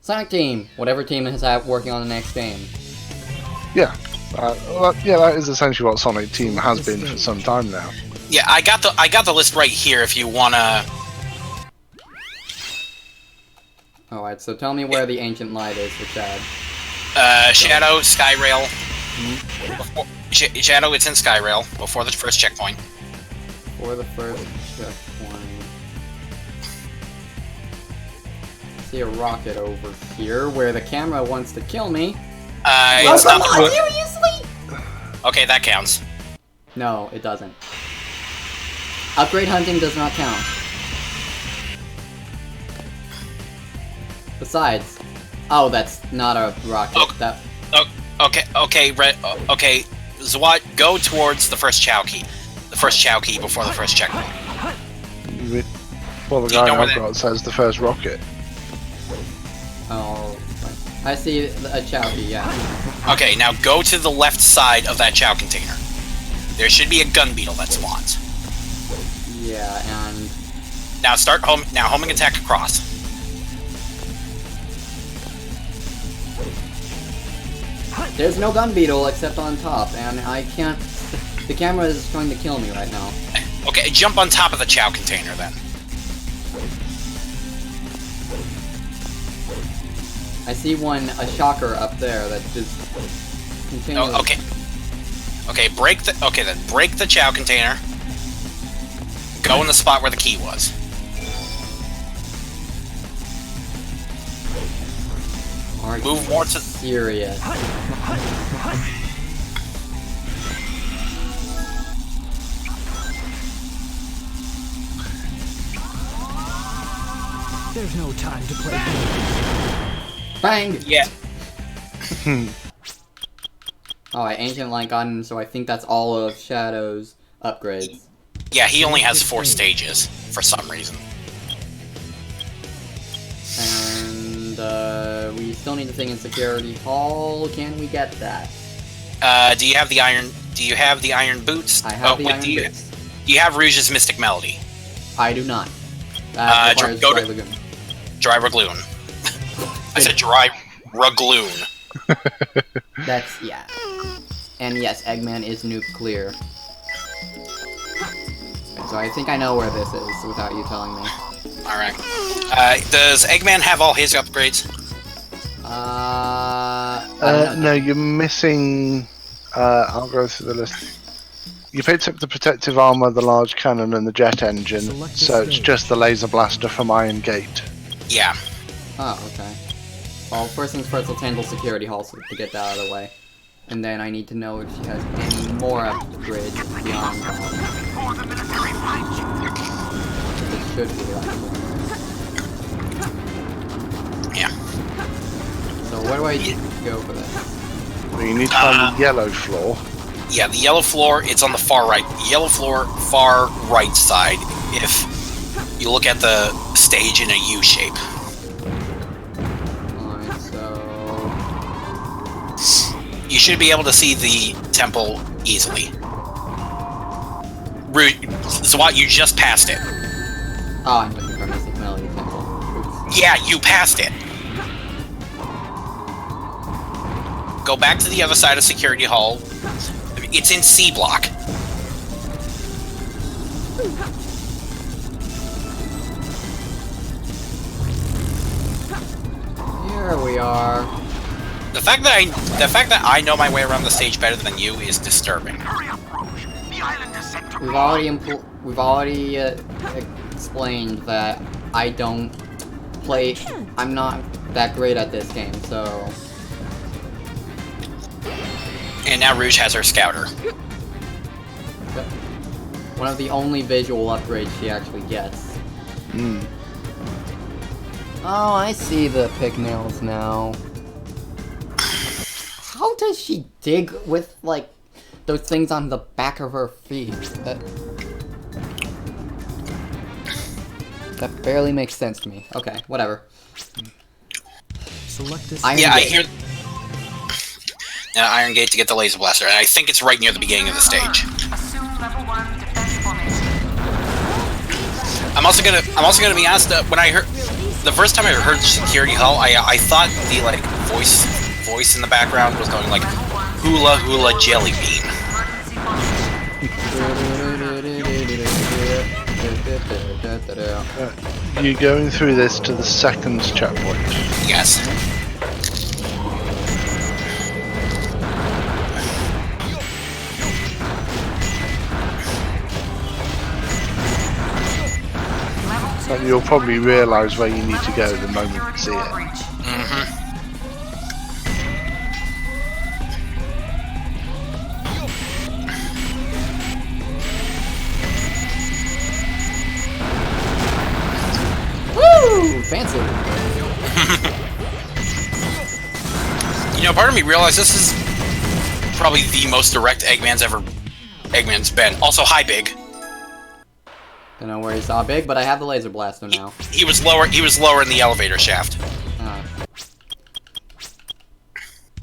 Sonic Team! Whatever team is working on the next game. Yeah. That is essentially what Sonic Team has been for some time now. Yeah, I got the list right here if you wanna... Alright, so tell me where the Ancient Light is for Chad. Shadow, Skyrail. Shadow, it's in Skyrail, before the first checkpoint. Before the first checkpoint. I see a rocket over here, where the camera wants to kill me. Oh, come on, seriously? Okay, that counts. No, it doesn't. Upgrade hunting does not count. Besides, oh, that's not a rocket. Okay, Zwat, go towards the first Chao Key. The first Chao Key before the first checkpoint. Well, the guy I've got says the first rocket. Oh, I see a Chao Key, yeah. Okay, now go to the left side of that Chao container. There should be a gun beetle that spawns. Yeah, and... Now homing attack across. There's no gun beetle except on top, and I can't... The camera is trying to kill me right now. Okay, jump on top of the chow container then. I see a shocker up there that just continues. Oh, okay. Okay, break the chow container. Go in the spot where the key was. Move more to... Serious. There's no time to play. Bang! Yeah. Alright, Ancient Light Gun, so I think that's all of Shadow's upgrades. Yeah, he only has 4 stages, for some reason. And, we still need the thing in Security Hall. Can we get that? Do you have the iron boots? I have the iron boots. Do you have Rouge's Mystic Melody? I do not. That requires go Dry to Lagoon. Dry Ragloon. I said Dry Ragloon. That's, yeah. And yes, Eggman is nuclear. So I think I know where this is without you telling me. Alright. Does Eggman have all his upgrades? No, you're missing... I'll go through the list. You picked up the protective armor, the large cannon, and the jet engine, so it's just the laser blaster from Iron Gate. Yeah. Oh, okay. Well, first things first, let's handle Security Hall to get that out of the way. And then I need to know if she has any more upgrades beyond that. It should be, actually. Yeah. So where do I go for this? Well, you need to find the yellow floor. Yeah, the yellow floor, it's on the far right. Yellow floor, far right side, if you look at the stage in a U shape. Alright, so... You should be able to see the temple easily. Zwat, you just passed it. Oh, I'm looking for Mystic Melody Temple. Oops. Yeah, you passed it. Go back to the other side of Security Hall. It's in C block. Here we are. The fact that I know my way around the stage better than you is disturbing. We've already explained that I don't play. I'm not that great at this game, so. And now Rouge has her scouter. One of the only visual upgrades she actually gets. Hmm. Oh, I see the pick nails now. How does she dig with, like, those things on the back of her feet? That barely makes sense to me. Okay, whatever. Yeah, I hear... Iron Gate to get the laser blaster, and I think it's right near the beginning of the stage. I'm also gonna be honest. When I heard the first time I heard Security Hall, I thought the like voice in the background was going like hula hula jelly bean. You're going through this to the second checkpoint. Yes. And you'll probably realise where you need to go the moment you see it. Woo! Fancy. You know, part of me realized this is probably the most direct Eggman's been. Also, hi, Big. Don't know where he saw Big, but I have the laser blaster now. He was lower in the elevator shaft.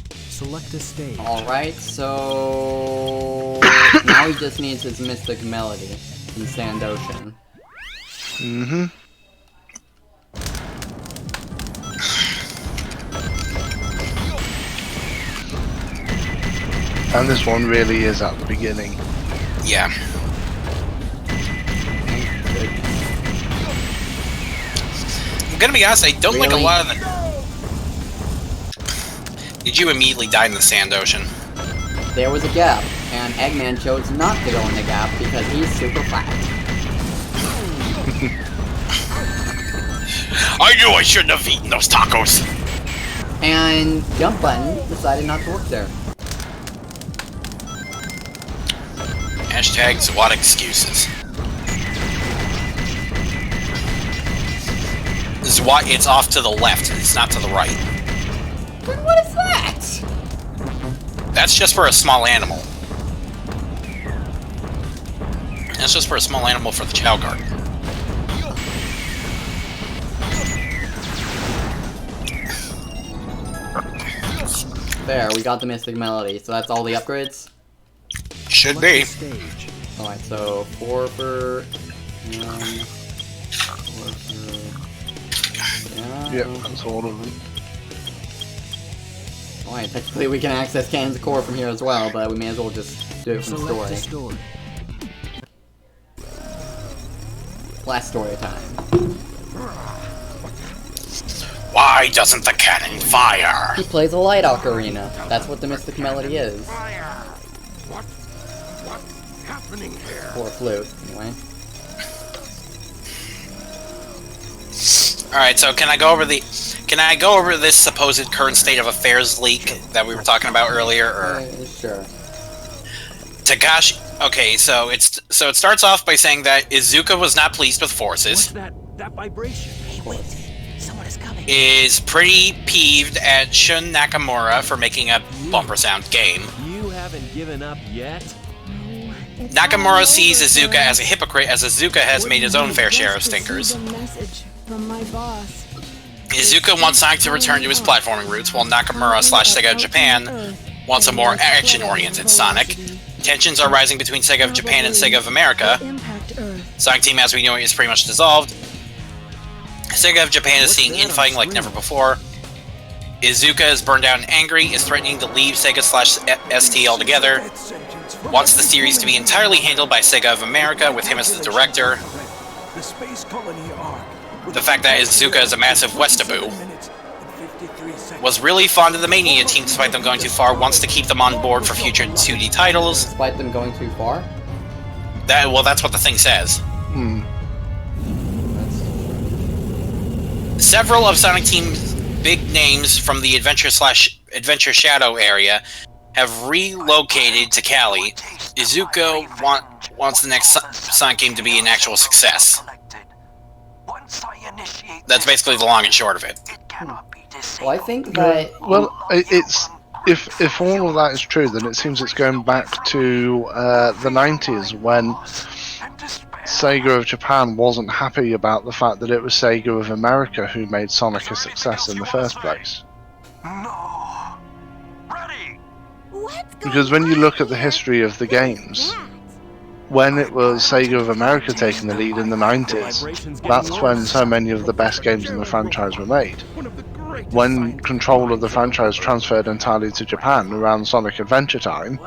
Select a stage. Alright, so... now he just needs his Mystic Melody in Sand Ocean. Mm-hmm. And this one really is at the beginning. Yeah. I'm gonna be honest, I don't like a lot of the... Did you immediately die in the sand ocean? There was a gap, and Eggman chose not to go in the gap because he's super fat. I knew I shouldn't have eaten those tacos! And Jump Button decided not to work there. Hashtags, what excuses. This is why it's off to the left, it's not to the right. What is that? That's just for a small animal. That's just for a small animal for the Chow Garden. There, we got the Mystic Melody, so that's all the upgrades? Should be. Alright, so 4 for... 4 for... Yep, that's all of them. Alright, technically we can access Cannon's Core from here as well, but we may as well just do it from story. Last story time. Why doesn't the cannon fire? He plays a light ocarina. That's what the Mystic Melody is. What's happening here? Or a flute, anyway. Alright, so can I go over this supposed current state of affairs leak that we were talking about earlier, or sure. Takashi, okay, so it starts off by saying that Izuka was not pleased with forces. What's that vibration? Hey, wait. Someone is coming. Is pretty peeved at Shun Nakamura for making a bumper sound game. You haven't given up yet? Nakamura sees Izuka as a hypocrite, as Izuka has made his own fair share of stinkers. Izuka wants Sonic to return to his platforming roots, while Nakamura/Sega of Japan wants a more action-oriented Sonic. Tensions are rising between Sega of Japan and Sega of America. Sonic Team, as we know it, is pretty much dissolved. Sega of Japan is seeing infighting like never before. Izuka is burned out and angry, is threatening to leave Sega/ST altogether. Wants the series to be entirely handled by Sega of America, with him as the director. The space colony arc. The fact that Izuka is a massive Westaboo. Was really fond of the Mania team despite them going too far, wants to keep them on board for future 2D titles. Despite them going too far? That's what the thing says. Several of Sonic Team's big names from the Adventure Shadow area have relocated to Cali. Izuka wants the next Sonic game to be an actual success. That's basically the long and short of it. Well, I think that... Well, it's... If all of that is true, then it seems it's going back to the 90s, when Sega of Japan wasn't happy about the fact that it was Sega of America who made Sonic a success in the first place. Because when you look at the history of the games, when it was Sega of America taking the lead in the 90s, that's when so many of the best games in the franchise were made. When control of the franchise transferred entirely to Japan around Sonic Adventure time,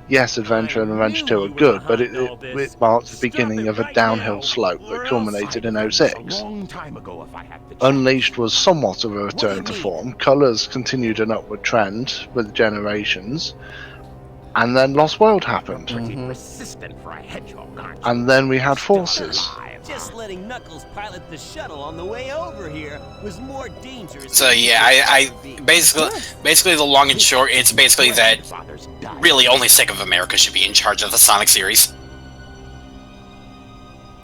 yes, Adventure and Adventure 2 are good, but it marked the beginning of a downhill slope that culminated in 06. Unleashed was somewhat of a return to form, Colors continued an upward trend with Generations, and then Lost World happened. And then we had Forces. Just letting Knuckles pilot the shuttle on the way over here was more dangerous. So yeah, I basically the long and short, it's basically that really only Sega of America should be in charge of the Sonic series.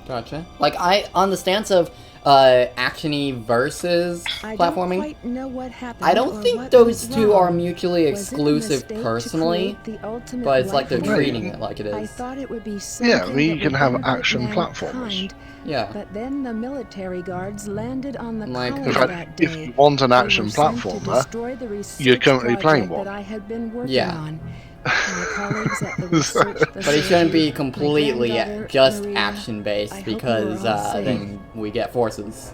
Gotcha. Like, on the stance of action-y versus platforming, I don't quite know what happened. I don't think those two are mutually exclusive personally, but it's like they're treating it like it is. I thought it would be Yeah, I mean, you can have action platformers. Yeah. But then the military guards landed on the Like, colony in fact, that day. if you want an action They were sent to platformer, destroy the research you're currently playing project one. that I had been working Yeah. on. My colleagues at the research But it shouldn't be facility, completely my granddaughter, just Maria, action-based, I hope because we're all safe. then we get Forces.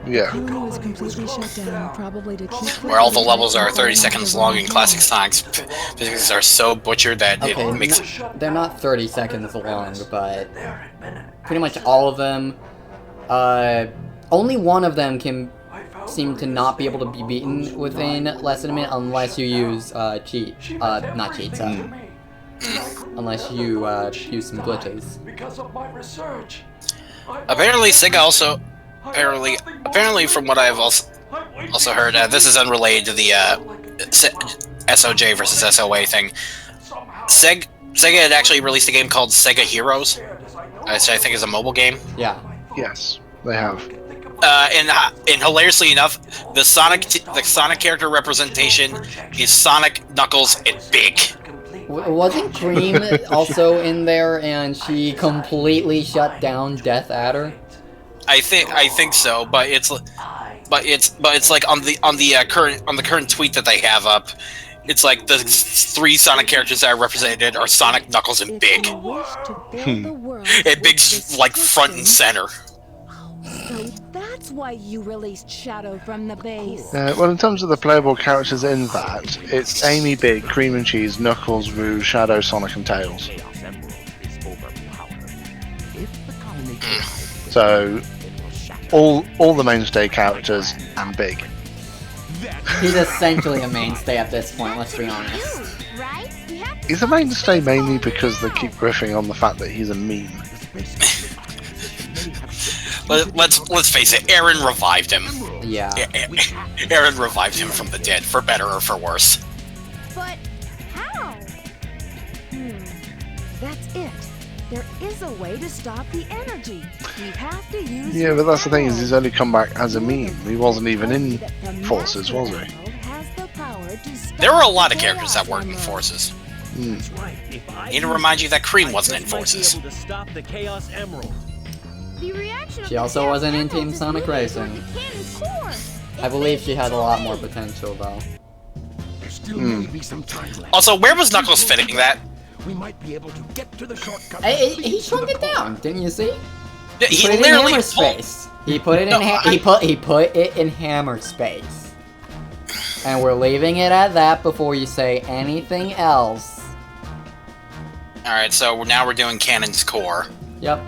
Yeah. Colony was completely shut down, probably to keep... Where all the levels are 30 seconds long in classic Sonic's physics are so butchered that Okay, it makes... they're not 30 seconds long, but pretty much all of them. Only one of them can seem to not be able to be beaten within less than a minute unless you use not cheats. Unless you use some glitches. Because of my research. Apparently, Sega also... Apparently, from what I've also heard, this is unrelated to the SOJ versus SOA thing. Sega had actually released a game called Sega Heroes, which I think is a mobile game. Yeah. Yes, they have. And hilariously enough, the Sonic character representation is Sonic, Knuckles, and Big. Wasn't Cream also in there, and she completely shut down Death Adder? I think so, but it's like on the current tweet that they have up, it's like the 3 Sonic characters that are represented are Sonic, Knuckles, and Big. And Big's like front and center. So that's why you released Shadow from the base. Well, in terms of the playable characters in that, it's Amy, Big, Cream and Cheese, Knuckles, Rouge, Shadow, Sonic, and Tails. So, all the mainstay characters and Big. He's essentially a mainstay at this point, let's be honest. He's a mainstay mainly because they keep riffing on the fact that he's a meme. Let's face it, Aaron revived him. Yeah. Aaron revived him from the dead, for better or for worse. But how? That's it. There is a way to stop the energy. You have to use... Yeah, but that's the thing, is he's only come back as a meme. He wasn't even in Forces, was he? There were a lot of characters that weren't in Forces. Need to remind you that Cream wasn't in Forces. She also wasn't in Team Sonic Racing. I believe she had a lot more potential, though. Also, where was Knuckles fitting that? We might be able to get to the shortcut. He shrunk it down, didn't you see? He put it in literally hammer space. He put it in he put it in hammer space. And we're leaving it at that before you say anything else. Alright, so now we're doing Cannon's core. Yep.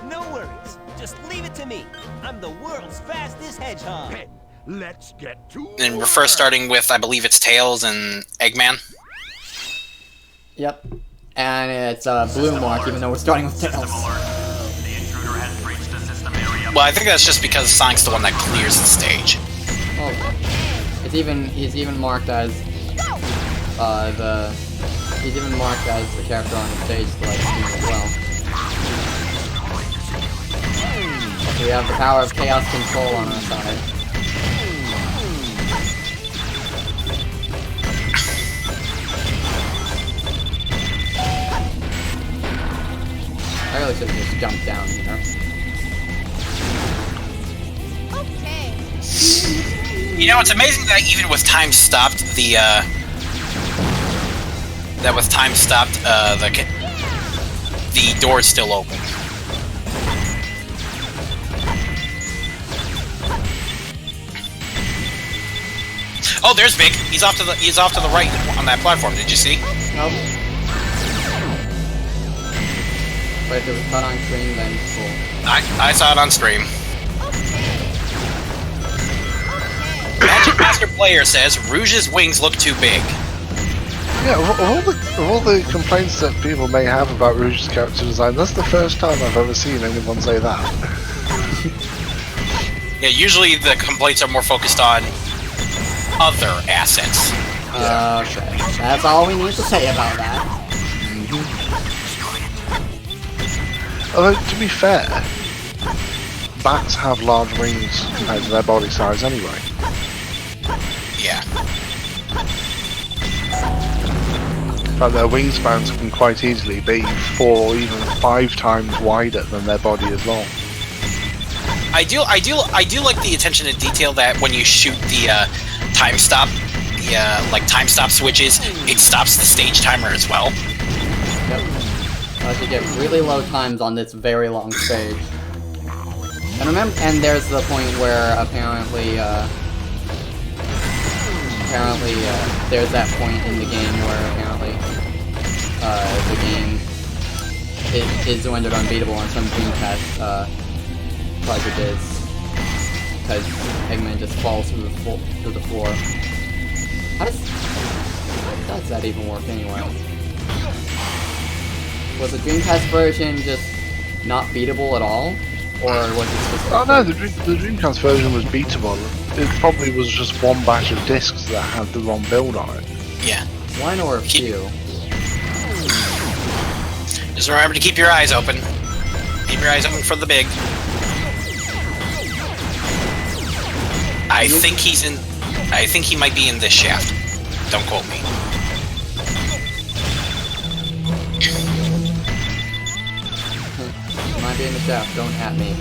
No worries. Just leave it to me. I'm the world's fastest hedgehog. Hey, let's get to And we're first starting with, I believe it's Tails and Eggman. Yep. And it's blue mark, even though we're starting with Tails. Well, I think that's just because Sonic's the one that clears the stage. Oh, he's even marked as he's even marked as the character on the stage to like see as well. So we have the power of chaos control on our side. I really should have just jumped down here. You know, it's amazing that even with time stopped, the door's still open. Oh, there's Big. He's off to the right on that platform. Did you see? Nope. But if it was cut on screen, then cool. I saw it on stream. Magic Master Player says Rouge's wings look too big. Yeah, of all the complaints that people may have about Rouge's character design, that's the first time I've ever seen anyone say that. Yeah, usually the complaints are more focused on other assets. Okay, that's all we need to say about that. Although, to be fair, bats have large wings compared to their body size anyway. Yeah. But their wingspans can quite easily be 4 or even 5 times wider than their body is long. I do like the attention to detail that when you shoot the time stop, time stop switches, it stops the stage timer as well. Yep. You get really low times on this very long stage. And remember, And there's the point where apparently there's that point in the game where apparently the game is rendered unbeatable on some Dreamcast cartridges because Eggman just falls through the floor. How does that even work anyway? Was the Dreamcast version just not beatable at all? Or was it just... Oh no, the Dreamcast version was beatable. It probably was just one batch of discs that had the wrong build on it. Yeah. One or a few? Just remember to keep your eyes open. Keep your eyes open for the big. I think he might be in this shaft. Don't quote me. Might be in the shaft, don't at me.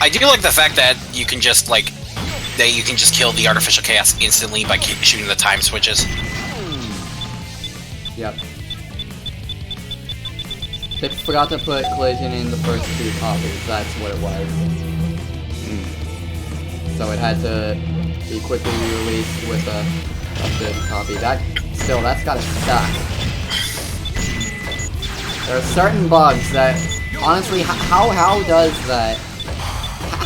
I do like the fact that you can just kill the artificial chaos instantly by shooting the time switches. Yep. They forgot to put collision in the first 2 copies, that's what it was. So it had to be quickly released with a good copy. That's gotta suck. There are certain bugs that, honestly, how does that...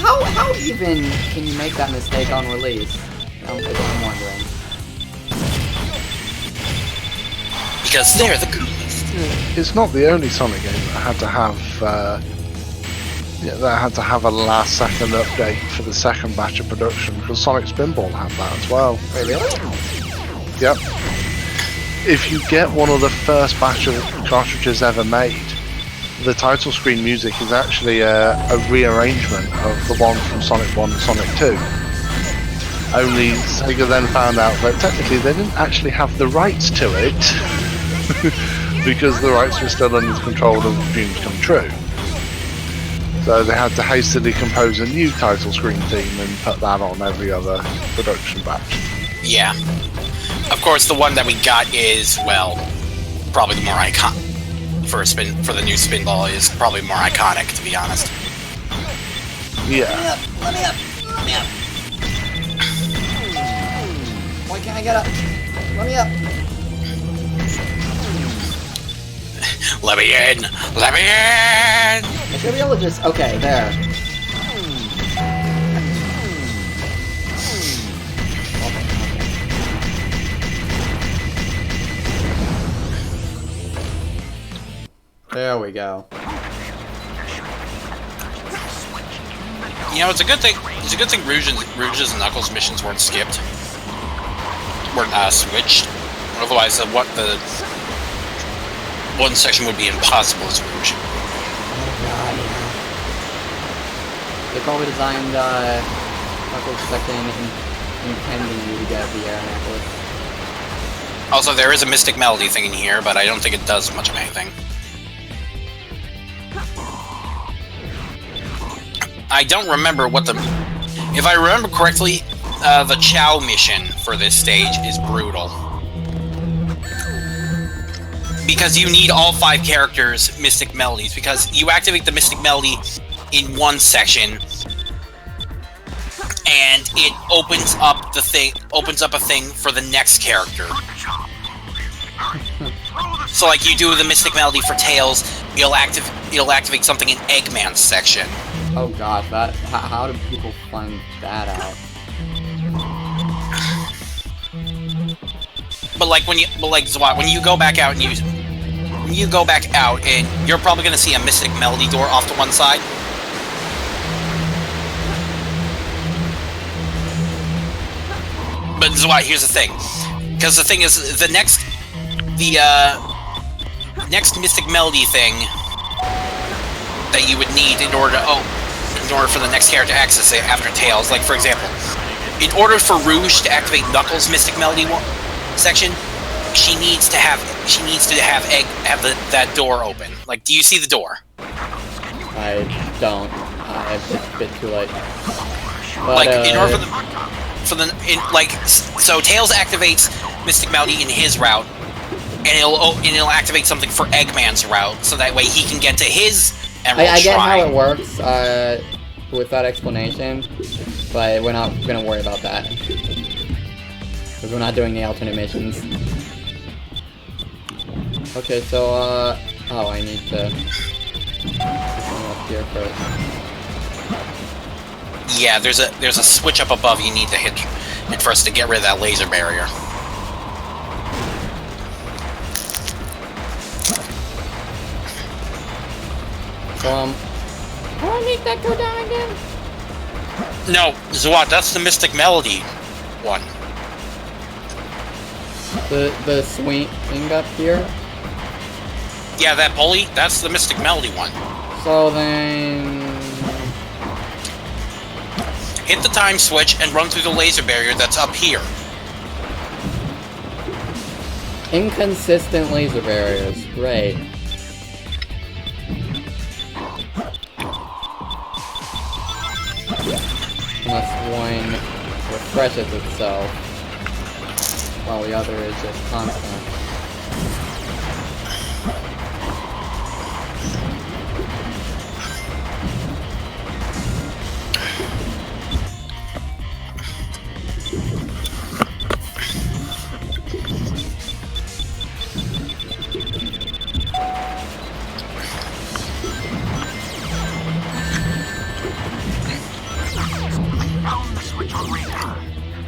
How even can you make that mistake on release? That's what I'm wondering. Because they're the coolest. It's not the only Sonic game that had to have a last-second update for the second batch of production, because Sonic Spinball had that as well. Wait, really? Yep. If you get one of the first batch of cartridges ever made, the title screen music is actually a rearrangement of the one from Sonic 1 and Sonic 2. Only Sega then found out that technically they didn't actually have the rights to it, because the rights were still under the control of Dreams Come True. So they had to hastily compose a new title screen theme and put that on every other production batch. Yeah. Of course, the one that we got is, well, probably the more iconic. For the new Spinball is probably more iconic, to be honest. Yeah. Let me up! Why can't I get up? Let me up! Let me in! Let me in! I should be able to just... Okay, there. There we go. You know, it's a good thing. It's a good thing Rouge's and Knuckles missions weren't skipped, weren't switched. Otherwise, the one section would be impossible as Rouge. They probably designed Knuckles second intending you to get the air necklace. Also, there is a Mystic Melody thing in here, but I don't think it does much of anything. I don't remember what the... If I remember correctly, the Chow mission for this stage is brutal. Because you need all 5 characters' Mystic Melodies, because you activate the Mystic Melody in one section, and it opens up a thing for the next character. So like you do the Mystic Melody for Tails, it'll activate something in Eggman's section. Oh god, how do people find that out? But when you go back out and you're probably gonna see a Mystic Melody door off to one side. But Zwat, here's the thing, because the thing is, the next Mystic Melody thing that you would need in order for the next character to access it after Tails. Like, for example, in order for Rouge to activate Knuckles' Mystic Melody section, she needs to have that door open. Like, do you see the door? I don't. It's a bit too late. But, like, in order so Tails activates Mystic Melody in his route, and it'll activate something for Eggman's route, so that way he can get to his Emerald I get Shrine. how it works with that explanation, but we're not gonna worry about that because we're not doing the alternate missions. Okay, so oh, I need to go up here first. Yeah, there's a switch up above you need to hit first to get rid of that laser barrier. So how do I make that go down again? No, Zawad, that's the Mystic Melody one. The swing up here? Yeah, that pulley, that's the Mystic Melody one. So then... Hit the time switch and run through the laser barrier that's up here. Inconsistent laser barriers. Great. Unless one refreshes itself, while the other is just constant. Found the switch on radar.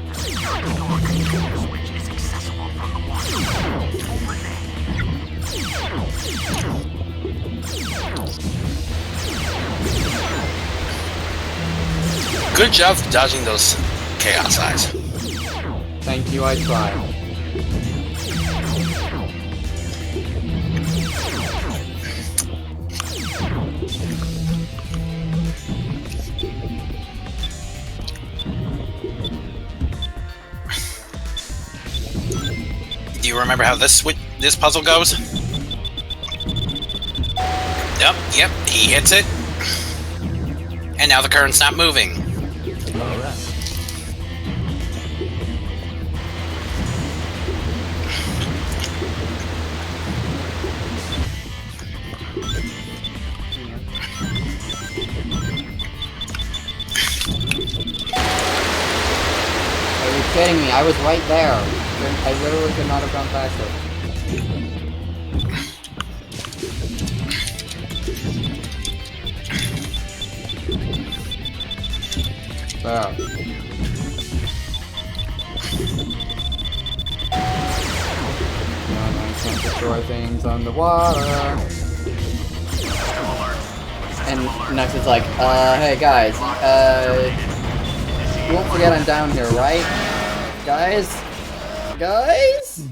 The security door control switch is accessible from the water. Over there. Good job dodging those chaos eyes. Thank you, I tried. Do you remember how this puzzle goes? Yep, he hits it. And now the current's not moving. Alright. Are you kidding me? I was right there. I literally could not have gone faster. There. No, I can't destroy things underwater. And Nux is like, hey guys, you won't forget I'm down here, right? Guys? Guys?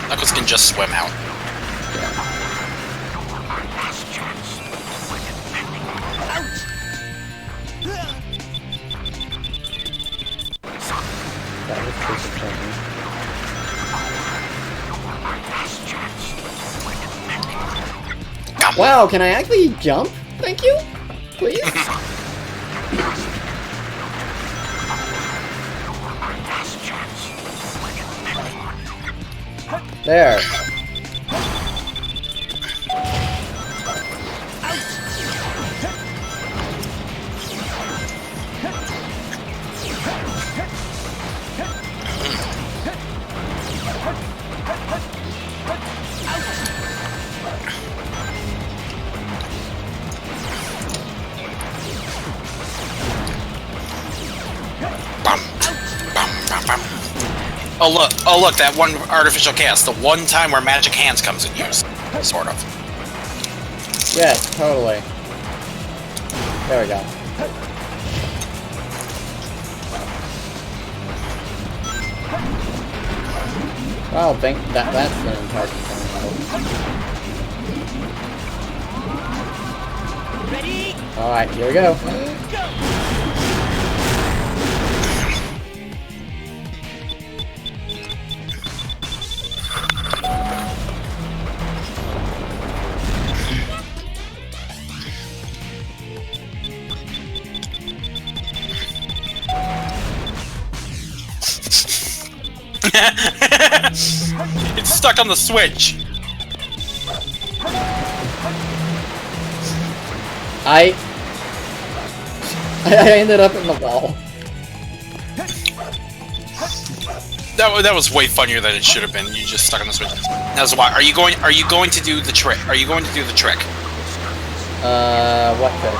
Knuckles can just swim out. That was disappointing. Wow, can I actually jump? Thank you? Please? There. Oh look, that one artificial chaos, the one time where magic hands comes in use, sort of. Yes, totally. There we go. Well, think that's an important thing. Ready? Alright, here we go. stuck on the switch. I ended up in the wall. That was way funnier than it should have been. You just stuck on the switch. That's why. Are you going to do the trick? Are you going to do the trick? What trick?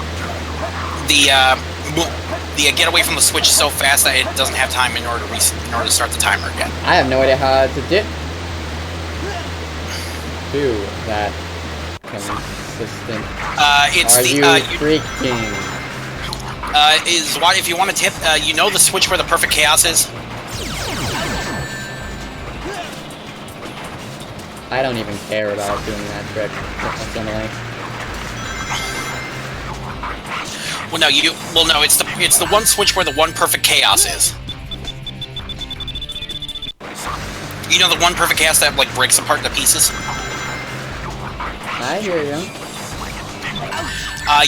The get away from the switch so fast that it doesn't have time in order to start the timer again. I have no idea how to do that consistent. It's Are the you freaking? Is what if you want to tip? You know the switch where the perfect chaos is. I don't even care about doing that trick. Personally. Well, no, it's the one switch where the one perfect chaos is. You know the one perfect chaos that like breaks apart into pieces. I hear you.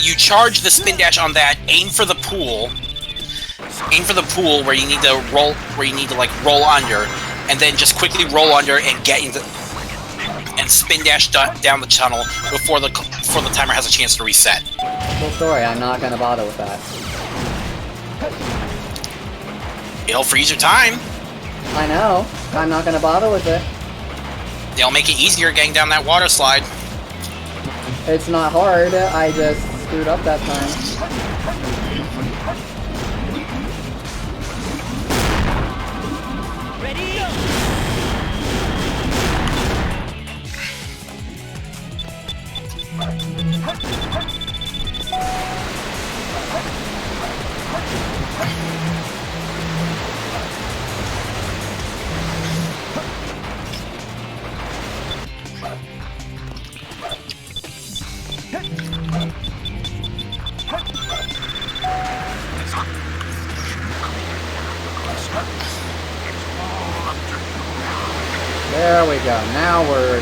You charge the spin dash on that. Aim for the pool. Aim for the pool where you need to roll, like roll under, and then just quickly roll under and get into. And spin dash down the tunnel before the timer has a chance to reset. Cool story. I'm not gonna bother with that. It'll freeze your time. I know. I'm not gonna bother with it. It'll make it easier getting down that water slide. It's not hard. I just screwed up that time. Ready? There we go. Now we're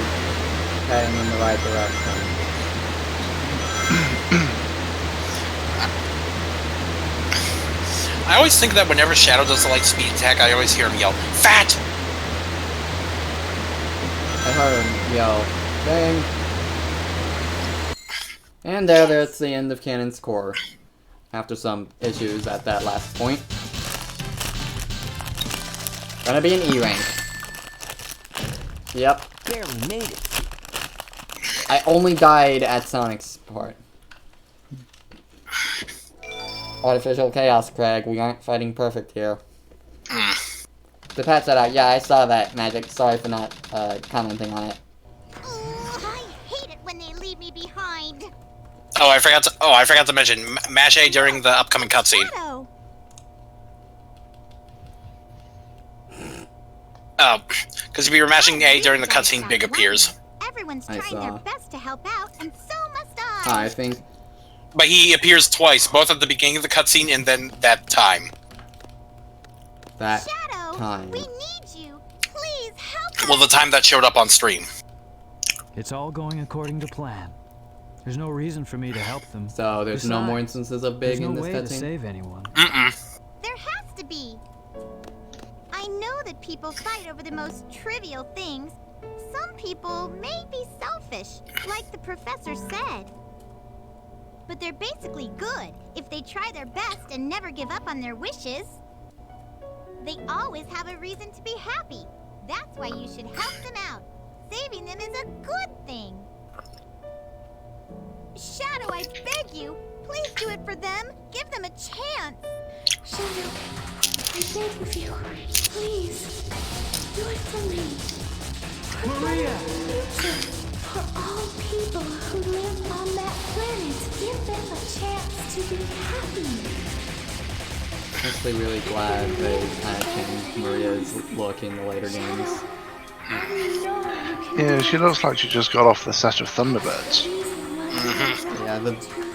heading in the right direction. I always think that whenever Shadow does the light speed attack, I always hear him yell, "Fat!" I heard him yell, "Bang!" And that's the end of Canon's core. After some issues at that last point. Gonna be an E rank. Yep. Barely made it. I only died at Sonic's part. Artificial chaos, Craig. We aren't fighting perfect here. To patch that out, yeah, I saw that, Magic. Sorry for not commenting on it. I hate it when they leave me behind. Oh, I forgot to mention mash A during the upcoming cutscene. Oh, because if you were mashing A during the cutscene, Big appears. Everyone's trying their best to help out, and so must I. I think. But he appears twice, both at the beginning of the cutscene and then that time. That Shadow, time. we need you. Please help us. Well, the time that showed up on stream. It's all going according to plan. There's no reason for me to help them. So there's no more instances of Big in this cutscene. There's no way to cutscene? save anyone. There has to be. I know that people fight over the most trivial things. Some people may be selfish, like the professor said. But they're basically good if they try their best and never give up on their wishes. They always have a reason to be happy. That's why you should help them out. Saving them is a good thing. Shadow, I beg you, please do it for them. Give them a chance. Shadow, I beg of you, please, do it for me. Maria! For all people who live on that planet, give them a chance to be happy. I'm actually really glad they kind of changed Maria's look in the later games. Yeah, she looks like she just got off the set of Thunderbirds. Yeah,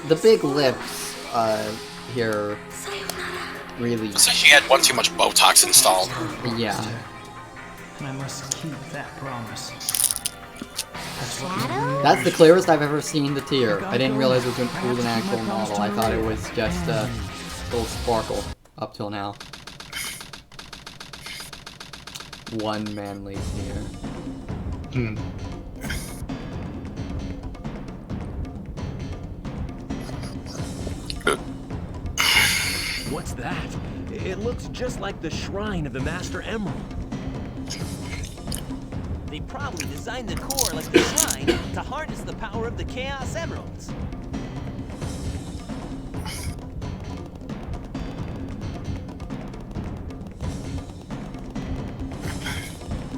the big lips here really. So she had one too much Botox installed. Yeah. And I must keep that promise. That's the clearest I've ever seen the tear. I didn't realize it was an actual model. I thought it was just a little sparkle up till now. One manly tear. Hmm. What's that? It looks just like the shrine of the Master Emerald. They probably designed the core like the shrine to harness the power of the Chaos Emeralds.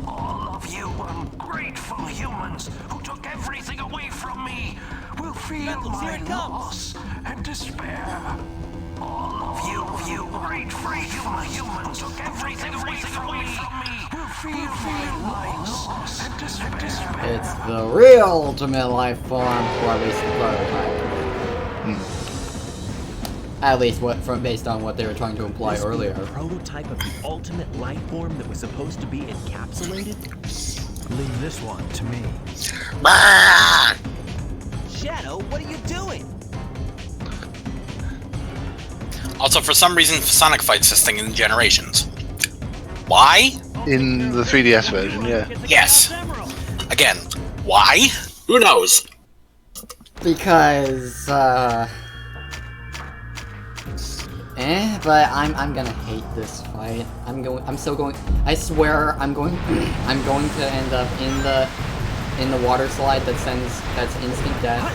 All of you ungrateful humans who took everything away from me will feel Knuckles, here my it comes. loss and despair. All of you ungrateful humans who took everything away from me will feel my loss and despair. It's the real ultimate life form, or at least the prototype. At least based on what they were trying to imply This earlier. A prototype of the ultimate life form that was supposed to be encapsulated? Leave this one to me. Shadow, what are you doing? Also, for some reason, Sonic fights this thing in Generations. Why? In the 3DS version, yeah. Yes. Again, why? Who knows? Because, but I'm gonna hate this fight. I'm still going. I swear, I'm going to end up in the water slide that's instant death,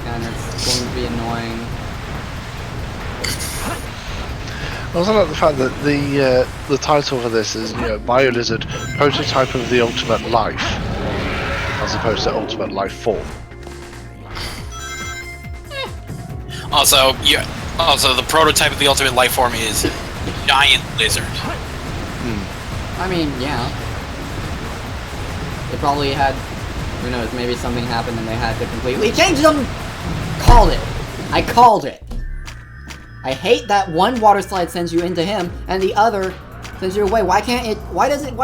and it's going to be annoying. I also like the fact that the title for this is, BioLizard, prototype of the ultimate life, as opposed to ultimate life form. Also, Also, the prototype of the ultimate life form is giant lizard. I mean, yeah. They probably had, who knows, maybe something happened and they had to completely change them! Called it! I called it! I hate that one water slide sends you into him, and the other sends you away. Why can't it, why even?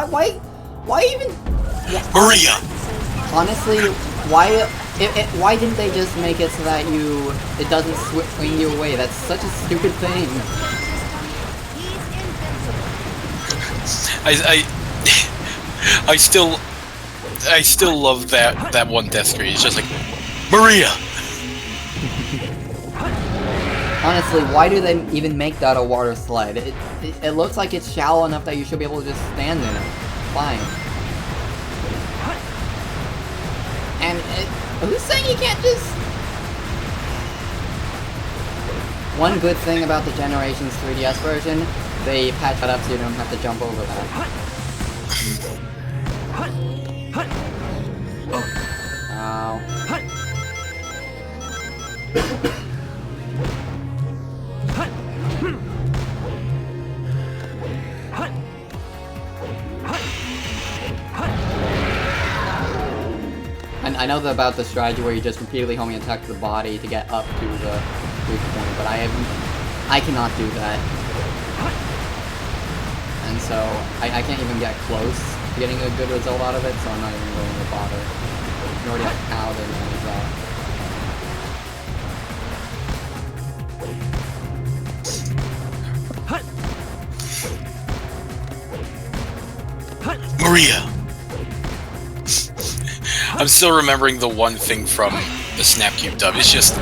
Yeah, Maria! Honestly, why didn't they just make it so that it doesn't swing you away? That's such a stupid thing. I still love that one death screen. It's just like, Maria! Honestly, why do they even make that a water slide? It looks like it's shallow enough that you should be able to just stand in it. Fine. And who's saying you can't just... One good thing about the Generations 3DS version, they patch that up so you don't have to jump over that. Ow. And I know about the strategy where you just repeatedly homing attack the body to get up to the reach point, but I cannot do that. And so I can't even get close to getting a good result out of it, so I'm not even going to bother. You already have Powder and Maria! I'm still remembering the one thing from the Snapcube dub. It's just...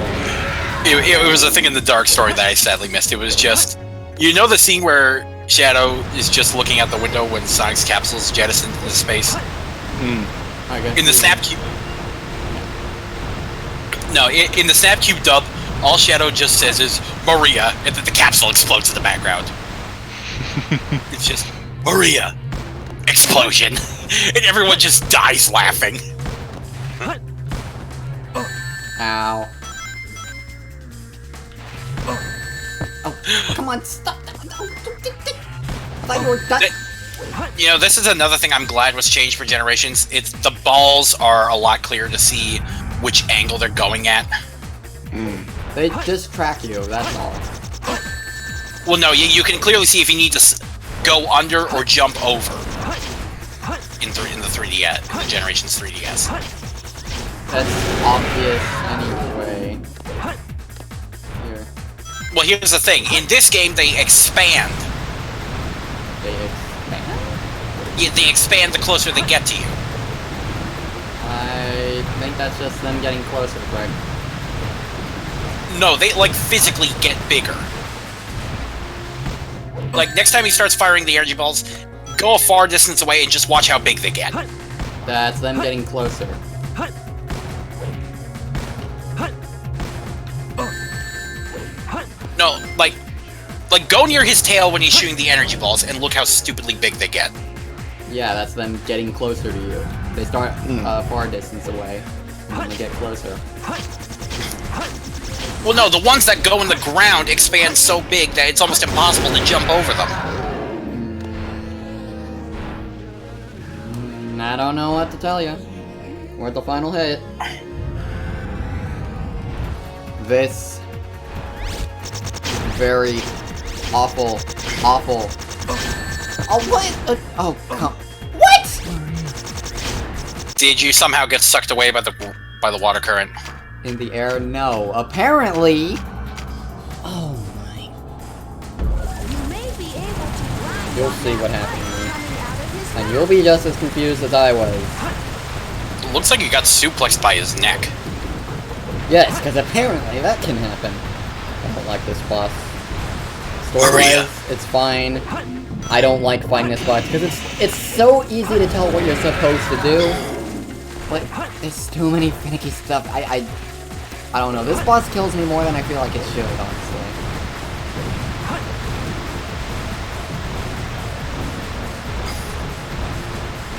It was a thing in the Dark Story that I sadly missed. It was just... You know the scene where Shadow is just looking out the window when Sonic's capsule is jettisoned into space? In the Snapcube... No, in the Snapcube dub, all Shadow just says is, Maria, and then the capsule explodes in the background. It's just, Maria! Explosion! And everyone just dies laughing. Ow. Oh, come on, stop! I thought you were done. You know, this is another thing I'm glad was changed for Generations. It's the balls are a lot clearer to see which angle they're going at. They just track you, that's all. Well, no, you can clearly see if you need to go under or jump over in the 3DS, in the Generations 3DS. That's obvious anyway. Here. Well, here's the thing. In this game, they expand. They expand? Yeah, they expand the closer they get to you. I think that's just them getting closer, Greg. No, they, like, physically get bigger. Like, next time he starts firing the energy balls, go a far distance away and just watch how big they get. That's them getting closer. No, like, go near his tail when he's shooting the energy balls and look how stupidly big they get. Yeah, that's them getting closer to you. They start far distance away, and then they get closer. Well, no, the ones that go in the ground expand so big that it's almost impossible to jump over them. I don't know what to tell you. We're at the final hit. This very awful. Oh, what? Oh, come. What? Did you somehow get sucked away by the water current? In the air? No. Apparently. Oh my. You'll see what happened to me. And you'll be just as confused as I was. It looks like you got suplexed by his neck. Yes, because apparently that can happen. I don't like this boss. Story-wise, it's fine. I don't like fighting this boss because it's so easy to tell what you're supposed to do. But there's too many finicky stuff. I don't know. This boss kills me more than I feel like it should, honestly.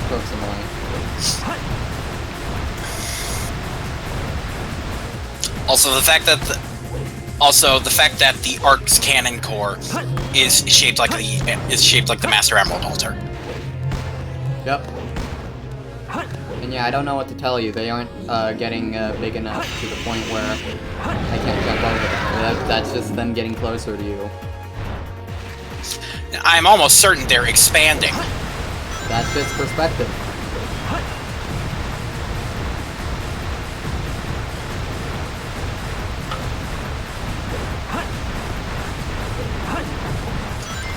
Broke's annoying. Also, the fact that the Ark's cannon core is shaped like the Master Emerald altar. Yep. And yeah, I don't know what to tell you. They aren't getting big enough to the point where I can't jump over them. That's just them getting closer to you. I'm almost certain they're expanding. That's just perspective.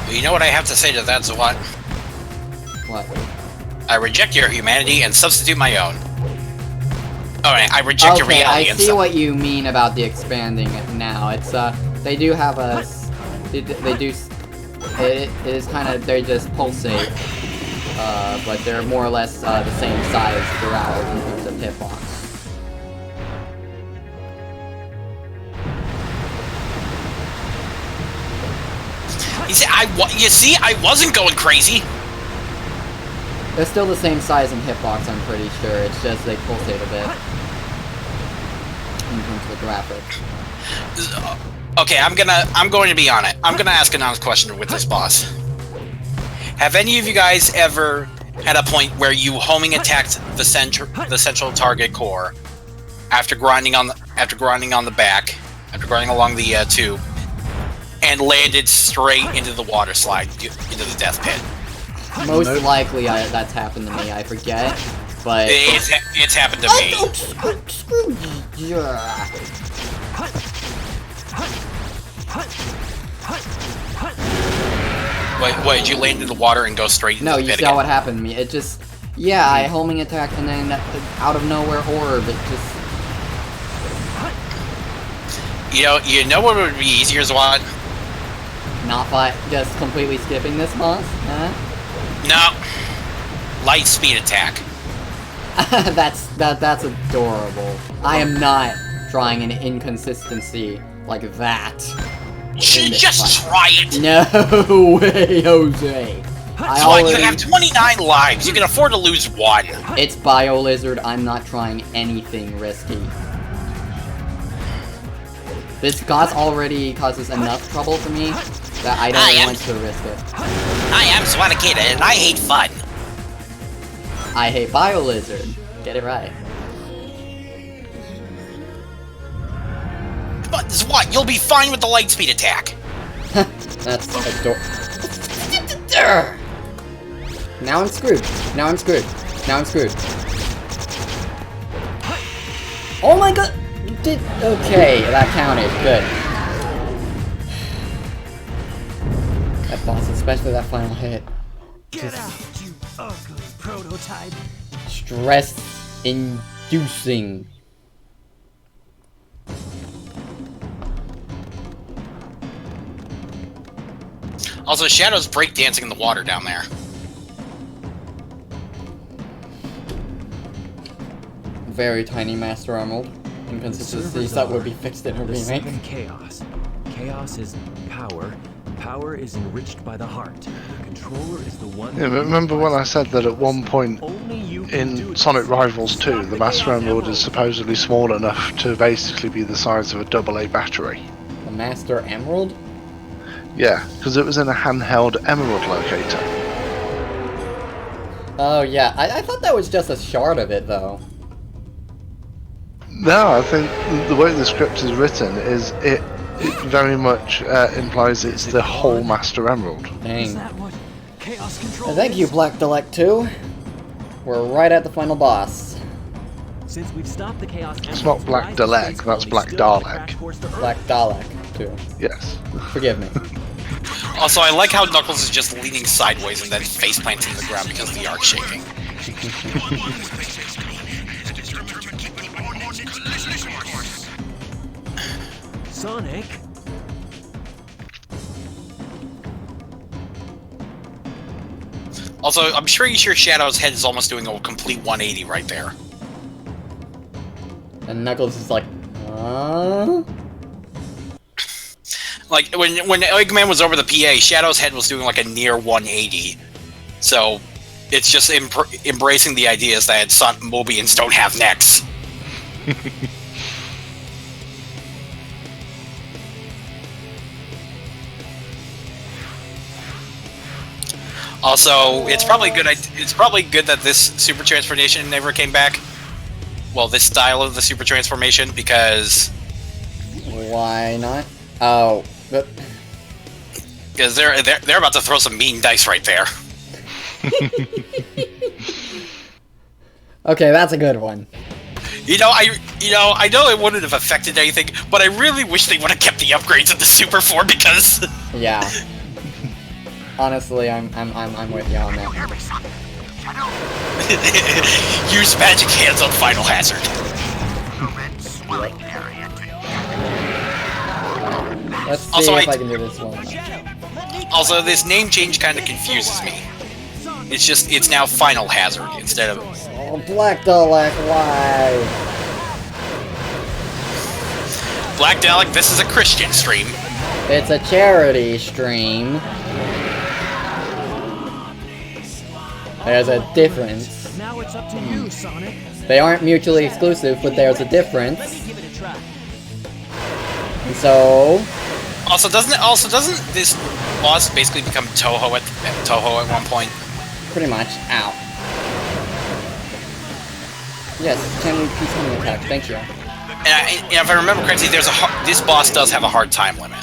You know what I have to say to that, Zawat? What? I reject your humanity and substitute my own. Alright, I reject your reality I see what you mean about the expanding now. It's, they do have a... They do... It is kind of... They just pulsate. But they're more or less the same size throughout in terms of hitbox. You see, I wasn't going crazy. They're still the same size in hitbox, I'm pretty sure. It's just they pulsate a bit. In terms of the graphics. Okay, I'm going to be on it. I'm gonna ask an honest question with this boss. Have any of you guys ever had a point where you homing attacked the central target core after grinding on the back, after grinding along the tube, and landed straight into the water slide, into the death pit? Most likely that's happened to me, I forget, but... It's happened to me. Wait, did you land in the water and go straight into the pit? No, you saw what happened to me. It just... Yeah, I homing attacked and then out of nowhere orb, it just... You know what would be easier is what? Not by just completely skipping this boss, huh? No. Light speed attack. That's adorable. I am not trying an inconsistency like that. Just try it! No way, Jose. You have 29 lives. You can afford to lose one. It's BioLizard. I'm not trying anything risky. This boss already causes enough trouble for me that I don't want to risk it. I am Swanakita and I hate fun. I hate BioLizard. Get it right. But what? You'll be fine with the light speed attack. That's adorable. Now I'm screwed. Now I'm screwed. Now I'm screwed. Oh my god! Okay, that counted. Good. That boss, especially that final hit. Get out, you ugly type. Stress-inducing. Also, Shadow's breakdancing in the water down there. Very tiny Master Emerald. Inconsistencies that would be fixed in a The remake. seven chaos. Chaos is power. Power is enriched by the heart. The controller is the one. Yeah, but remember when I said that at one point in Sonic Rivals 2, the Master Emerald is supposedly small enough to basically be the size of a AA battery? The Master Emerald? Yeah, because it was in a handheld emerald locator. Oh yeah, I thought that was just a shard of it though. No, I think the way the script is written is it very much implies it's the whole Master Emerald. Dang. Thank you, Black Dalek 2. We're right at the final boss. Since we've stopped the chaos. It's not Black Dalek, that's Black Dalek. Black Dalek 2. Yes. Forgive me. Also, I like how Knuckles is just leaning sideways and then face plants in the ground because of the arc shaking. Sonic. Also, I'm pretty sure Shadow's head is almost doing a complete 180 right there. And Knuckles is like, huh? Like, when Eggman was over the PA, Shadow's head was doing like a near 180. So, it's just embracing the ideas that Mobians don't have necks. Also, it's probably good that this super transformation never came back. Well, this style of the super transformation, because why not? Oh, but because they're about to throw some mean dice right there. Okay, that's a good one. I know it wouldn't have affected anything, but I really wish they would have kept the upgrades in the Super 4 because yeah. Honestly, I'm with you on that. Use magic hands on Final Hazard. Let's see Also, if I can do this one. Also, this name change kind of confuses me. It's now Final Hazard instead of... Oh, Black Dalek, why? Black Dalek, this is a Christian stream. It's a charity stream. There's a difference. Now it's up to you, Sonic. They aren't mutually exclusive, but there's a difference. And so... Also, doesn't this boss basically become Toho at one point? Pretty much. Ow. Yes, can repeat on the attack. Thank you. And if I remember correctly, this boss does have a hard time limit.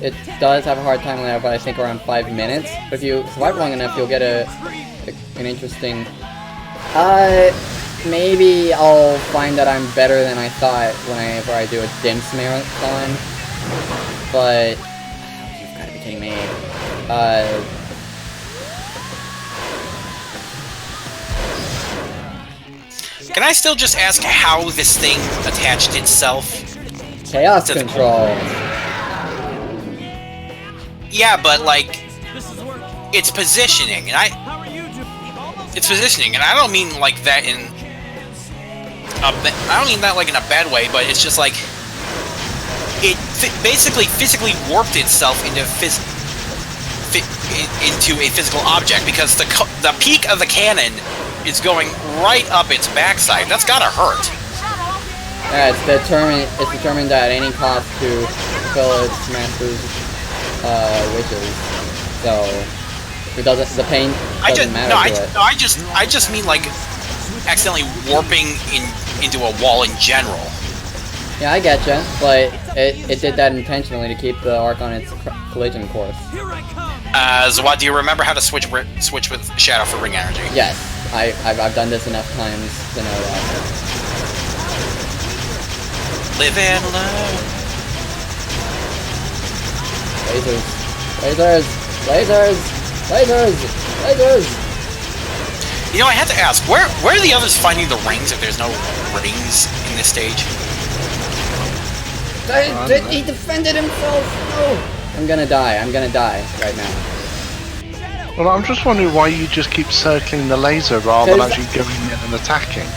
It does have a hard time limit, but I think around 5 minutes. But if you survive long enough, you'll get an interesting... maybe I'll find that I'm better than I thought whenever I do a Dimps marathon. But... you've gotta be kidding me. Can I still just ask how this thing attached itself? Chaos control. Yeah, but like, it's positioning, and I don't mean like that in I don't mean that like in a bad way, but it's just like it basically physically warped itself into a physical object because the peak of the cannon is going right up its backside. That's gotta hurt. Yeah, it's determined at any cost to fulfill its master's wishes. So the pain doesn't matter to it. I just mean like accidentally warping into a wall in general. Yeah, I getcha, but it did that intentionally to keep the arc on its collision course. Zawad, do you remember how to switch with Shadow for ring energy? Yes, I've done this enough times to know that. Live and learn. Lasers, lasers, lasers, lasers, lasers. You know, I had to ask, where are the others finding the rings if there's no rings in this stage? He defended himself! No! I'm gonna die right now. Well, I'm just wondering why you just keep circling the laser rather than actually going in and attacking.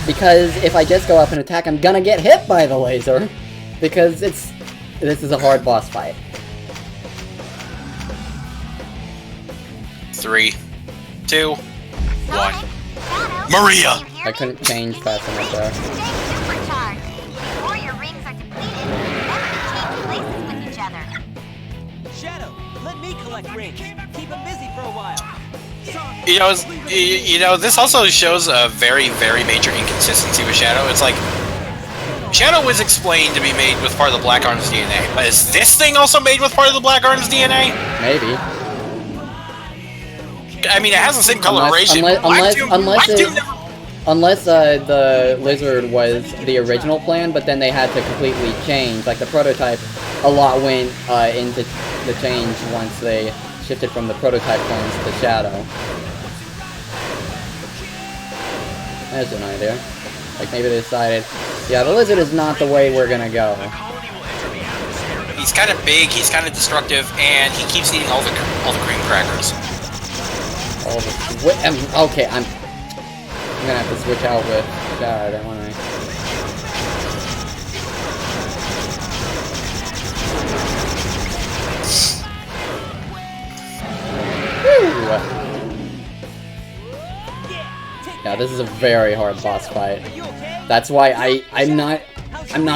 Because if I just go up and attack, I'm gonna get hit by the laser. Because this is a hard boss fight. 3, 2, 1. Maria! I couldn't change fast enough there. Before your rings are depleted, remember to change places with each other. Shadow, let me collect rings. Keep him busy for a while. You know, this also shows a very, very major inconsistency with Shadow. It's like, Shadow was explained to be made with part of the Black Arm's DNA, but is this thing also made with part of the Black Arm's DNA? Maybe. I mean, it has the same coloration. Unless the lizard was the original plan, but then they had to completely change. Like the prototype, a lot went into the change once they shifted from the prototype plans to Shadow. There's an idea. Like maybe they decided, yeah, the lizard is not the way we're gonna go. He's kind of big, he's kind of destructive, and he keeps eating all the cream crackers. Okay, I'm gonna have to switch out with Shadow, don't I? Yeah, this is a very hard boss fight. That's why I'm not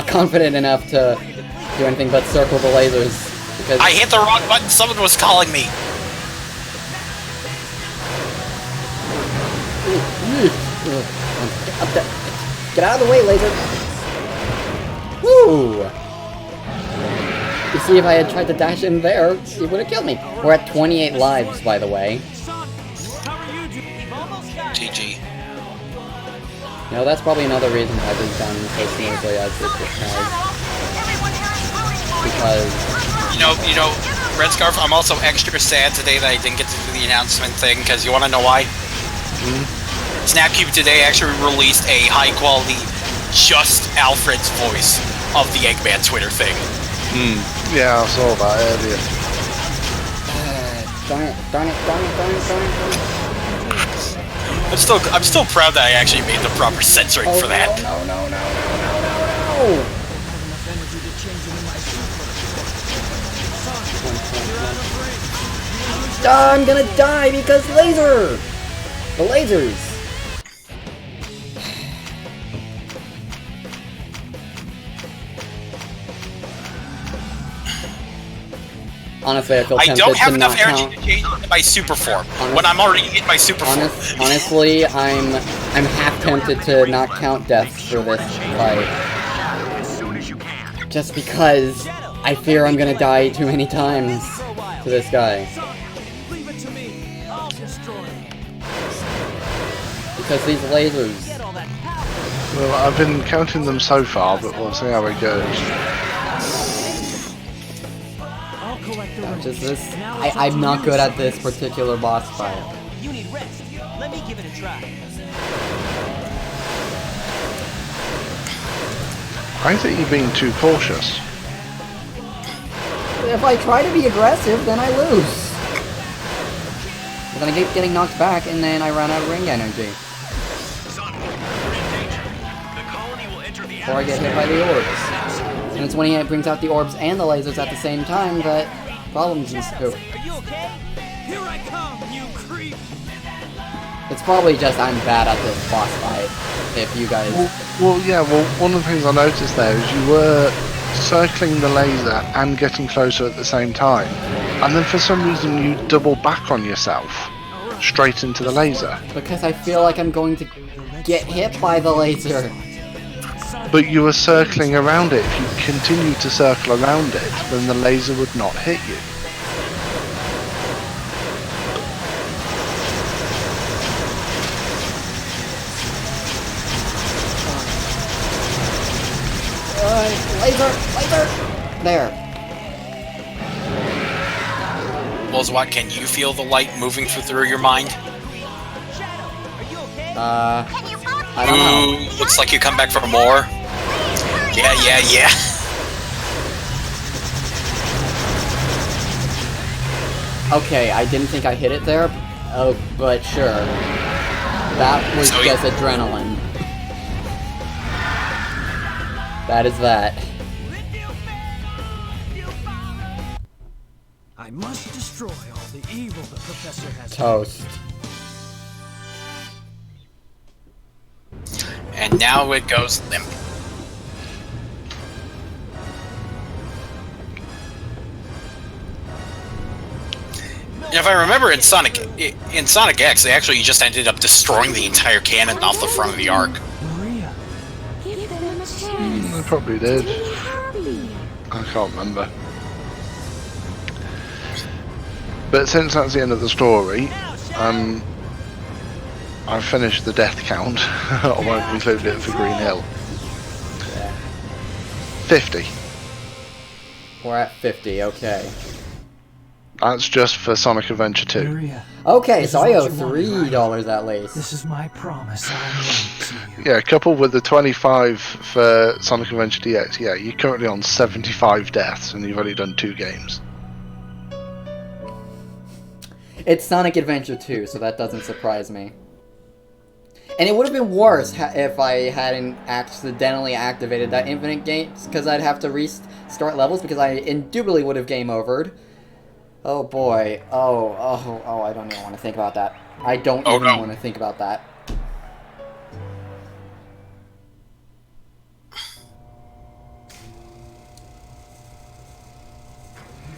confident enough to do anything but circle the lasers. Because I hit the wrong button, someone was calling me. Get out of the way, laser! Woo! You see, if I had tried to dash in there, he would have killed me. We're at 28 lives, by the way. GG. You know, that's probably another reason why this done so smoothly as it has. Because... You know, Red Scarf, I'm also extra sad today that I didn't get to do the announcement thing, because you want to know why? Snapcube today actually released a high-quality, just Alfred's voice of the Eggman Twitter thing. Yeah, I saw that earlier. Darn it. I'm still proud that I actually made the proper censoring for that. No. I'm gonna die because laser! The lasers! Honestly, I feel tempted don't have to enough not energy count. to change into my super form when I'm already in my super form. Honestly, I'm half tempted to not count deaths for this fight. Just because I fear I'm gonna die too many times to this guy. Because these lasers. Well, I've been counting them so far, but we'll see how it goes. I'm not good at this particular boss fight. You need rest. Let me give it a try. I think you're being too cautious. If I try to be aggressive, then I lose. Then I keep getting knocked back, and then I run out of ring energy. Or I get hit by the orbs. And it's when he brings out the orbs and the lasers at the same time that problems ensue. Are you okay? Here I come, you creep! It's probably just I'm bad at this boss fight. If you guys... Well, one of the things I noticed there is you were circling the laser and getting closer at the same time. And then for some reason you double back on yourself. Straight into the laser. Because I feel like I'm going to get hit by the laser. But you were circling around it. If you continued to circle around it, then the laser would not hit you. Laser! There. Well, what, can you feel the light moving through your mind? I don't know. Ooh, looks like you come back for more. Yeah. Okay, I didn't think I hit it there. Oh, but sure. That was just adrenaline. That is that. I must destroy all the evil the professor has. Toast. And now it goes limp. If I remember, in Sonic X, they actually just ended up destroying the entire cannon off the front of the Ark. Maria. Give them a chance. They probably did. To be happy. I can't remember. But since that's the end of the story, I've finished the death count. I won't include it for Green Hill. 50. We're at 50, okay. That's just for Sonic Adventure 2. Maria. Okay, so I owe $3 at least. This is my promise. I Yeah, coupled with the 25 for Sonic Adventure DX, yeah, you're currently on 75 deaths and you've only done 2 games. It's Sonic Adventure 2, so that doesn't surprise me. And it would have been worse if I hadn't accidentally activated that infinite games, because I'd have to restart levels, because I indubitably would have game overed. Oh boy. Oh, I don't even want to think about that. I don't even want to think about that.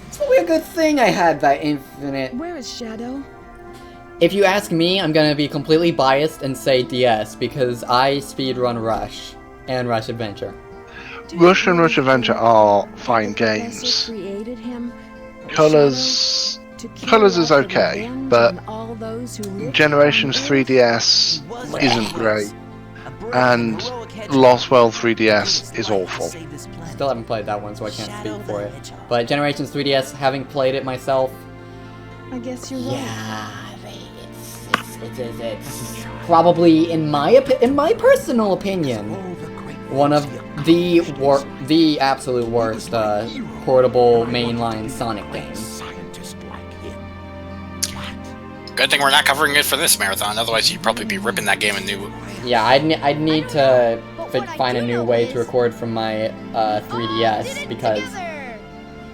It's probably a good thing I had that infinite... Where is Shadow? If you ask me, I'm gonna be completely biased and say DS, because I speedrun Rush and Rush Adventure. Rush and Rush Adventure are fine games. Created him. Colors is okay, but Generations 3DS isn't great, and Lost World 3DS is awful. Still haven't played that one, so I can't speak for it. But Generations 3DS, having played it myself, I guess you're right. yeah, it's probably in my personal opinion, one of the absolute worst portable mainline Sonic games. Good thing we're not covering it for this marathon, otherwise you'd probably be ripping that game a new... Yeah, I'd need to find a new way to record from my 3DS, because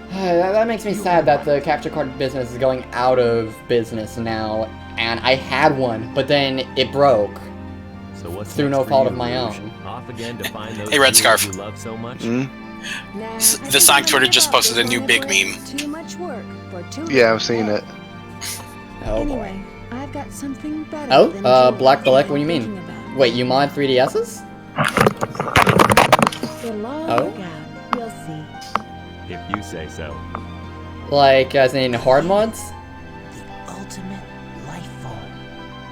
that makes me sad that the capture card business is going out of business now, and I had one, but then it broke. So what's through no fault of my own. Off again to find those Hey, Red Scarf. you love so much? The Sonic Twitter just posted a new big meme. Too much work for too Yeah, I've seen it. Oh boy. Anyway, I've got something better. Oh, Black Select, what do you mean? Wait, you mod 3DSs? It'll all Oh? work out. You'll see. If you say so. Like, as in hard mods? Ultimate life form.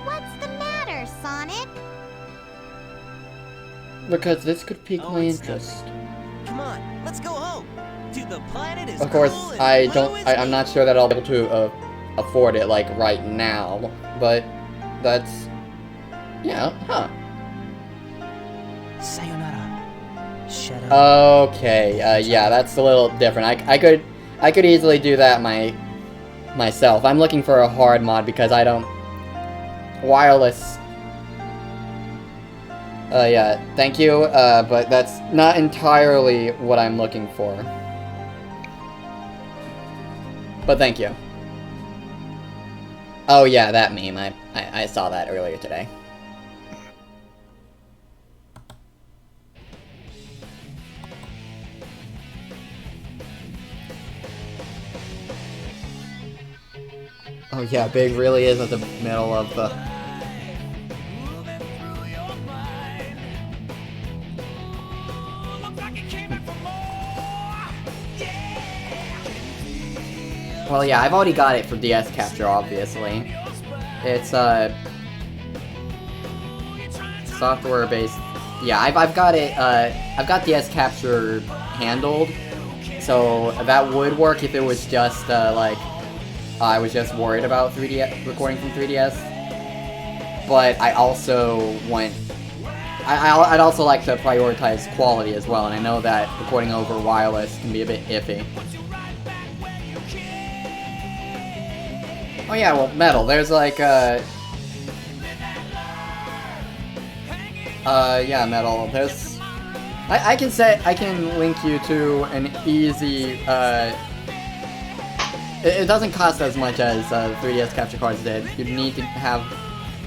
What's the matter, Sonic? Because this could pique my interest. Come on, let's go home. To the planet is Of course, cool and I'm not sure that I'll be able to afford it, like, right now. But, that's... yeah, huh. Sayonara. Shadow. Okay, yeah, that's a little different. I could easily do that myself. I'm looking for a hard mod because I don't... wireless... yeah, thank you, but that's not entirely what I'm looking for. But thank you. Oh yeah, that meme, I saw that earlier today. Oh yeah, Big really is at the middle of the... Well, yeah, I've already got it for DS Capture, obviously. It's, software-based... Yeah, I've got it, I've got DS Capture handled, so that would work if it was just, like, I was just worried about 3DS, recording from 3DS. but I also want... I'd also like to prioritize quality as well, and I know that recording over wireless can be a bit iffy. Oh yeah, well, Metal, there's like, yeah, Metal, there's... I can link you to an easy, it doesn't cost as much as 3DS capture cards did. You need to have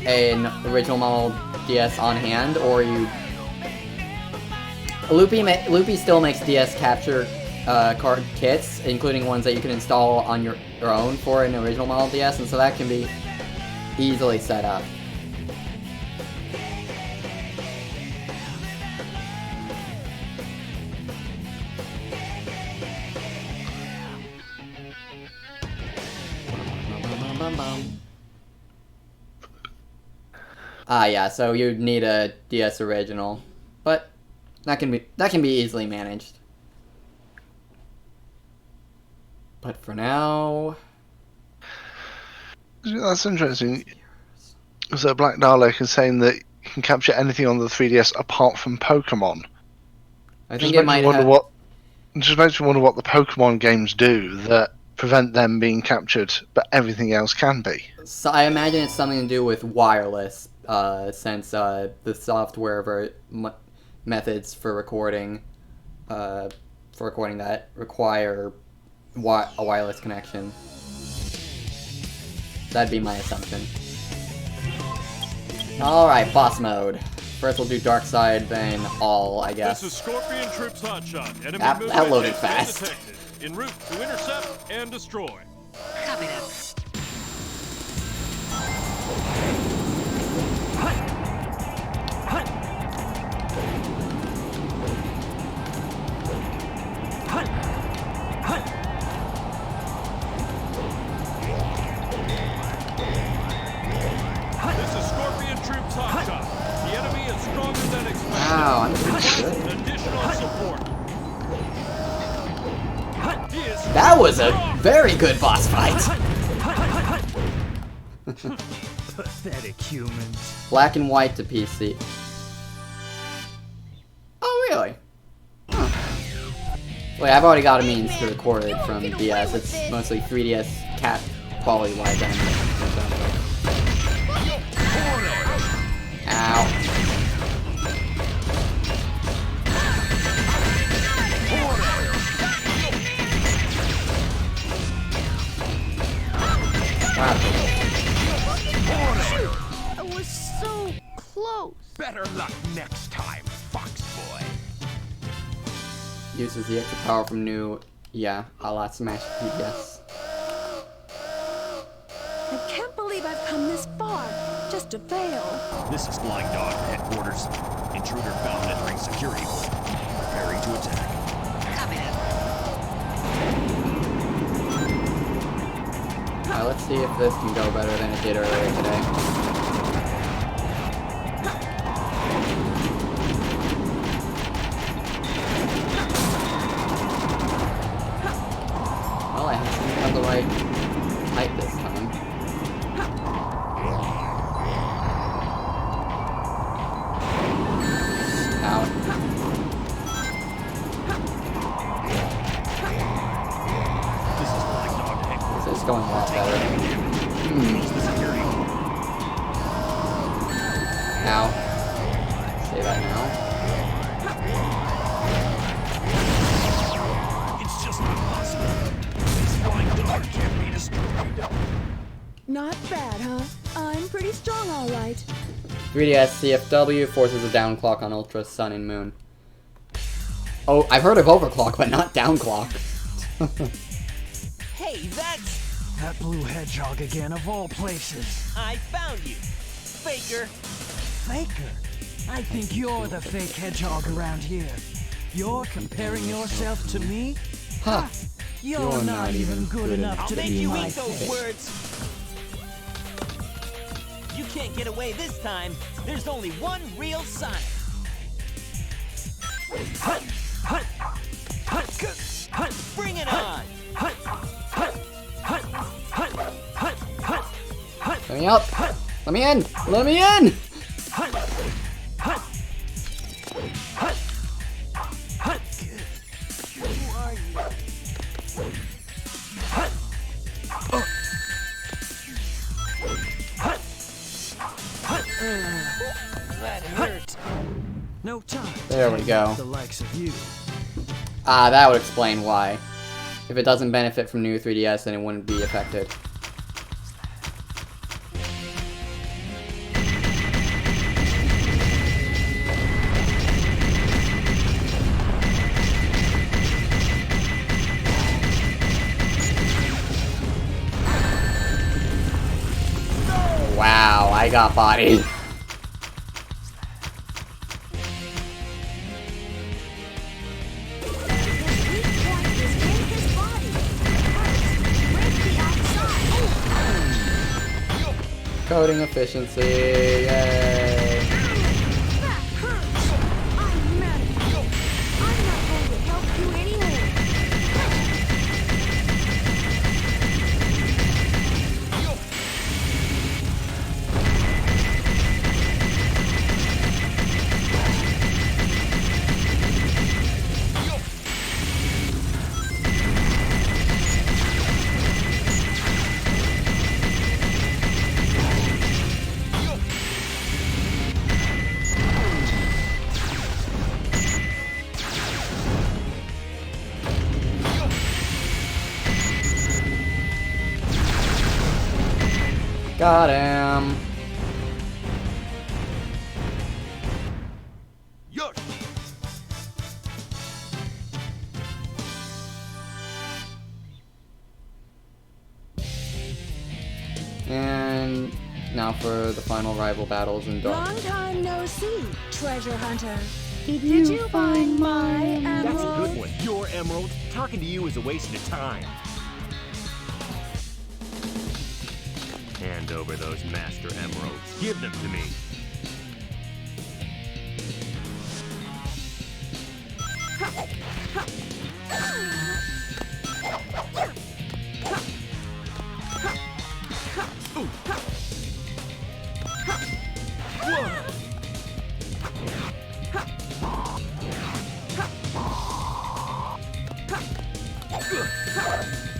an original model DS on hand, or you... Loopy still makes DS capture card kits, including ones that you can install on your own for an original model DS, and so that can be easily set up. Ah, yeah, so you'd need a DS original, but that can be easily managed. But for now, that's interesting. So Black Dalek is saying that you can capture anything on the 3DS apart from Pokemon. I think it might have... Just makes me wonder what the Pokemon games do that prevent them being captured, but everything else can be. So I imagine it's something to do with wireless, since the software methods for recording that require a wireless connection. That'd be my assumption. Alright, boss mode. First we'll do Dark Side, then all, I guess. This is Scorpion Troops Hotshot. Enemy that loaded fast. En route to intercept and destroy. Copy that. This is Scorpion Troops Hotshot. The enemy is stronger than expected. Wow, I'm pretty good. Additional support. That was a very good boss fight. Pathetic humans. Black and white to PC. Oh, really? Huh. Wait, I've already got a means to record it from DS. It's mostly 3DS cat quality wise animation. Ow. I was so close. Better luck next time, Fox Boy. Uses the extra power from new, a la Smash PDS. I can't believe I've come this far just to fail. This is Flying Dog headquarters. Intruder found entering security. Preparing to attack. Copy that. Let's see if this can go better than it did earlier today. Well, I haven't found the right height this time. Out. This is Flying Dog headquarters. This is going a lot better. Ow. Say that now. It's just not possible. This Flying Dog can't be destroyed. Not bad, huh? I'm pretty strong, all right. 3DS CFW forces a downclock on Ultra Sun and Moon. Oh, I've heard of overclock, but not downclock. Hey, that's... That blue hedgehog again, of all places. I found you. Faker. Faker? I think you're the fake hedgehog around here. You're comparing yourself to me? Huh. You're not even good enough to I'll make be you my eat those fake. words. You can't get away this time. There's only one real Sonic. Bring it on. Coming up. Let me in! Let me in! That hurt. No time. There we go. The likes of you. Ah, that would explain why. If it doesn't benefit from new 3DS, then it wouldn't be affected. Wow, I got bodied. Coding efficiency, yay! Got him. And now for the final rival battles in Dark. Long time no see, treasure hunter. Did you find my emerald? That's a good one. Your emerald. Talking to you is a waste of time. Hand over those master emeralds. Give them to me.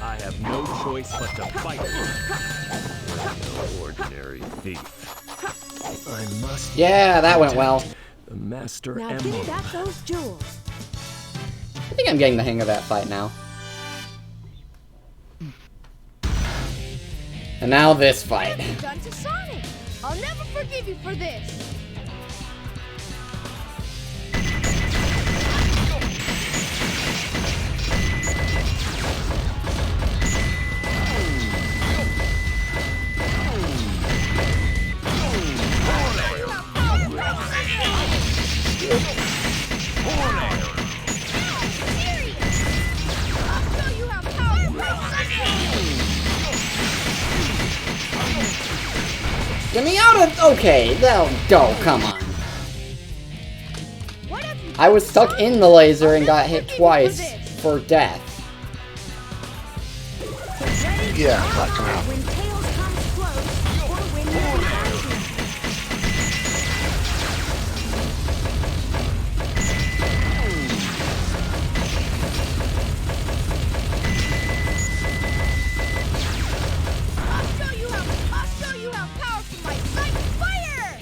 I have no choice but to fight. No ordinary thief. I must. Yeah, that went well. The master Now emerald. give me back those jewels. I think I'm getting the hang of that fight now. And now this fight. What have you done to Sonic? I'll never forgive you for this. Get me out of. Okay, go, come on. I was stuck in the laser and got hit twice for death. Yeah, that can happen. When tails comes close, or when you're behind you. I'll show you how powerful my sight fire!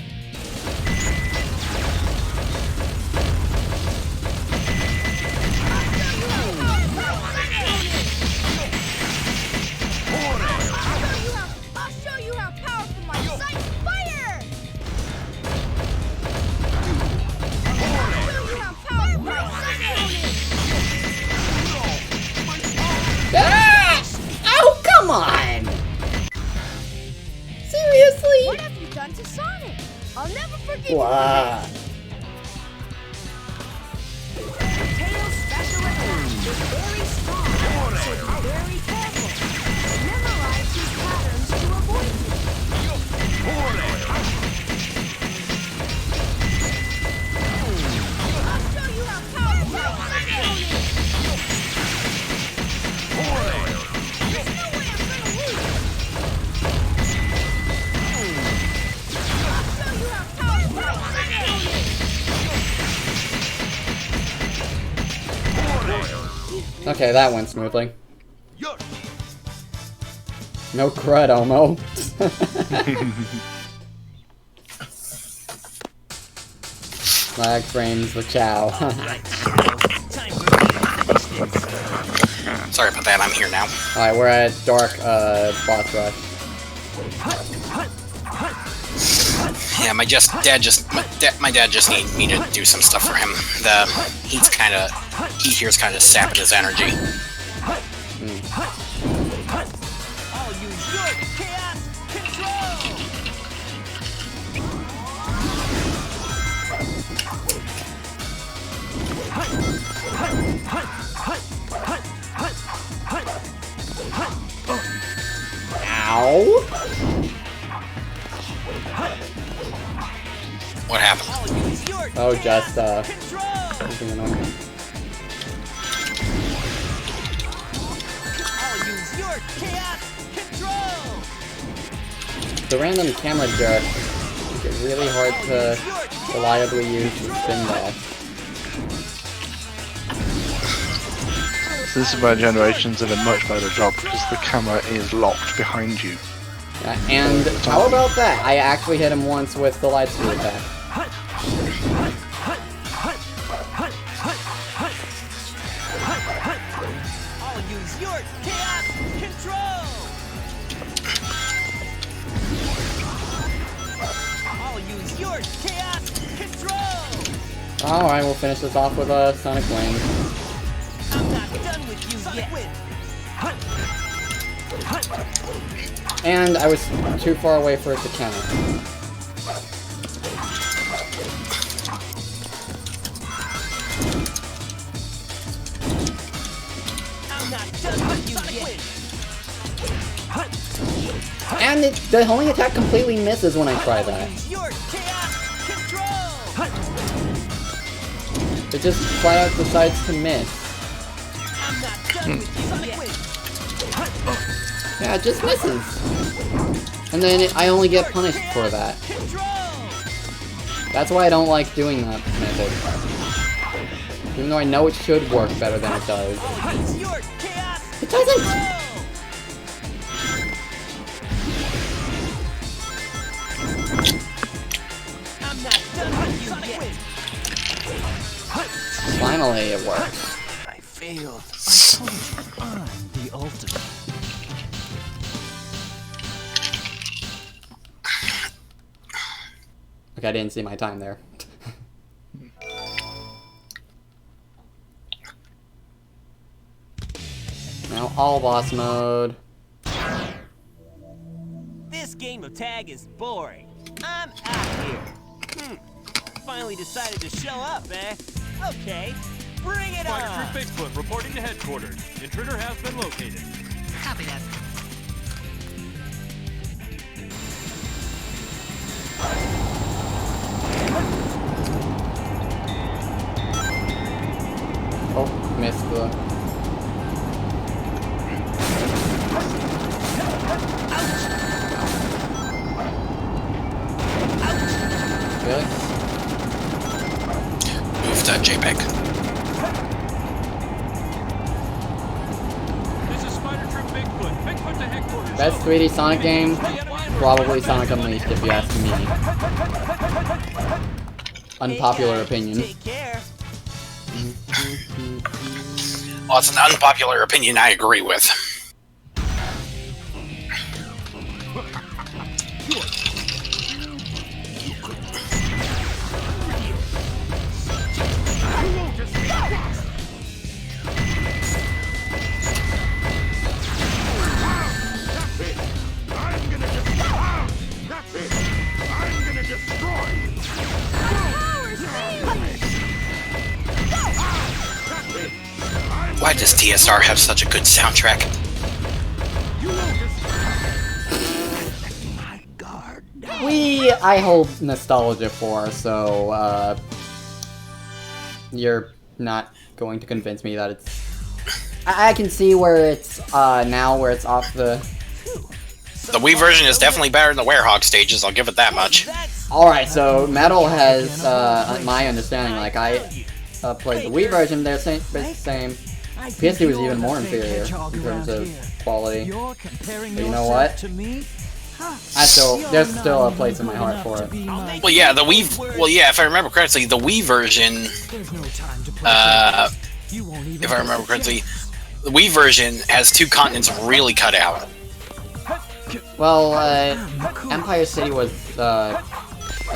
I'll show you how powerful my sight fire! Ah! Oh, come on! Seriously? What have you done to Sonic? I'll never forgive Wow. you. Tails special attack is very strong, so be very careful. Memorize these patterns to avoid you. I'll show you how powerful my sight is. There's no way I'm gonna lose. Okay, that went smoothly. No crud, Omo. Lag frames the chow. Sorry about that, I'm here now. Alright, we're at dark boss rush. Yeah, my dad just needed me to do some stuff for him. The heat here's kind of sapping his energy. I'll use your chaos control. Ow! What happened? Oh, just something annoying. I'll use your chaos control. The random camera jerk make it really hard to reliably use the spin dash. This is where Generations did a much better job because the camera is locked behind you. Yeah, and how about that? I actually hit him once with the light speed attack. I'll use your chaos control. I'll use your chaos control. Alright, we'll finish this off with a Sonic Wind. I'm not done with you yet. And I was too far away for it to count. I'm not done with you yet. And the homing attack completely misses when I try that. Your chaos control. It just flat out decides to miss. I'm not done with you yet. Yeah, it just misses. And then I only get punished for that. That's why I don't like doing that method. Even though I know it should work better than it does. It doesn't! I'm not done with you yet. Finally, it works. I failed. I'm the ultimate. Okay, I didn't see my time there. Now all boss mode. This game of tag is boring. I'm out here. Finally decided to show up, eh? Okay, bring it Spider on. Troop Bigfoot reporting to headquarters. Intruder has been located. Copy that. Oh, missed the... Really? Move to JPEG. This is Spider Troop Bigfoot. Bigfoot to headquarters. Best 3D Sonic game? Probably Sonic Unleashed if you ask me. Unpopular opinion. Take care. Well, it's an unpopular opinion I agree with. Why does TSR have such a good soundtrack? I hold nostalgia for, so, you're not going to convince me that it's... I can see where it's, now where it's off the... The Wii version is definitely better than the Werehog stages, I'll give it that much. Alright, so Metal has, my understanding, like, I played the Wii version, they're same. PS2 was even more inferior in terms of quality. But you know what? There's still a place in my heart for it. Well, yeah, the Wii. Well, yeah, if I remember correctly, the Wii version. If I remember correctly, the Wii version has 2 continents really cut out. Well, Empire City was, I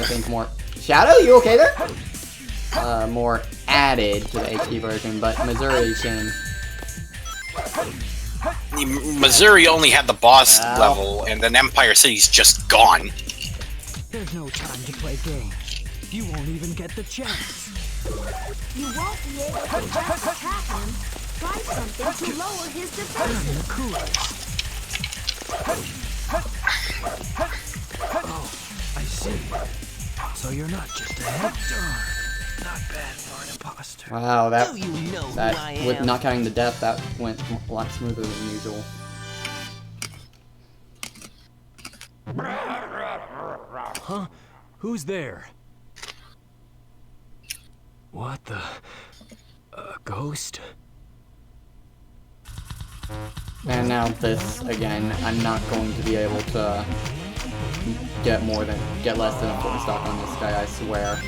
think more... Shadow, you okay there? More added to the HD version, but Missouri changed. Missouri only had the boss level, and then Empire City's just gone. There's no time to play games. You won't even get the chance. You won't be able to just attack him. Try something to lower his defenses. Oh, I see. So you're not just a head dog. Not bad for an imposter. Wow, that I with am? not counting the death, that went a lot smoother than usual. Huh? Who's there? What the... A ghost? And now this again, I'm not going to be able to get less than a 4 stock on this guy, I swear.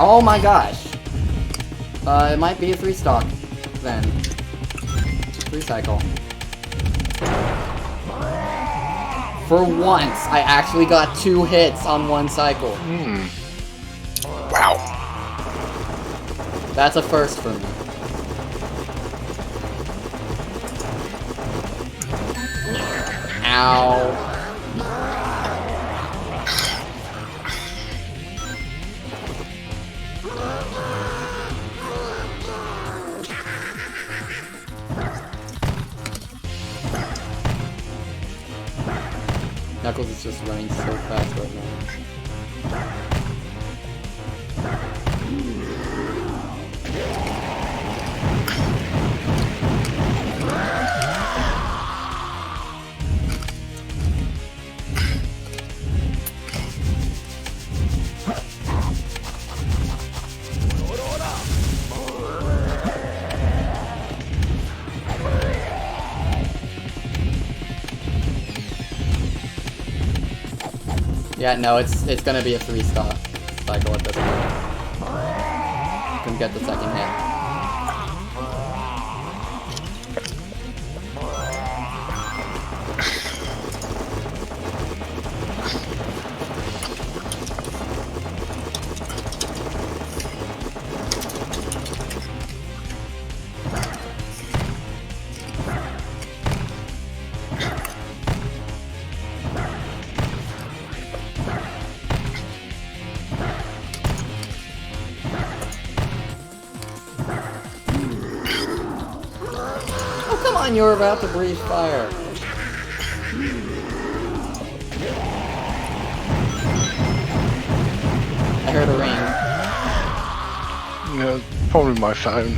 Oh my gosh! It might be a 3 stock then. 3 cycle. For once, I actually got 2 hits on 1 cycle. Wow. That's a first for me. Ow. Knuckles is just running so fast right now. Yeah, no, it's gonna be a 3 stock cycle at this point. Can get the second hit. You were about to breathe fire. I heard a ring. Yeah, probably my phone.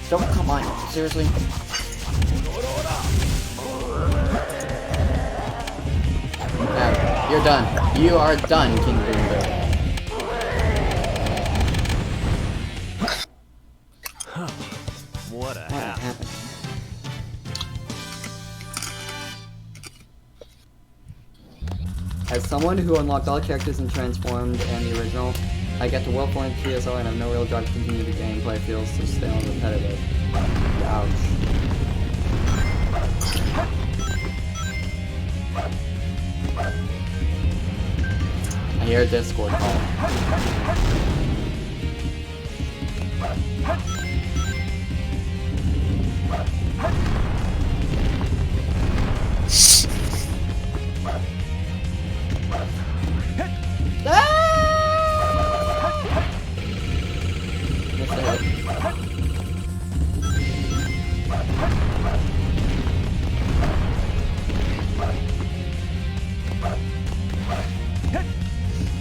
Don't come on, seriously. Now, you're done. You are done, King Boombo. What happened? As someone who unlocked all characters in Transformed and the original, I get to World 4 and TSO and have no real drive to continue the gameplay. Feels so stale and repetitive. Ouch. I hear a Discord call.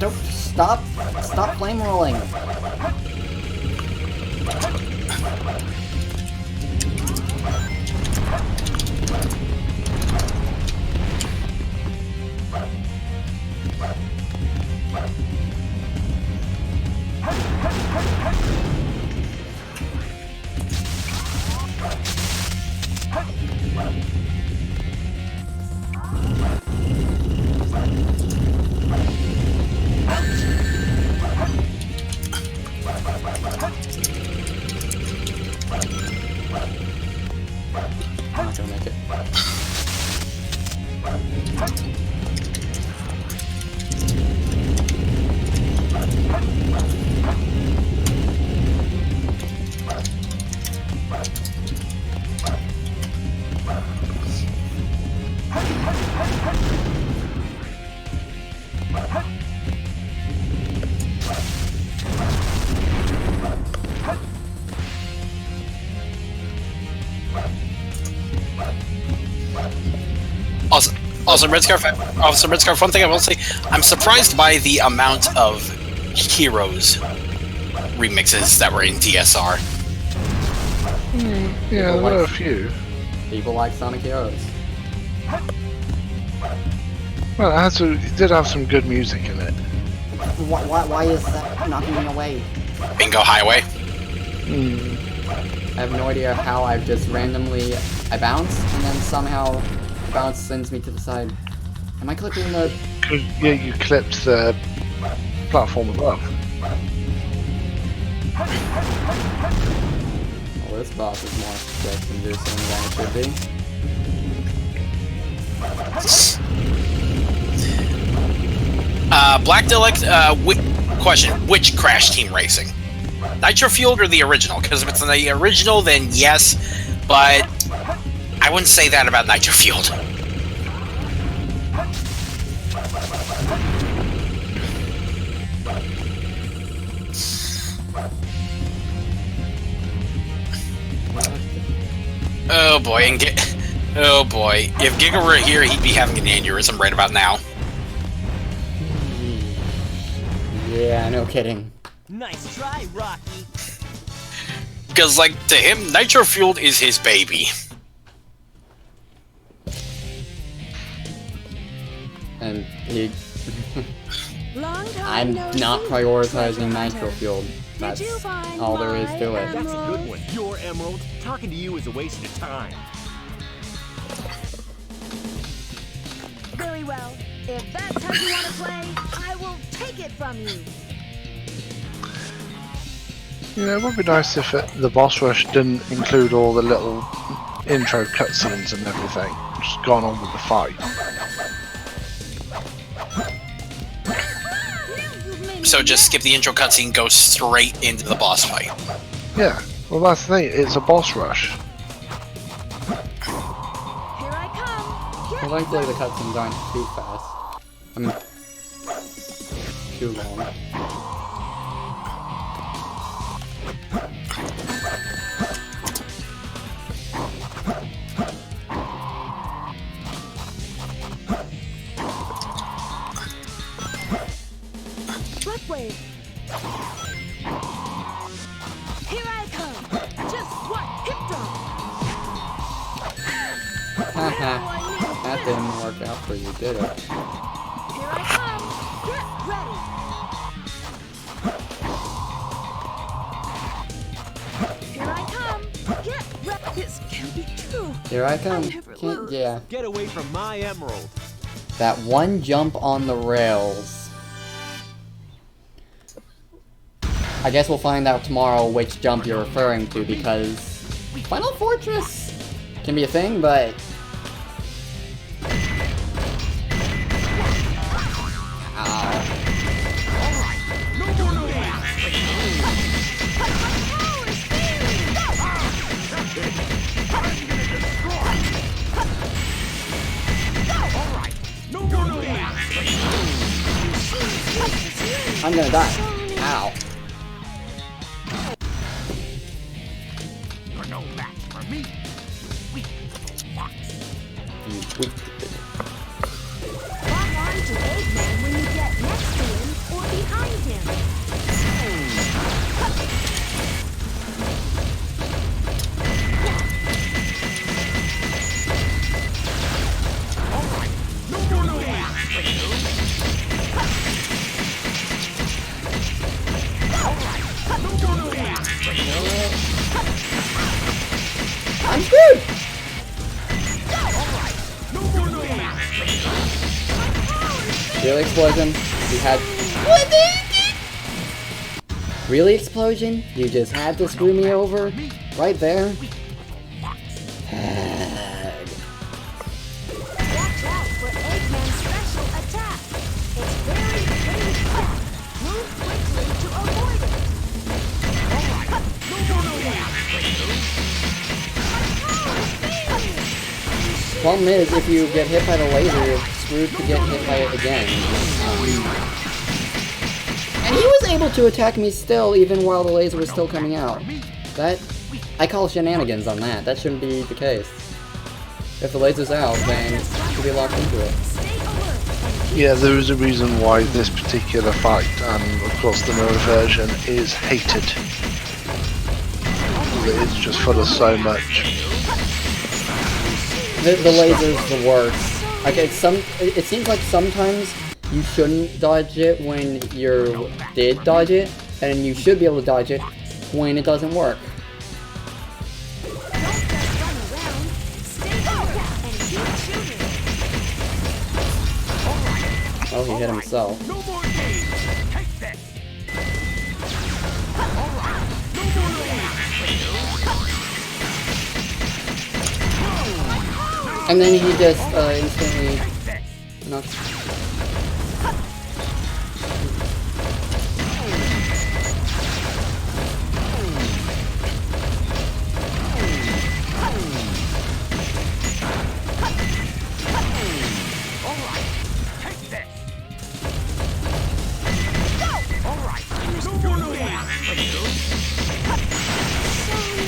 Don't stop flame rolling. I'm not gonna make it. Also, Red Scarf, one thing I will say, I'm surprised by the amount of Heroes remixes that were in DSR. Yeah, there were a few. People like Sonic Heroes. Well, it did have some good music in it. Why is that not going away? Bingo Highway. I have no idea how I've just randomly... I bounce, and then somehow the bounce sends me to the side. Am I clipping the... Yeah, you clipped the platform above. Well, this boss is more stress-inducing than it should be. Black Deluxe, question, which Crash Team Racing? Nitro Fueled or the original? Because if it's the original, then yes, but I wouldn't say that about Nitro Fueled. Oh boy, oh boy, if Giga were here, he'd be having an aneurysm right about now. Yeah, no kidding. Nice try, Rocky. Because, like, to him, Nitro Fueled is his baby. And he... I'm not prioritizing Nitro Fueled. That's all there is to it. That's a good one. Your Emerald. Talking to you is a waste of time. Very well. If that's how you want to play, I will take it from you. You know, it would be nice if the boss rush didn't include all the little intro cutscenes and everything, just gone on with the fight. So just skip the intro cutscene, go straight into the boss fight. Yeah, well that's the thing, it's a boss rush. Well, thankfully the cutscenes aren't too fast. I mean, too long. Blackwave. Here I come. Just what? Hip drop. Haha. That didn't work out for you, did it? Here I come. Get ready. Here I come. Get ready. This can't be true. Here I come. Yeah. Get away from my Emerald. That one jump on the rails. I guess we'll find out tomorrow which jump you're referring to, because Final Fortress can be a thing, but... I'm gonna die. Ow. You're no match for me. Weak fox. You weak. Lock on to Eggman when you get next to him, Really, Explosion? You had... Really, Explosion? You just had to screw me over? Right there? Watch out for Eggman's special attack. It's very, very quick. Move quickly to avoid it. Problem is, if you get hit by the laser, you're screwed to get hit by it again. And he was able to attack me still, even while the laser was still coming out. That... I call shenanigans on that. That shouldn't be the case. If the laser's out, then you should be locked into it. Yeah, there is a reason why this particular fight, and of course the mirror version, is hated. It's just full of so much. The laser's the worst. Okay, it seems like sometimes you shouldn't dodge it when you did dodge it, and you should be able to dodge it when it doesn't work. Oh, he hit himself. And then he just instantly knocks.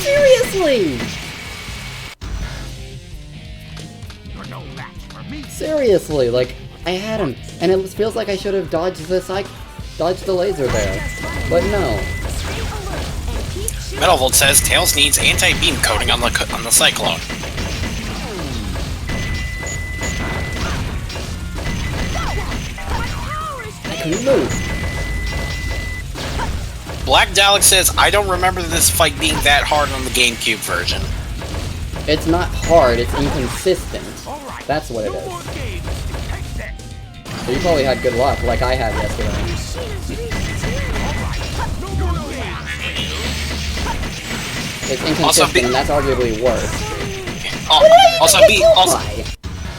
Seriously! Seriously, like, I had him, and it feels like I should have dodged the laser there, but no. Metalvolt says Tails needs anti-beam coating on the Cyclone. I couldn't move. Black Dalek says, I don't remember this fight being that hard on the GameCube version. It's not hard, it's inconsistent. That's what it is. So you probably had good luck, like I had yesterday. It's inconsistent, and that's arguably worse.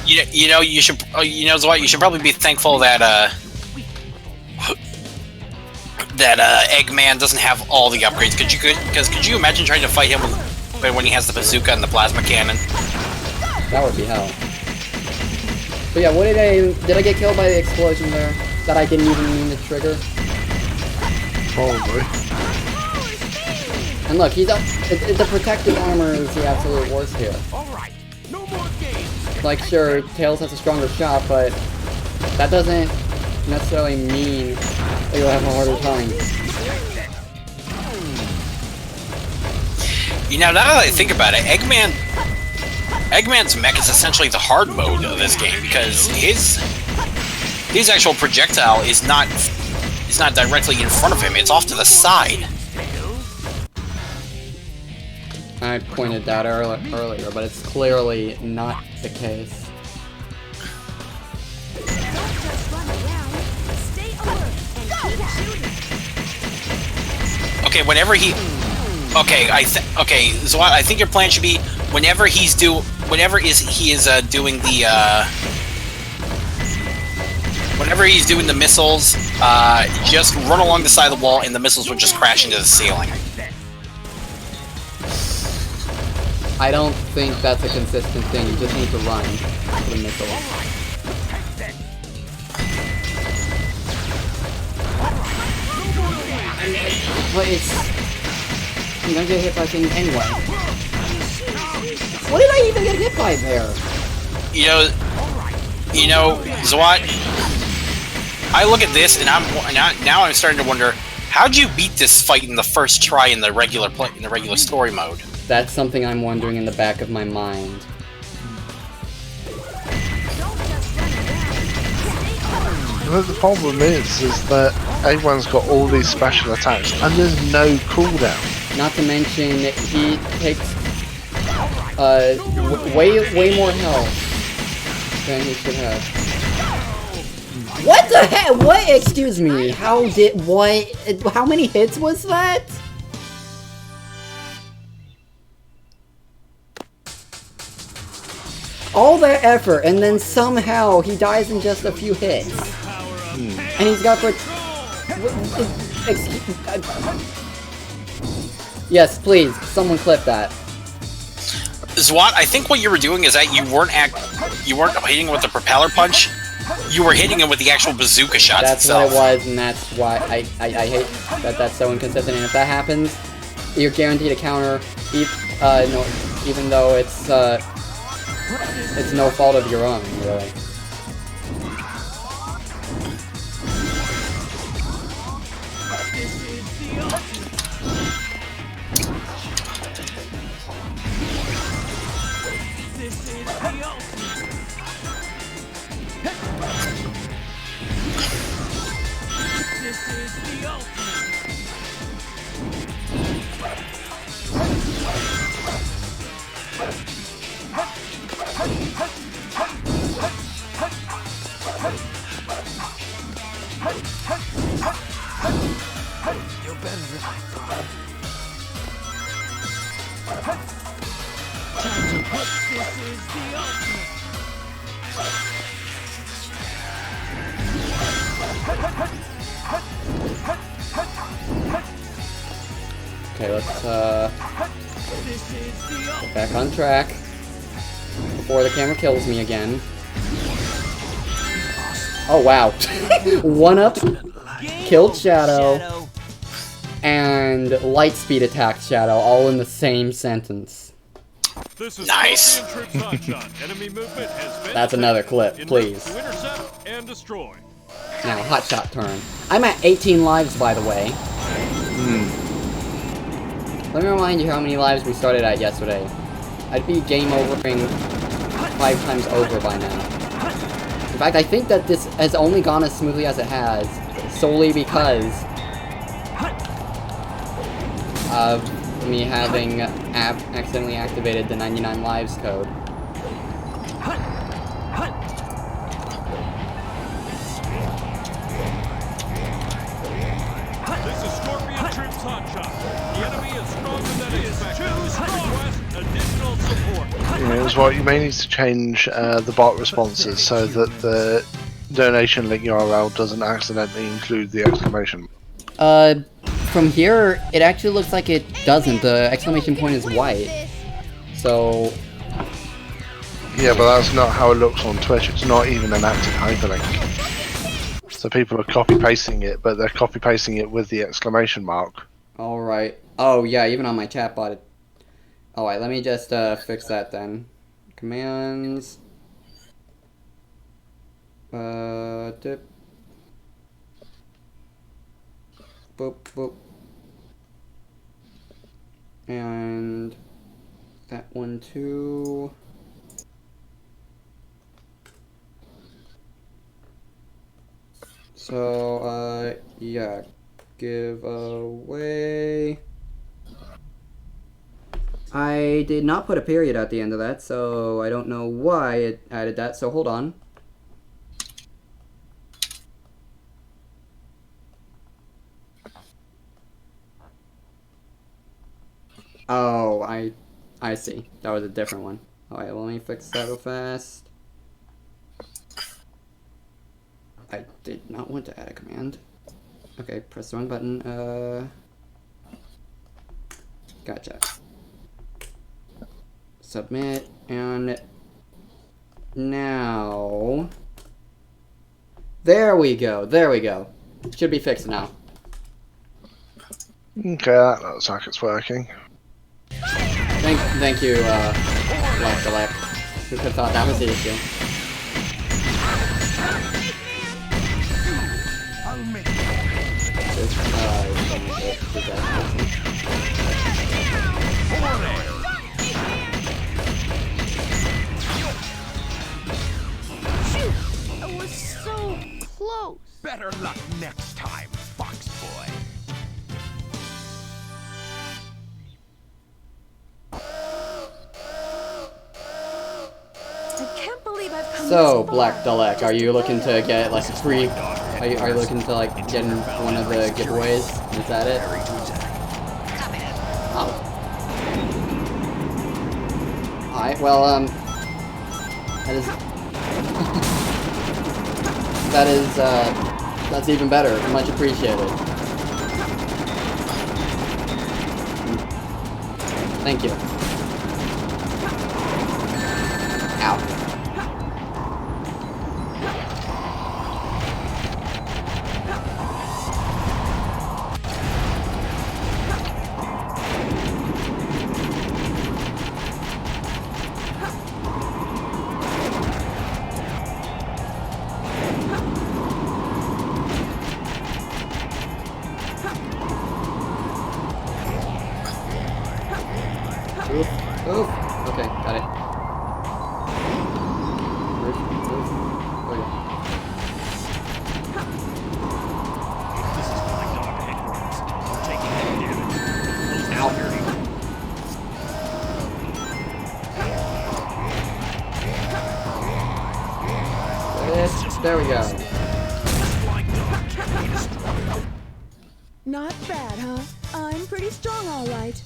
You know, you should what? You should probably be thankful that Eggman doesn't have all the upgrades. Could you imagine trying to fight him when he has the bazooka and the plasma cannon? That would be hell. But yeah, what did I get killed by the explosion there? That I didn't even mean to trigger? Probably. And look, the protective armor is the absolute worst here. Like, sure, Tails has a stronger shot, but that doesn't necessarily mean that you'll have a harder time. You know, now that I think about it, Eggman's mech is essentially the hard mode of this game because his actual projectile is not directly in front of him; it's off to the side. I pointed that earlier, but it's clearly not the case. Okay, whenever he. Okay, so I think your plan should be whenever he is doing the missiles, just run along the side of the wall and the missiles will just crash into the ceiling. I don't think that's a consistent thing. You just need to run for the missiles. But I'm gonna get hit by things anyway. What did I even get hit by there? You know, Zwat, I look at this and now I'm starting to wonder, how'd you beat this fight in the first try in the regular story mode? That's something I'm wondering in the back of my mind. The problem is that everyone's got all these special attacks and there's no cooldown. Not to mention, he takes way more health than he should have. What the heck? What? Excuse me. How did what? How many hits was that? All that effort, and then somehow he dies in just a few hits. And he's got Yes, please, someone clip that. Zwat, I think what you were doing is that you weren't hitting with the propeller punch. You were hitting him with the actual bazooka shots That's itself. what it was, and that's why I hate that that's so inconsistent. And if that happens, you're guaranteed a counter. No, even though it's no fault of your own, really. Okay, let's get back on track before the camera kills me again. Oh wow. One up, killed Shadow, and light speed attacked Shadow, all in the same sentence. This is nice. Enemy movement has been That's another clip, please. to intercept and destroy. Now, hotshot turn. I'm at 18 lives, by the way. Let me remind you how many lives we started at yesterday. I'd be game overing 5 times over by now. In fact, I think that this has only gone as smoothly as it has, solely because of me having accidentally activated the 99 lives code. This is Scorpion Troops Hotshot. The enemy is stronger than expected. Request additional support. It's what you may need to change the bot responses so that the donation link URL doesn't accidentally include the exclamation. From here, it actually looks like it doesn't. The exclamation point is white. So... Yeah, but that's not how it looks on Twitch. It's not even an active hyperlink. So people are copy-pasting it, but they're copy-pasting it with the exclamation mark. Alright. Oh, yeah, even on my chatbot. Alright, let me just fix that then. Commands. Dip. Boop, boop. And that one too. So, yeah. Give away. I did not put a period at the end of that, so I don't know why it added that, so hold on. Oh, I see. That was a different one. Alright, let me fix that real fast. I did not want to add a command. Okay, press the wrong button. Gotcha. Submit, and now... There we go, there we go. Should be fixed now. Okay, that looks like it's working. Thank you, Select. Who could have thought that was the issue? Shoot! I was so close. Better luck next time, Fox Boy. So, Black Dalek, are you looking to get like a free? Are you looking to like get in one of the giveaways? Is that it? Oh. Alright, well, that is... that's even better. Much appreciated. Thank you. Ow. Oof. Oof. Okay, got it. Oof. Oof. Oh yeah. This is my dog headquarters. We're taking heavy damage. Close down dirty. There we go. Not bad, huh? I'm pretty strong, all right.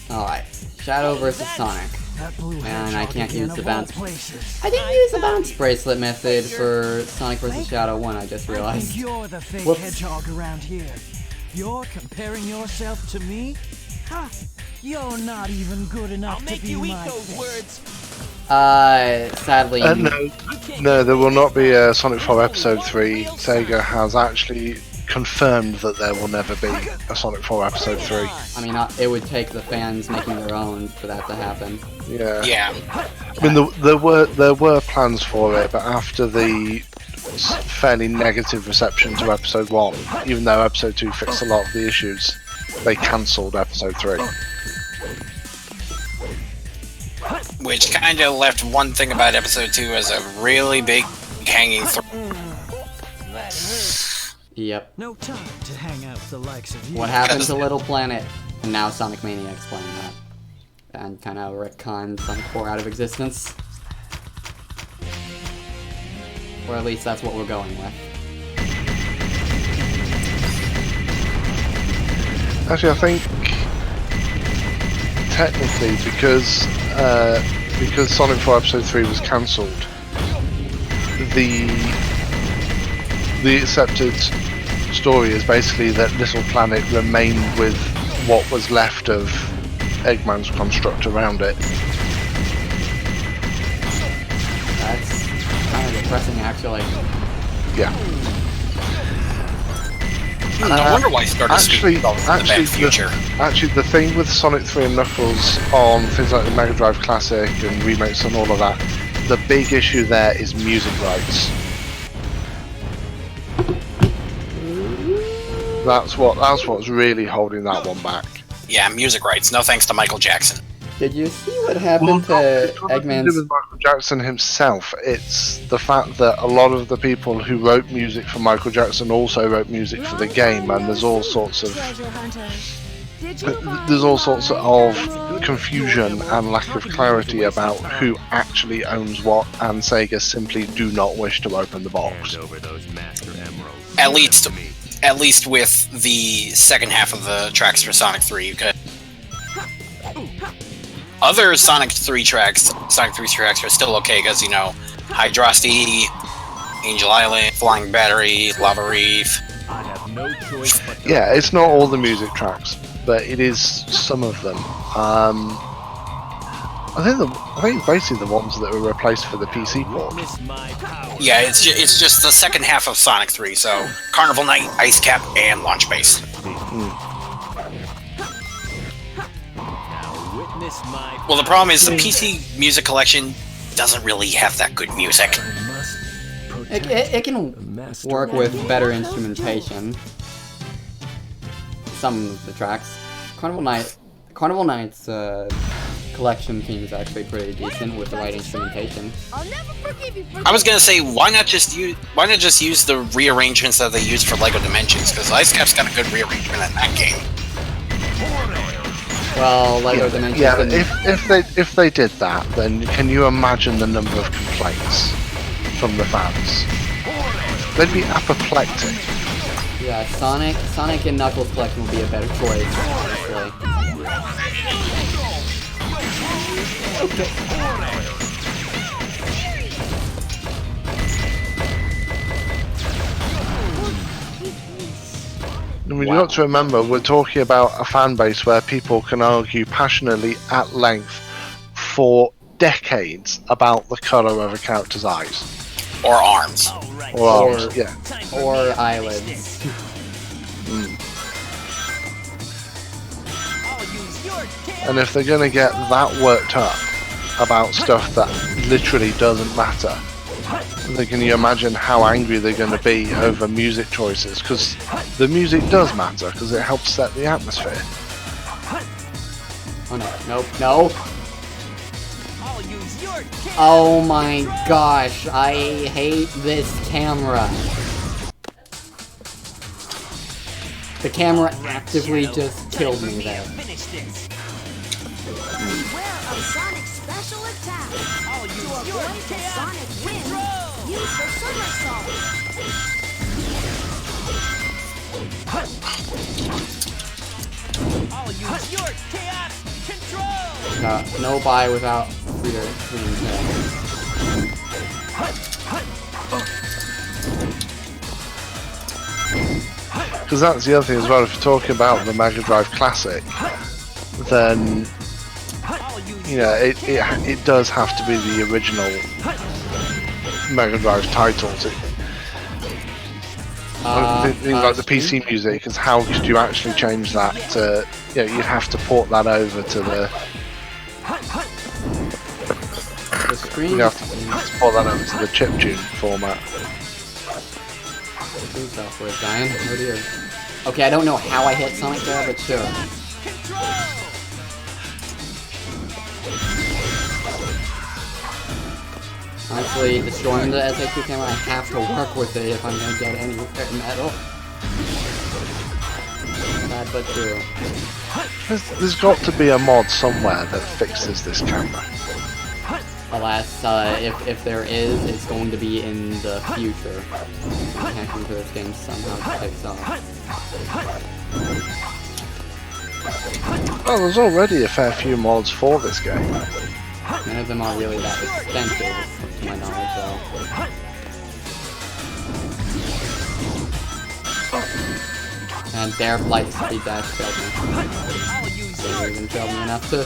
Alright. Shadow versus Sonic. And I can't use the bounce. Places. I didn't use the bounce bracelet method for Sonic vs. Shadow 1, I just I realized. think you're the fake Whoops. hedgehog around here. You're comparing yourself to me? Ha! You're not even good enough to be my words. Sadly... No, there will not be a Sonic 4 Episode 3. Sega has actually confirmed that there will never be a Sonic 4 Episode 3. I mean, it would take the fans making their own for that to happen. Yeah. Yeah. I mean, there were plans for it, but after the fairly negative reception to Episode 1, even though Episode 2 fixed a lot of the issues, they cancelled Episode 3. Which kind of left one thing about Episode 2 as a really big hanging threat. Yep. No time to hang out with the likes of you. What happened to Little Planet? And now Sonic Mania explained that. And kind of retconned Sonic 4 out of existence. Or at least that's what we're going with. Actually, I think technically because Sonic 4 Episode 3 was cancelled, the accepted story is basically that Little Planet remained with what was left of Eggman's construct around it. That's kind of depressing, actually. Yeah. I wonder why Stardust Actually, future. Actually, the thing with Sonic 3 and Knuckles on things like the Mega Drive Classic and remakes and all of that, the big issue there is music rights. That's what's really holding that one back. Yeah, music rights. No thanks to Michael Jackson. Did you see what happened to Eggman's... with Michael Jackson himself. It's the fact that a lot of the people who wrote music for Michael Jackson also wrote music for the game, and there's all sorts of confusion and lack of clarity about who actually owns what, and Sega simply do not wish to open the box. At least with the second half of the tracks for Sonic 3, because other Sonic 3 tracks are still okay, because, you know, Hydrosity, Angel Island, Flying Battery, Lava Reef. I have no choice but to... Yeah, it's not all the music tracks, but it is some of them. I think basically the ones that were replaced for the PC port. Yeah, it's just the second half of Sonic 3, so Carnival Night, Ice Cap, and Launch Base. Well, the problem is the PC music collection doesn't really have that good music. It can work with better instrumentation. Some of the tracks. Carnival Night's collection theme is actually pretty decent with the right instrumentation. I was gonna say, why not just use the rearrangements that they use for LEGO Dimensions? Because Ice Cap's got a good rearrangement in that game. Well, Lego Dimensions. Yeah, didn't- if they did that, then can you imagine the number of complaints from the fans? They'd be apoplectic. Yeah, Sonic and Knuckles Collection would be a better choice, honestly. Okay. I mean, you got to remember, we're talking about a fan base where people can argue passionately at length for decades about the colour of a character's eyes. Or arms. Or arms, yeah. Or eyelids. And if they're going to get that worked up about stuff that literally doesn't matter, then can you imagine how angry they're going to be over music choices? Because the music does matter, because it helps set the atmosphere. Oh no, nope, no! Oh my gosh, I hate this camera. The camera actively just killed me there. Beware of Sonic's special attack. To avoid the Sonic wind, use the somersault. I'll use your chaos control. No buy without freedom. Because that's the other thing as well, if you're talking about the Mega Drive Classic, then you know, it does have to be the original Mega Drive titles. Things like the PC music, is how could you actually change that to, you know, you'd have to port that over to the screen. You'd have to port that over to the chiptune format. Software dying. Oh dear. Okay, I don't know how I hit Sonic there, but sure. Honestly, destroying the SAQ camera, I have to work with it if I'm gonna get any metal. Bad but true. There's got to be a mod somewhere that fixes this camera. Alas, if there is, it's going to be in the future. Hacking to this game somehow takes off. Well, there's already a fair few mods for this game. None of them are really that expensive, to my knowledge, though. And their flight speed dash failed me. Didn't even fail me enough to...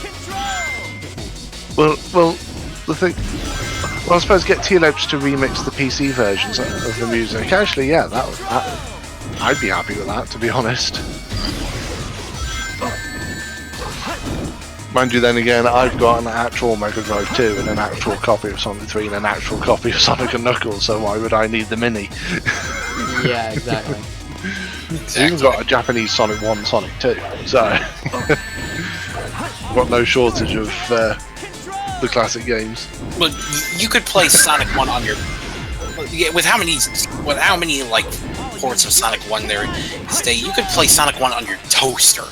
Well, the thing... Well, I suppose get T-Lopes to remix the PC versions of the music. Actually, yeah, that I'd be happy with that, to be honest. Mind you, then again, I've got an actual Mega Drive 2 and an actual copy of Sonic 3 and an actual copy of Sonic and Knuckles, so why would I need the Mini? Yeah, exactly. I've even got a Japanese Sonic 1 and Sonic 2, so... I've got no shortage of the classic games. Well, you could play Sonic 1 on your... With how many like ports of Sonic 1 there stay, you could play Sonic 1 on your toaster.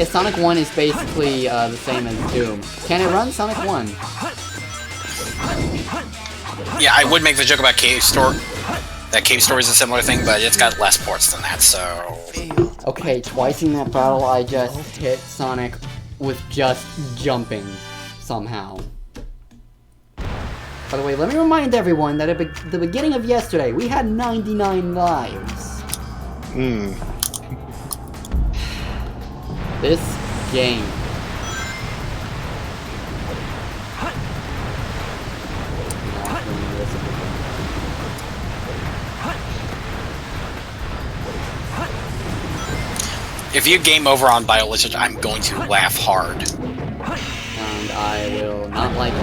Sonic 1 is basically the same as Doom. Can it run Sonic 1? Yeah, I would make the joke about Cave Store. That Cave Store is a similar thing, but it's got less ports than that, so... Okay, twice in that battle I just hit Sonic with just jumping, somehow. By the way, let me remind everyone that at the beginning of yesterday, we had 99 lives. This game. If you game over on Biolizard, I'm going to laugh hard. And I will not like you.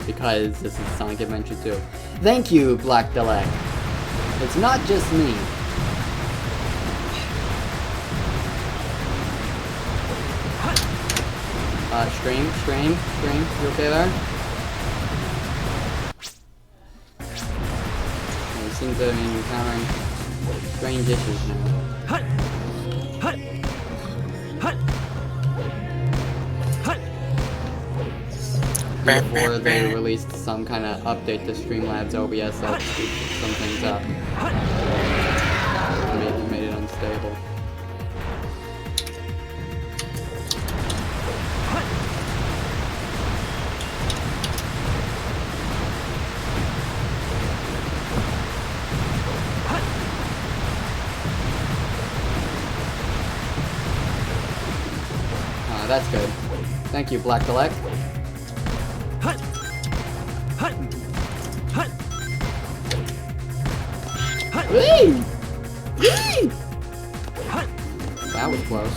Because this is Sonic Adventure 2. Thank you, Black Delec. It's not just me. Stream, you okay there? You seem to be encountering strange issues now. before they released some kind of update to Streamlabs OBS that speeded some things up. Made it unstable. That's good. Thank you, Black Collect. Whee! Whee! That was close.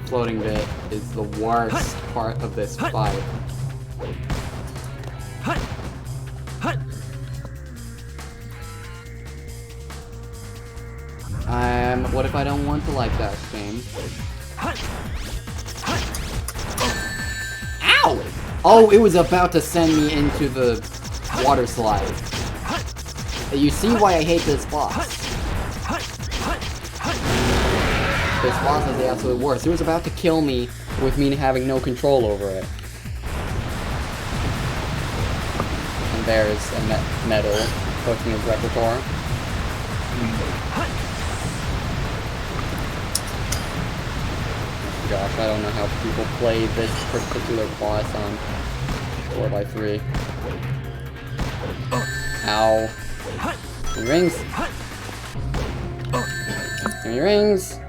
Floating bit is the worst part of this fight. What if I don't want to like that game? Ow! Oh, it was about to send me into the water slide. You see why I hate this boss. This boss is the absolute worst. It was about to kill me with me having no control over it. And there's a medal posting his repertoire. Gosh, I don't know how people play this particular boss on 4x3. Ow. Give me rings. Give me rings.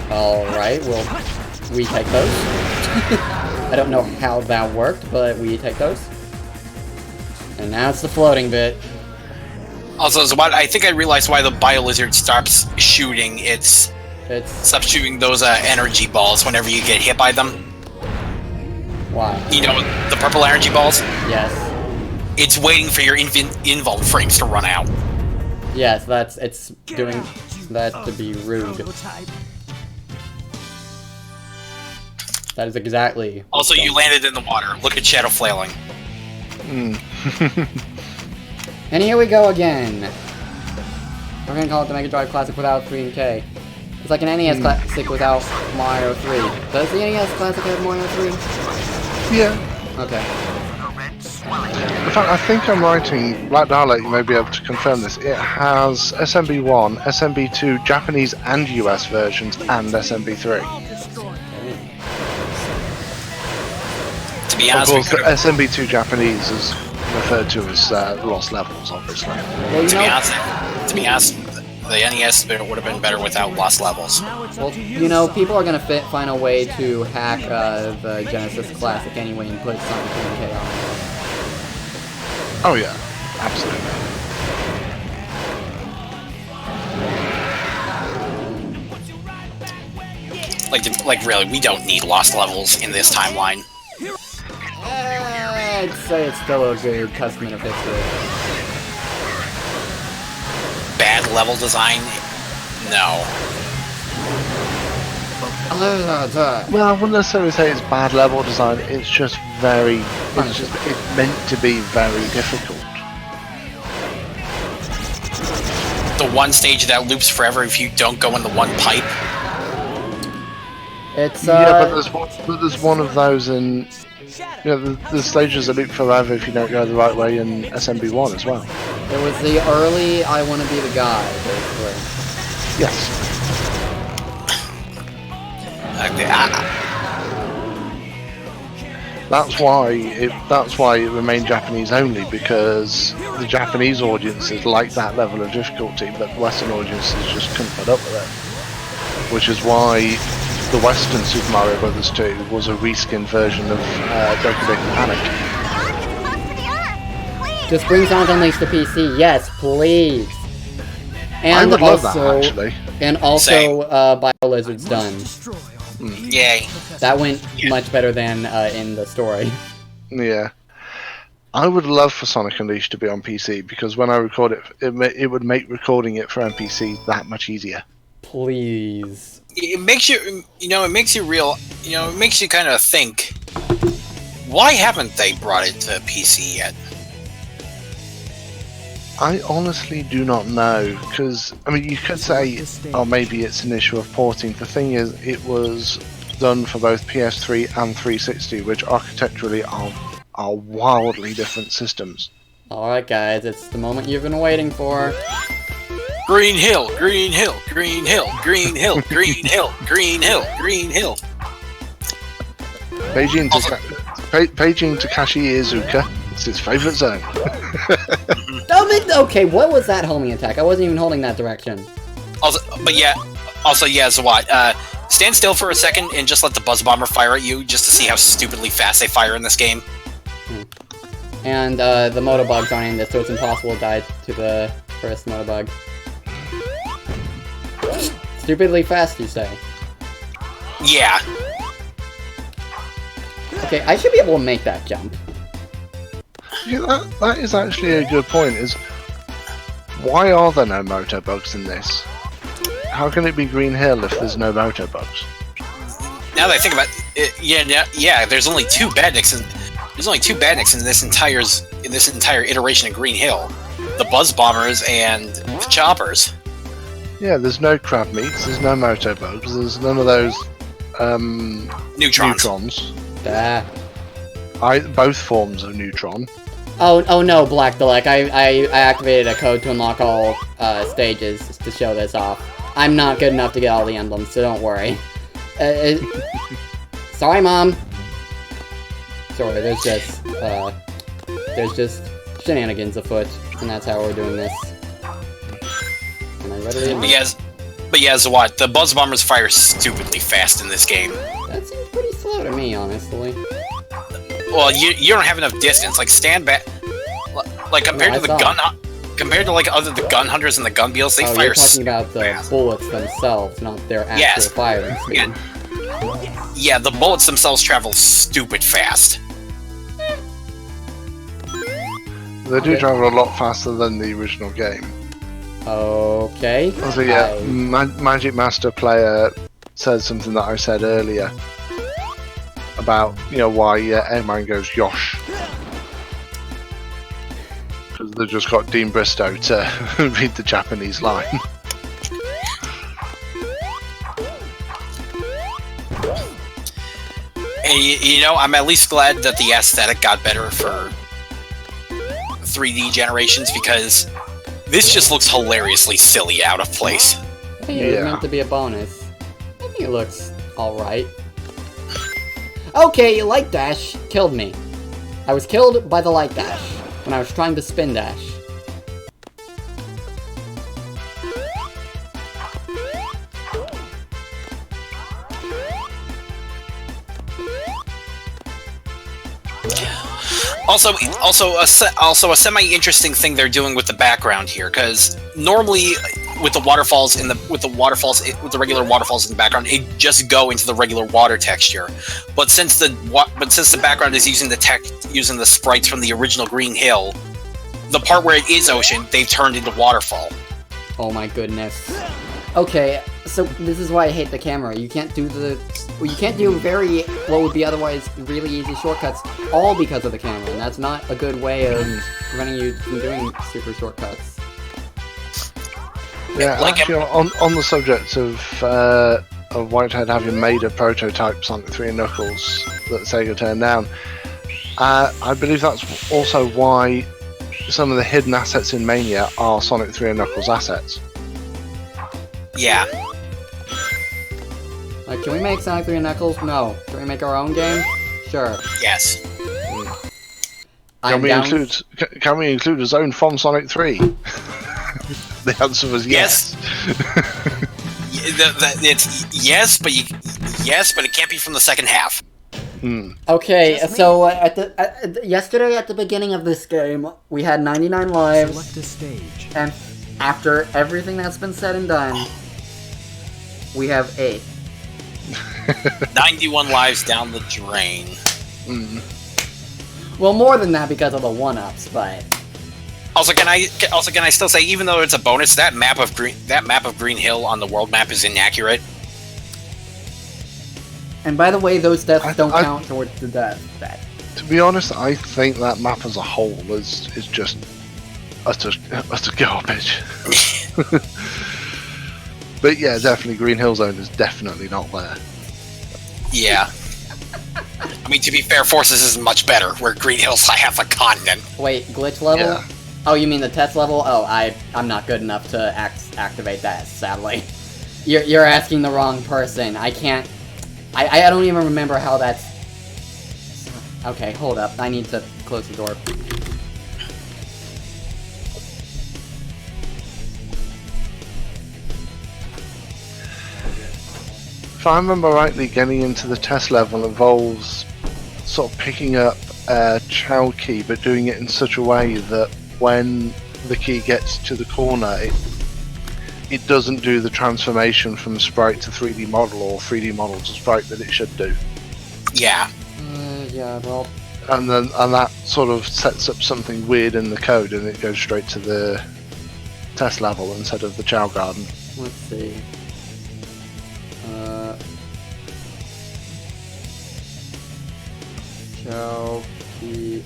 Alright, well, we take those. I don't know how that worked, but we take those. And now it's the floating bit. Also, so what, I think I realized why the Bio-Lizard stops shooting. It stops shooting those energy balls whenever you get hit by them. Why? You know, the purple energy balls? Yes. It's waiting for your invuln frames to run out. Yes, it's doing that to be rude. That is exactly. Also, you landed in the water. Look at Shadow flailing. And here we go again. We're gonna call it the Mega Drive Classic without 3 and K. It's like an NES Classic without Mario 3. Does the NES Classic have Mario 3? Yeah. Okay. In fact, I think I'm writing, Black Dalek, you may be able to confirm this, it has SMB1, SMB2, Japanese and US versions, and SMB3. To be honest, of course, the SMB2 Japanese is referred to as Lost Levels, obviously. Well, to be honest, the NES would have been better without Lost Levels. Well, you know, people are gonna find a way to hack the Genesis Classic anyway and put Sonic 3 and K on it. Oh yeah, absolutely. Like really, we don't need Lost Levels in this timeline. I'd say it's still a good testament of history. Bad level design? No. Well, I wouldn't necessarily say it's bad level design. It's just it's meant to be very difficult. The one stage that loops forever if you don't go in the one pipe. It's yeah, but there's one of those in. You know, the stages that loop forever if you don't go the right way in SMB1 as well. It was the early I want to be the guy, basically. Yes. That's why it remained Japanese only, because the Japanese audiences like that level of difficulty, but the Western audiences just couldn't put up with it. Which is why the Western Super Mario Bros. 2 was a reskin version of Doki Doki Panic. Just bring Sonic Unleashed to PC, yes, please. And I would love also, that, actually. And also, BioLizard's done. Yay. That went much better than in the story. Yeah. I would love for Sonic Unleashed to be on PC, because when I record it, it would make recording it for NPC that much easier. Please. It makes you, it makes you real, it makes you kind of think, why haven't they brought it to PC yet? I honestly do not know, because, I mean, you could say, oh, maybe it's an issue of porting. The thing is, it was done for both PS3 and 360, which architecturally are wildly different systems. Alright guys, it's the moment you've been waiting for. Green Hill, Green Hill, Green Hill, Green Hill, Green Hill, Green Hill, Green Hill. Beijing Takashi Iizuka, it's his favourite zone. Okay, what was that homing attack? I wasn't even holding that direction. Also, Zawad, stand still for a second and just let the Buzz Bomber fire at you, just to see how stupidly fast they fire in this game. And the Motobugs aren't in this, so it's impossible to die to the first Motobug. Stupidly fast, you say? Yeah. Okay, I should be able to make that jump. Yeah, that is actually a good point, is why are there no Motobugs in this? How can it be Green Hill if there's no Motobugs? Now that I think about it, yeah, there's only two badniks in this entire iteration of Green Hill. The Buzz Bombers and the Choppers. Yeah, there's no crab meats, there's no Motobugs, there's none of those neutrons. Both forms of neutron. Oh no, Black Deluxe. I activated a code to unlock all stages to show this off. I'm not good enough to get all the emblems, so don't worry. Sorry, Mom. Sorry, there's just shenanigans afoot, and that's how we're doing this. And I readily admit. But yeah, Zawad, the Buzz Bombers fire stupidly fast in this game. That seems pretty slow to me, honestly. Well, you don't have enough distance. Like, stand back. Like, compared to the gun hunters and the gun beetles, they fire. You're talking about the bullets themselves, not their actual firing speed. Yeah, the bullets themselves travel stupid fast. They do travel a lot faster than the original game. Okay. Also, yeah, Magic Master Player said something that I said earlier about, why Eggman goes Yosh. Because they've just got Dean Bristow to read the Japanese line. And, I'm at least glad that the aesthetic got better for 3D generations, because this just looks hilariously silly out of place. I think it was meant to be a bonus. I think it looks alright. Okay, Light Dash killed me. I was killed by the Light Dash when I was trying to Spin Dash. Also a semi-interesting thing they're doing with the background here, because normally with the regular waterfalls in the background, it just go into the regular water texture. But since the background is using the sprites from the original Green Hill, the part where it is ocean, they've turned into waterfall. Oh my goodness. Okay, so this is why I hate the camera. You can't do what would be otherwise really easy shortcuts, all because of the camera, and that's not a good way of preventing you from doing super shortcuts. Yeah, actually, on the subject of Whitehead having made a prototype Sonic 3 and Knuckles that Sega turned down, I believe that's also why some of the hidden assets in Mania are Sonic 3 and Knuckles assets. Yeah. Like, can we make Sonic 3 and Knuckles? No. Can we make our own game? Sure. Yes. Can we include a zone from Sonic 3? The answer was yes. It's yes, but it can't be from the second half. Okay, so yesterday at the beginning of this game, we had 99 lives. Select a stage. And after everything that's been said and done, we have 8. 91 lives down the drain. Well, more than that because of the 1-ups, but Also, can I still say, even though it's a bonus, that map of Green Hill on the world map is inaccurate. And by the way, those deaths don't count towards the death. To be honest, I think that map as a whole is just utter garbage. But yeah, definitely Green Hill Zone is definitely not there. Yeah. I mean, to be fair, Forces is much better, where Green Hill's half a continent. Wait, glitch level? Yeah. Oh, you mean the test level? Oh, I'm not good enough to activate that, sadly. You're asking the wrong person. I can't... I don't even remember how that's... Okay, hold up. I need to close the door. If I remember rightly, getting into the test level involves sort of picking up a Chow key, but doing it in such a way that when the key gets to the corner, it doesn't do the transformation from sprite to 3D model or 3D model to sprite that it should do. Yeah. Yeah, well... And that sort of sets up something weird in the code, and it goes straight to the test level instead of the Chow Garden. Let's see. Chow key...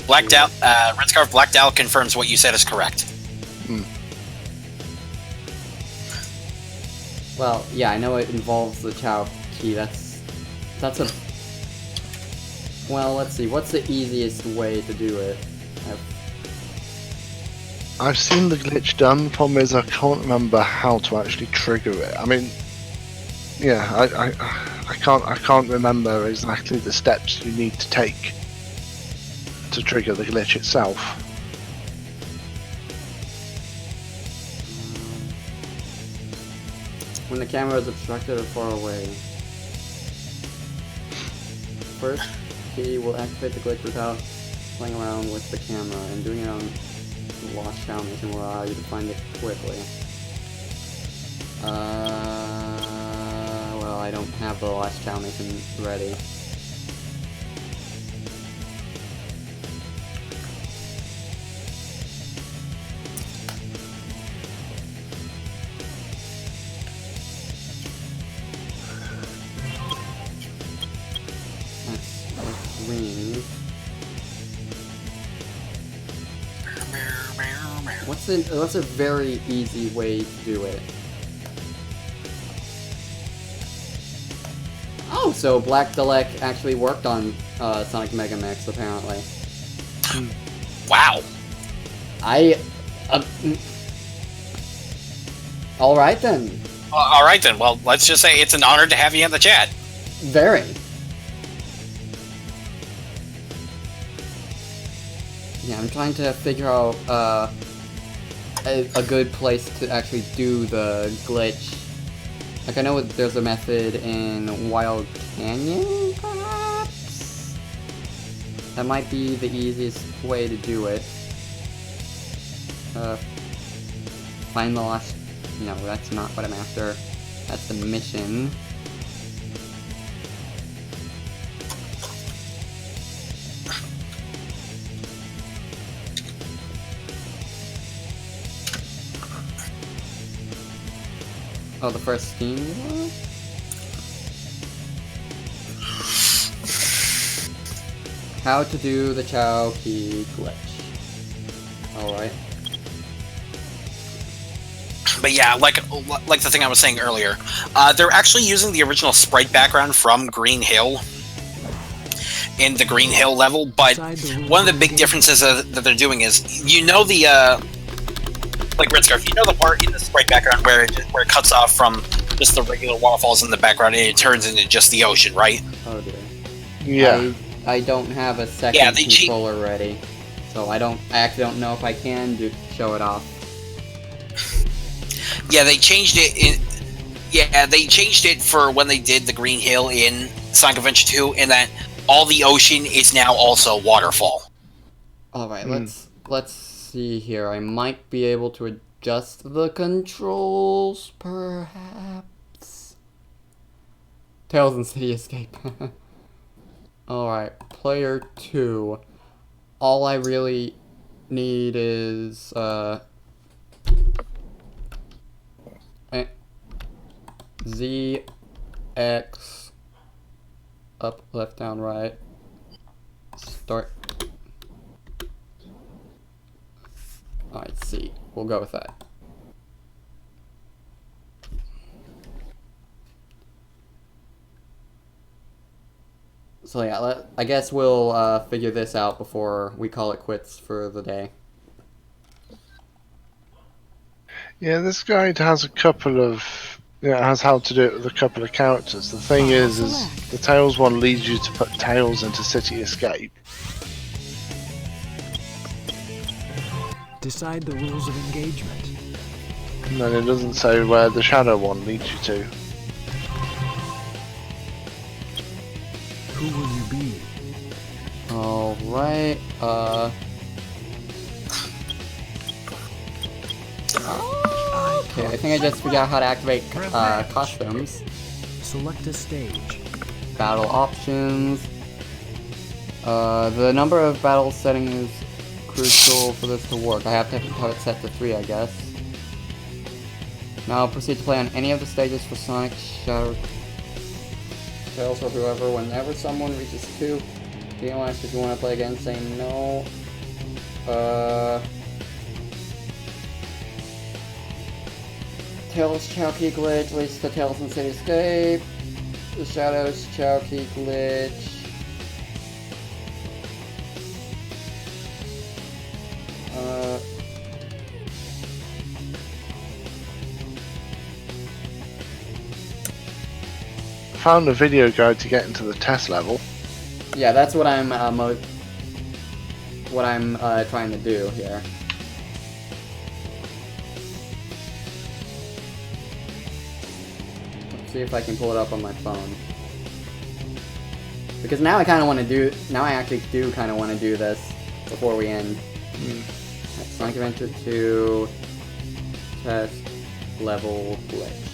Blacked out. Red Scarf Blacked Out confirms what you said is correct. Well, yeah, I know it involves the Chow key. That's a... Well, let's see. What's the easiest way to do it? I've seen the glitch done. The problem is I can't remember how to actually trigger it. I mean, yeah, I can't remember exactly the steps you need to take to trigger the glitch itself. When the camera is obstructed or far away. First key will activate the glitch without playing around with the camera, and doing it on the Lost Chow mission will allow you to find it quickly. Well, I don't have the Lost Chow mission ready. What's a very easy way to do it? Oh, so Black Dalek actually worked on Sonic Mega Mix, apparently. Wow. Alright then. Alright then, well, let's just say it's an honor to have you in the chat. Very. Yeah, I'm trying to figure out a good place to actually do the glitch. Like, I know there's a method in Wild Canyon, perhaps? That might be the easiest way to do it. Find the lost... No, that's not what I'm after. That's the mission. Oh, the first scheme? How to do the Chow key glitch. Alright. But yeah, like the thing I was saying earlier, they're actually using the original sprite background from Green Hill in the Green Hill level, but one of the big differences that they're doing is, you know like Red Scarf, you know the part in the sprite background where it cuts off from just the regular waterfalls in the background and it turns into just the ocean, right? Oh dear. Yeah. I don't have a second controller ready, so I actually don't know if I can show it off. Yeah, they changed it. They changed it for when they did the Green Hill in Sonic Adventure 2, and that all the ocean is now also waterfall. Alright, let's see here. I might be able to adjust the controls, perhaps. Tails and City Escape. Alright, player 2. All I really need is, Z, X, up, left, down, right. Start. Alright, C. We'll go with that. So yeah, I guess we'll figure this out before we call it quits for the day. Yeah, this guide has a couple of... Yeah, it has how to do it with a couple of characters. The thing is the Tails one leads you to put Tails into City Escape. Decide the rules of engagement. And then it doesn't say where the Shadow one leads you to. Who will you be? Alright, okay, I think I just figured out how to activate costumes. Select a stage. Battle options. The number of battle settings is crucial for this to work. I have to have it set to 3, I guess. Now proceed to play on any of the stages for Sonic, Shadow, Tails, or whoever. Whenever someone reaches 2, you know, if you want to play again, say no. Tails Chowkey glitch leads to Tails and City Escape. The Shadows Chowkey glitch. Found a video guide to get into the test level. Yeah, that's what I'm trying to do here. Let's see if I can pull it up on my phone. Because now I kind of want to do. Now I actually do kind of want to do this before we end. Sonic Adventure 2 test level glitch.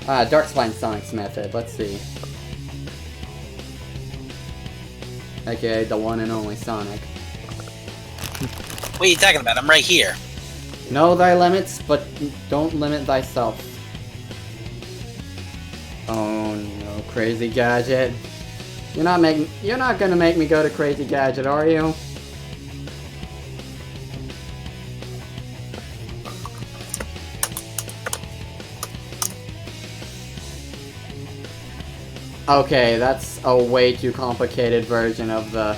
Darkspine Sonic's method. Let's see. Okay, the one and only Sonic. What are you talking about? I'm right here. Know thy limits, but don't limit thyself. Oh no, Crazy Gadget. You're not gonna make me go to Crazy Gadget, are you? Okay, that's a way too complicated version of the...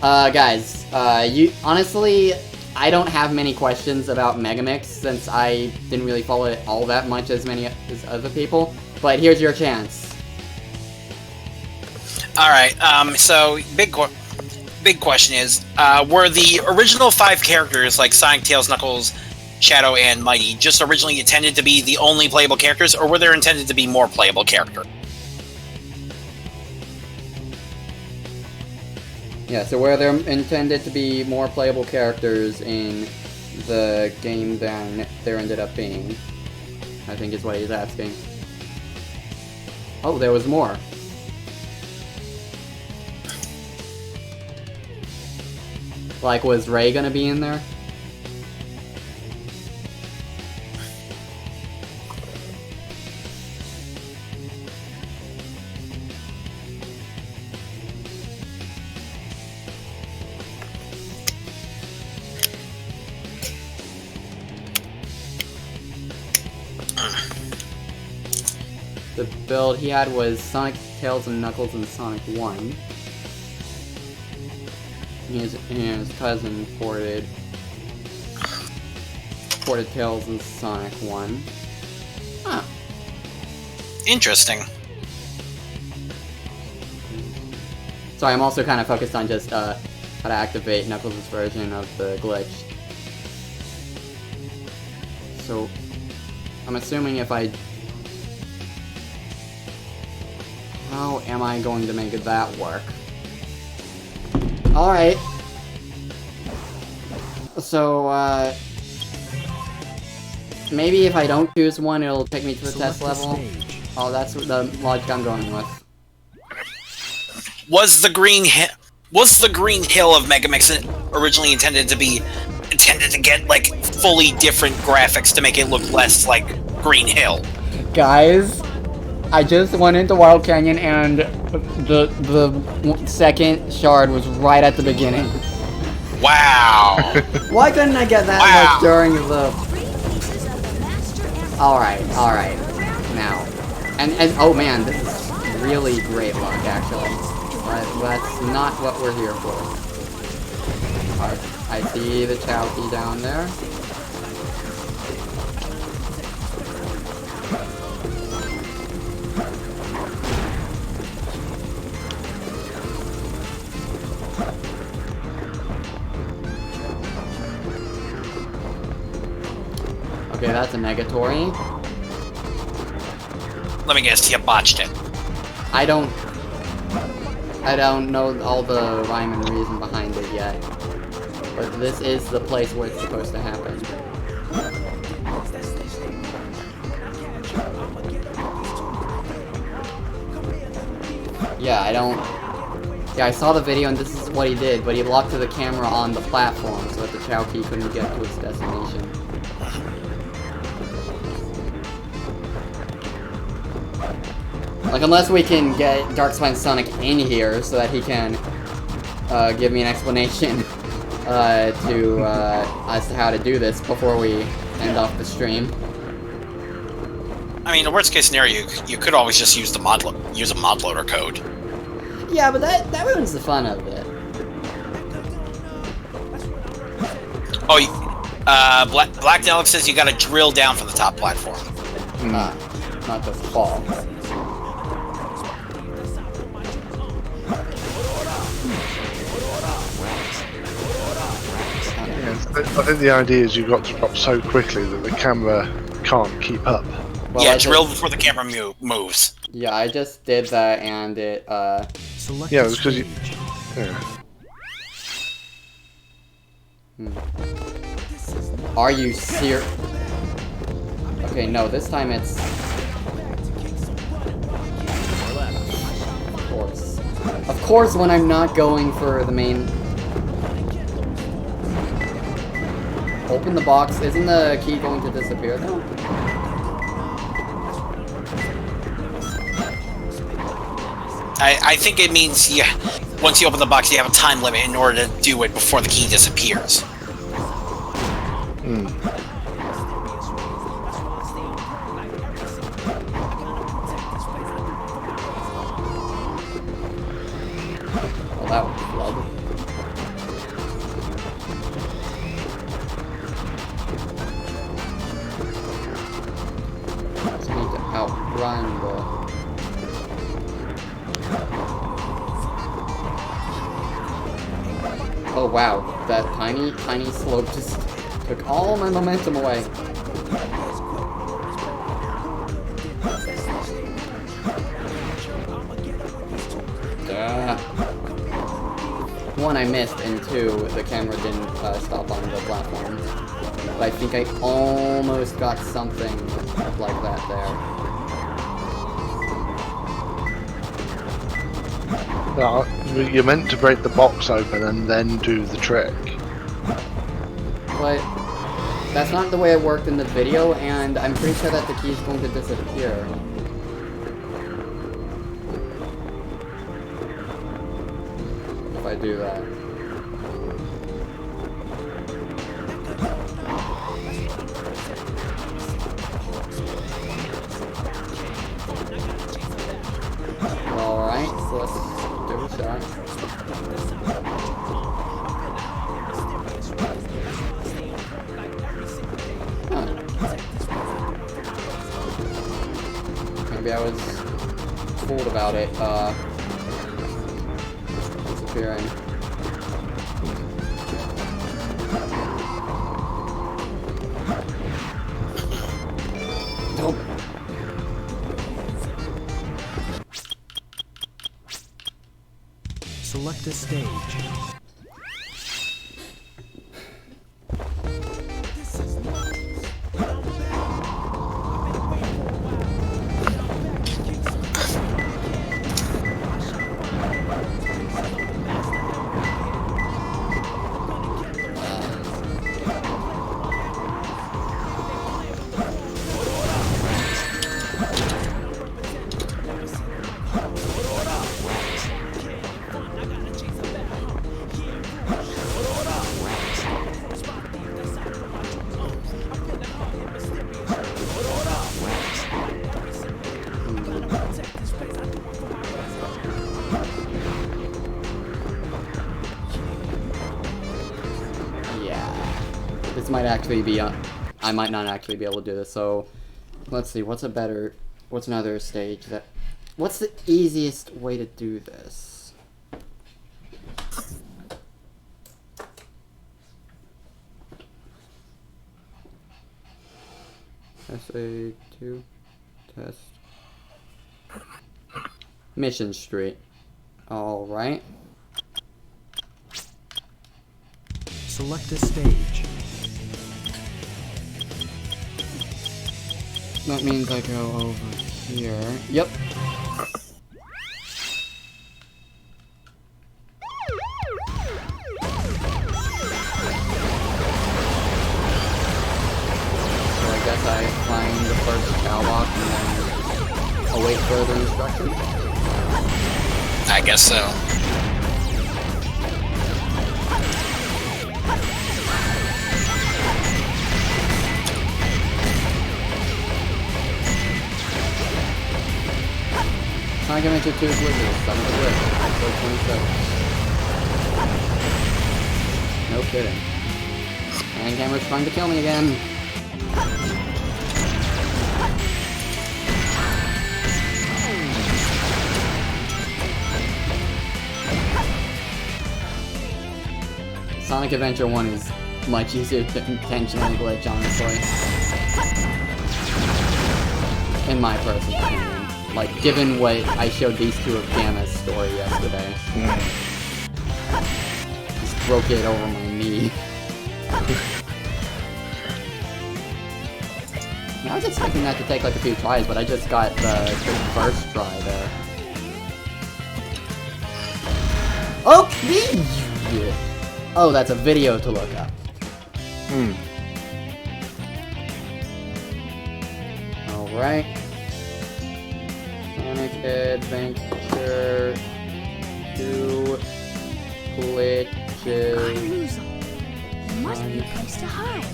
guys, honestly, I don't have many questions about Megamix since I didn't really follow it all that much as many as other people, but here's your chance. Alright, so, big question is, were the original 5 characters, like Sonic, Tails, Knuckles, Shadow, and Mighty, just originally intended to be the only playable characters, or were there intended to be more playable characters? Yeah, so where they're intended to be more playable characters in the game than there ended up being, I think is what he's asking. Oh, there was more. Like, was Ray gonna be in there? The build he had was Sonic, Tails, and Knuckles in Sonic 1. His cousin ported Tails in Sonic 1. Huh. Interesting. So I'm also kind of focused on just how to activate Knuckles' version of the glitch. So I'm assuming if I... How am I going to make that work? Alright. So, maybe if I don't choose one, it'll take me to the test level. Oh, that's the logic I'm going with. Was the green hill of Megamix originally intended to get like fully different graphics to make it look less like Green Hill? Guys, I just went into Wild Canyon and the second shard was right at the beginning. Wow. Why couldn't I get that much during the... Alright. Now. And oh man, this is really great luck, actually. But that's not what we're here for. Alright, I see the Chowkey down there. Okay, that's a negatory. Let me guess, you botched it. I don't know all the rhyme and reason behind it yet. But this is the place where it's supposed to happen. Yeah, I saw the video and this is what he did, but he locked the camera on the platform so that the Chowkey couldn't get to its destination. Like, unless we can get Darkspine Sonic in here so that he can give me an explanation as to how to do this before we end off the stream. I mean, the worst case scenario, you could always just use a mod loader code. Yeah, but that ruins the fun of it. Oh, Black Dalek says you gotta drill down from the top platform. Not just fall. I think the idea is you've got to drop so quickly that the camera can't keep up. Well, yeah, drill before the camera moves. Yeah, I just did that and it, Yeah, it was because you... Yeah. Are you serious? Okay, no, this time it's... Of course. Of course when I'm not going for the main... Open the box. Isn't the key going to disappear though? I think it means once you open the box, you have a time limit in order to do it before the key disappears. Well, that was flub. Just need to outrun the... Oh wow, that tiny slope just took all my momentum away. One, I missed, and two, the camera didn't stop on the platform. But I think I almost got something like that there. Well, you're meant to break the box open and then do the trick. But that's not the way it worked in the video, and I'm pretty sure that the key is going to disappear. If I do that. Alright, so let's do a shot. Huh. Maybe I was fooled about it, disappearing. Select a stage. This might actually be, I might not actually be able to do this, so let's see, what's another stage what's the easiest way to do this? SA2, test. Mission Street. Alright. Select a stage. That means I go over here. Yep. So I guess I find the first cowbox and then await further instructions? I guess so. Sonic Adventure 2 Blizzard, Son of a Glitch, episode 27. No kidding. And camera's trying to kill me again. Sonic Adventure 1 is much easier to intentionally glitch, honestly. In my personal opinion. Like, given what I showed these two of Gamma's story yesterday. Just broke it over my knee. I was expecting that to take like a few tries, but I just got the first try there. Okay! Oh, that's a video to look up. Alright. Sonic Adventure 2 glitches. There must be a place to hide.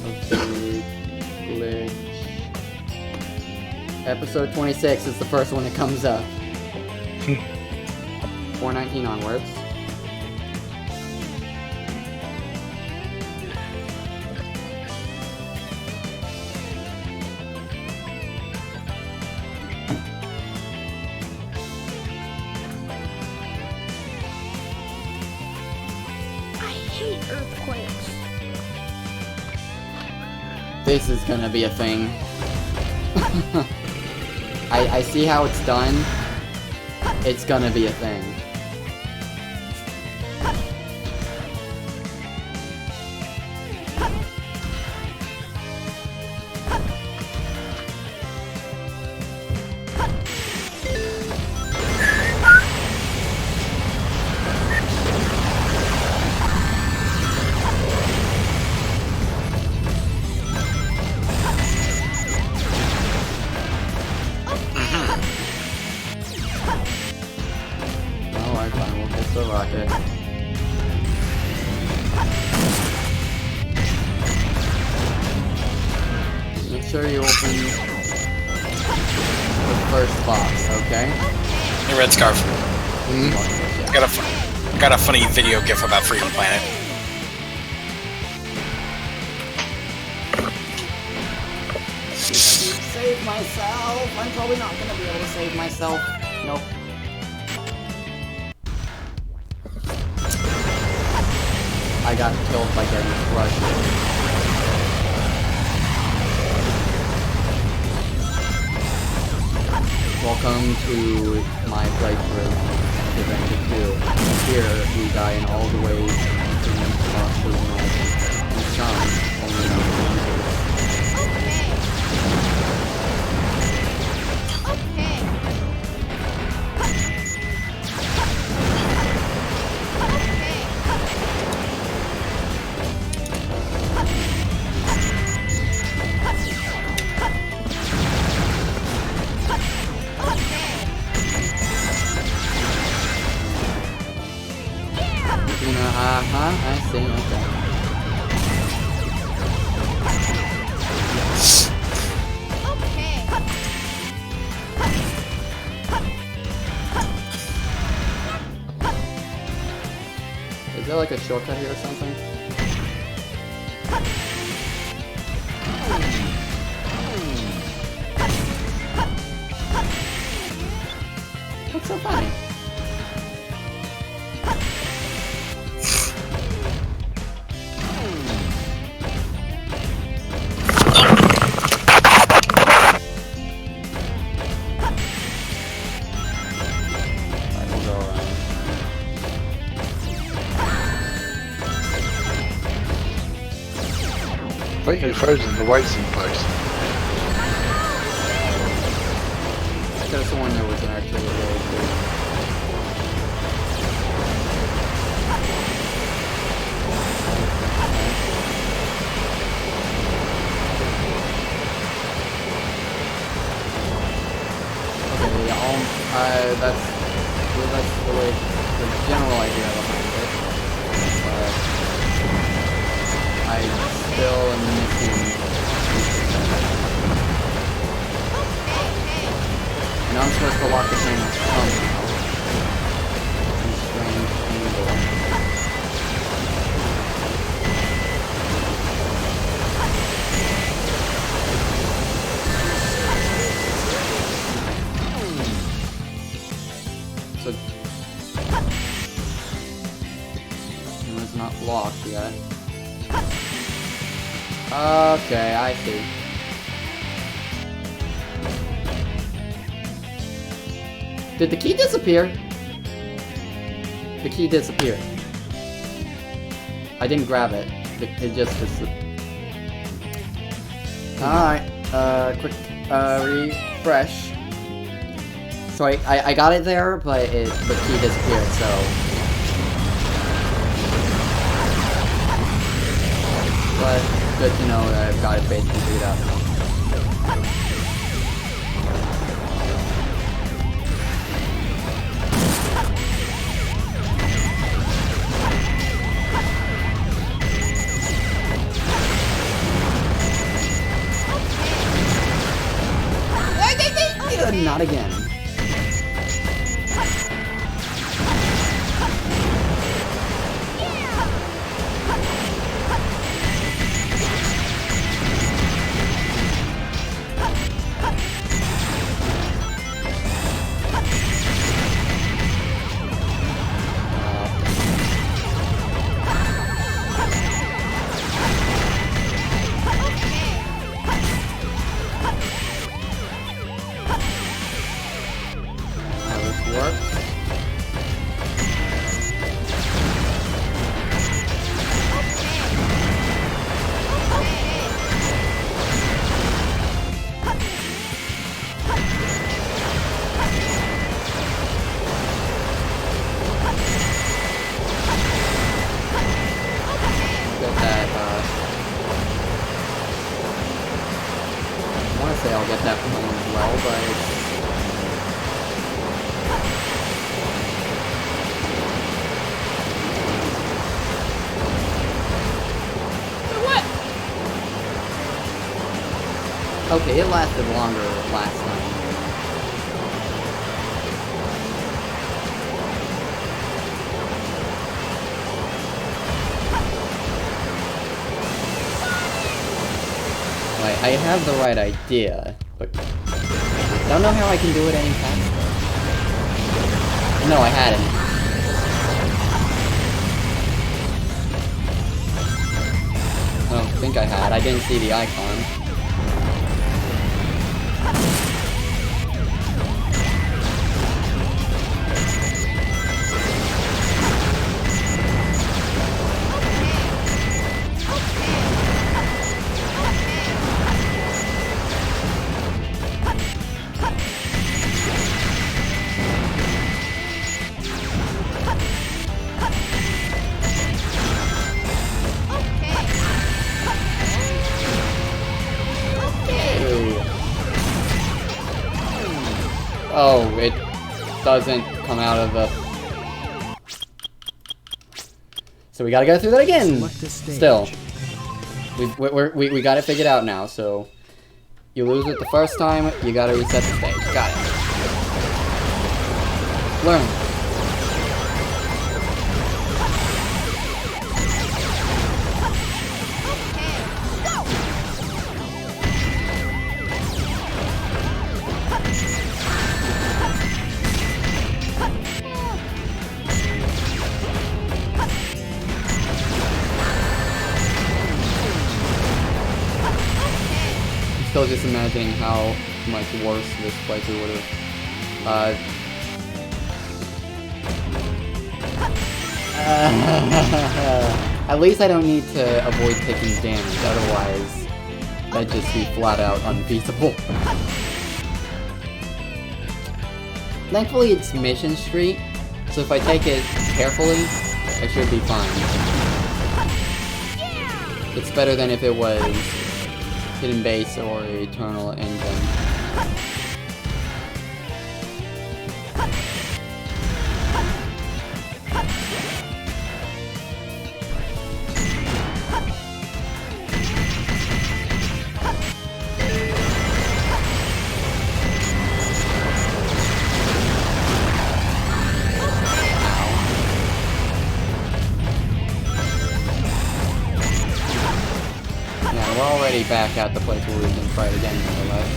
Glitch. Episode 26 is the first one that comes up. 419 onwards. Earthquakes. This is gonna be a thing. I see how it's done. It's gonna be a thing. Make sure you open the first box, okay? Hey, Red Scarf. Got a funny video gif about Freedom Planet. Save myself! I'm probably not gonna be able to save myself. Nope. I got killed by getting crushed. Welcome to my playthrough of Adventure 2. here, we die in all the ways you can possibly imagine. And some only know one case. I see, okay. Is there like a shortcut here or something? What's so funny? I think you're frozen the waiting place. I could have sworn there was actually a way to... Okay, yeah, that's the way, the general idea behind it. But I still am missing. And I'm supposed to lock the camera somehow. Some strange angle. So it's not locked yet. Okay, I see. Did the key disappear? The key disappeared. I didn't grab it. It just disappeared. Alright, quick, refresh. So I got it there, but the key disappeared, so... But good to know that I've got it basically figured out. Not again. I'll get that from home as well, but what? Okay, it lasted longer last time. I have the right idea, but I don't know how I can do it any faster. No, I hadn't. I don't think I had. I didn't see the icon. Oh, it doesn't come out of the... So we gotta go through that again! Still. We got it figured out now, so... You lose it the first time, you gotta reset the stage. Got it. Learn. Still just imagining how much worse this playthrough would have. At least I don't need to avoid taking damage, otherwise that'd just be flat out unfeasible. Thankfully it's Mission Street, so if I take it carefully, I should be fine. It's better than if it was Hidden Base or Eternal Engine. Yeah, we're already back at the place where we can fight again, more or less.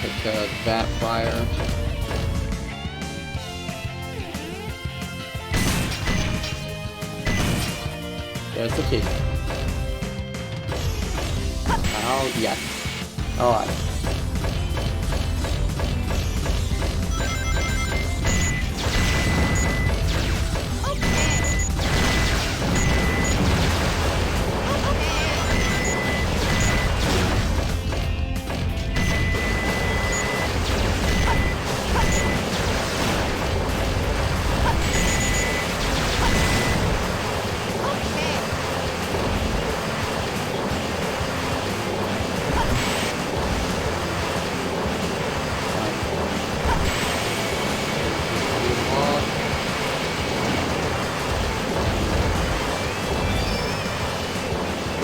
Take care of that fire. There's the key. Oh, yes. Alright.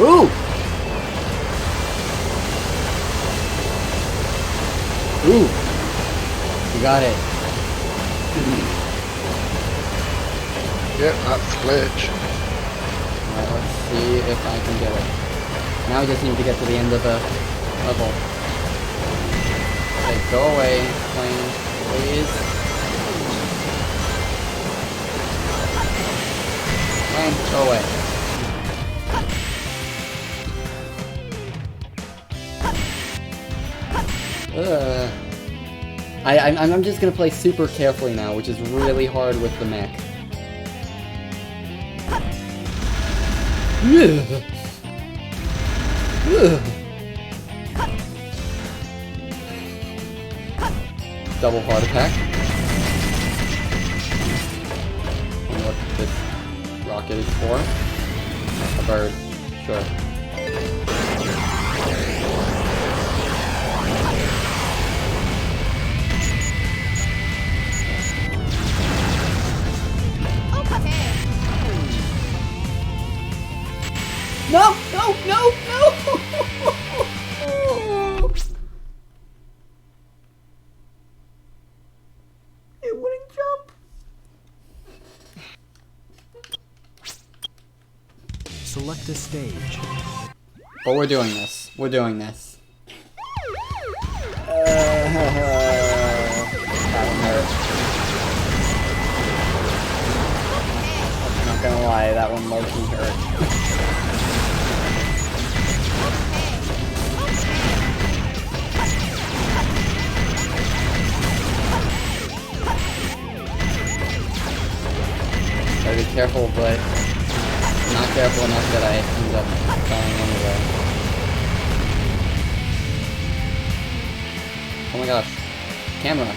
Ooh! Ooh! You got it. Yep, that's the glitch. Alright, let's see if I can get it. Now we just need to get to the end of the level. Okay, go away, plane, please. Plane, go away. I'm just gonna play super carefully now, which is really hard with the mech. Double heart attack. I wonder what this rocket is for. A bird. Sure. No! No! No! No! It wouldn't jump. Select a stage. But we're doing this. We're doing this. That one hurt. Not gonna lie, that one low-key hurt. Gotta be careful, but not careful enough that I end up dying anyway. Oh my gosh. Camera.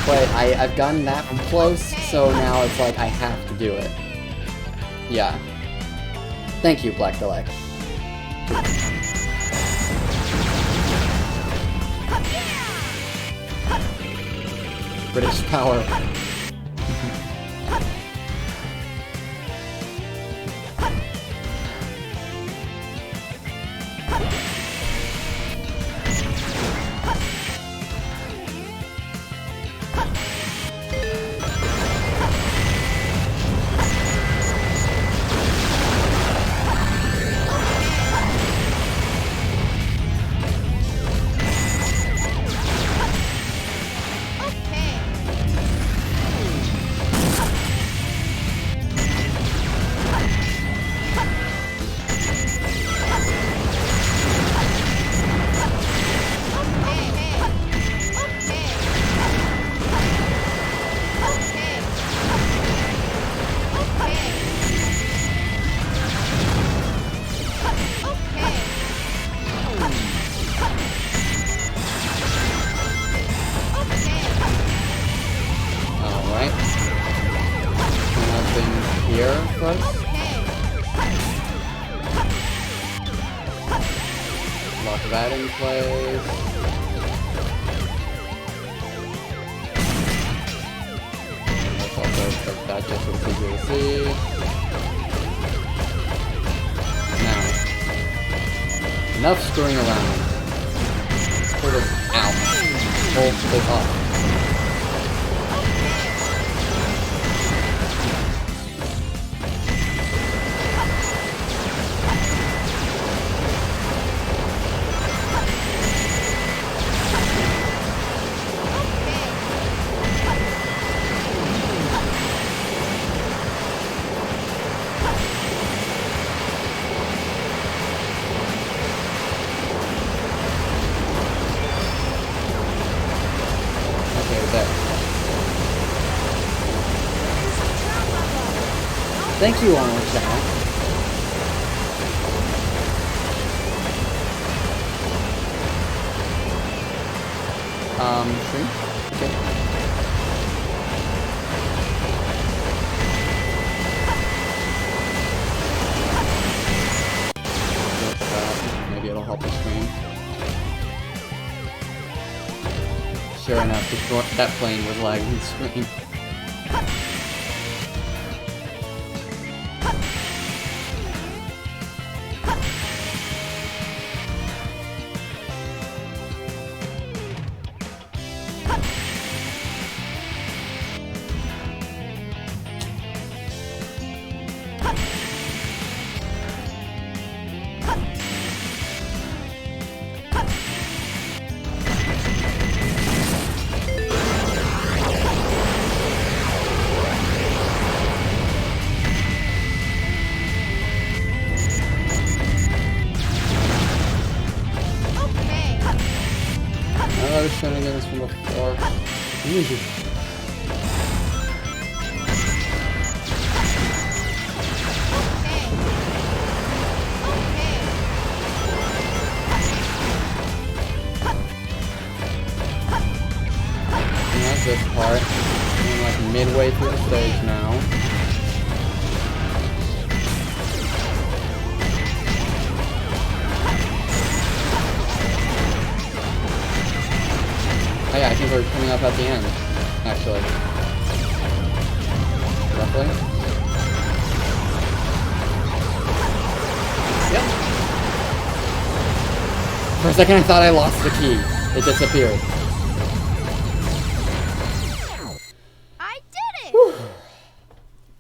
But I've gotten that close, so now it's like I have to do it. Yeah. Thank you, Black Delight. British power. Lock that in place. Let's also put that just so it's easier to see. Now, enough screwing around. Let's pull this out. Pull this off. Thank you, Arnold Channel. Shrink? Okay. Maybe it'll help the screen. Sure enough, that plane was lagging the screen. I was trying to get this from before. Easy. And that's this part. I'm like midway through the stage now. Oh yeah, I think we're coming up at the end, actually. Roughly. Yep. For a second I thought I lost the key. It disappeared. I did it!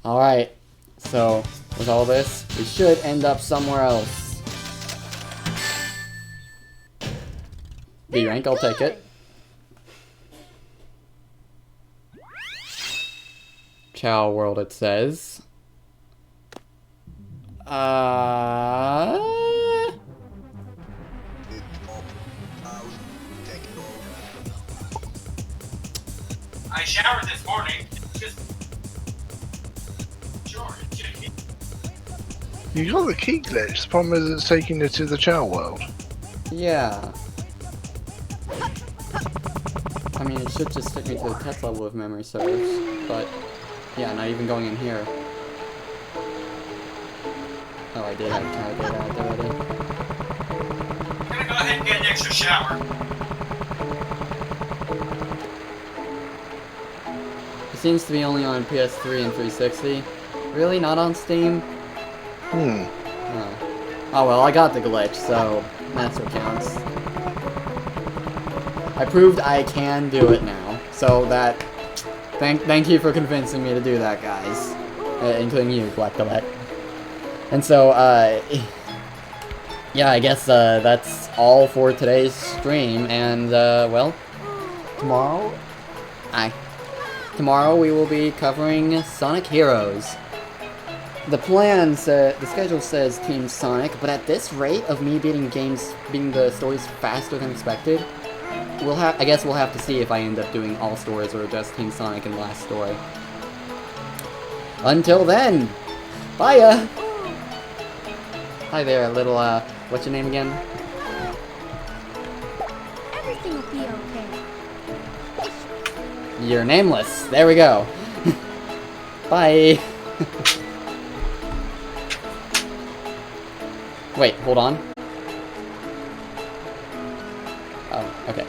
Alright, so with all this, we should end up somewhere else. B rank, I'll take it. Chow World, it says. I showered this morning. Just sure. You got the key glitch. The problem is it's taking you to the Chow World. Yeah. I mean, it should just take me to the test level of memory serves, but yeah, not even going in here. Oh, I did have to get out already. I'm gonna go ahead and get an extra shower. It seems to be only on PS3 and 360. Really? Not on Steam? Hmm. Oh well, I got the glitch, so that's what counts. I proved I can do it now, so that... Thank you for convincing me to do that, guys. Including you, Black Colette. And so, yeah, I guess that's all for today's stream, and, well, tomorrow we will be covering Sonic Heroes. The schedule says Team Sonic, but at this rate of me beating the stories faster than expected, I guess we'll have to see if I end up doing all stories or just Team Sonic and last story. Until then, bye-ya! Hi there, little, what's your name again? Everything will be okay. You're nameless. There we go. Bye. Wait, hold on. Oh, okay.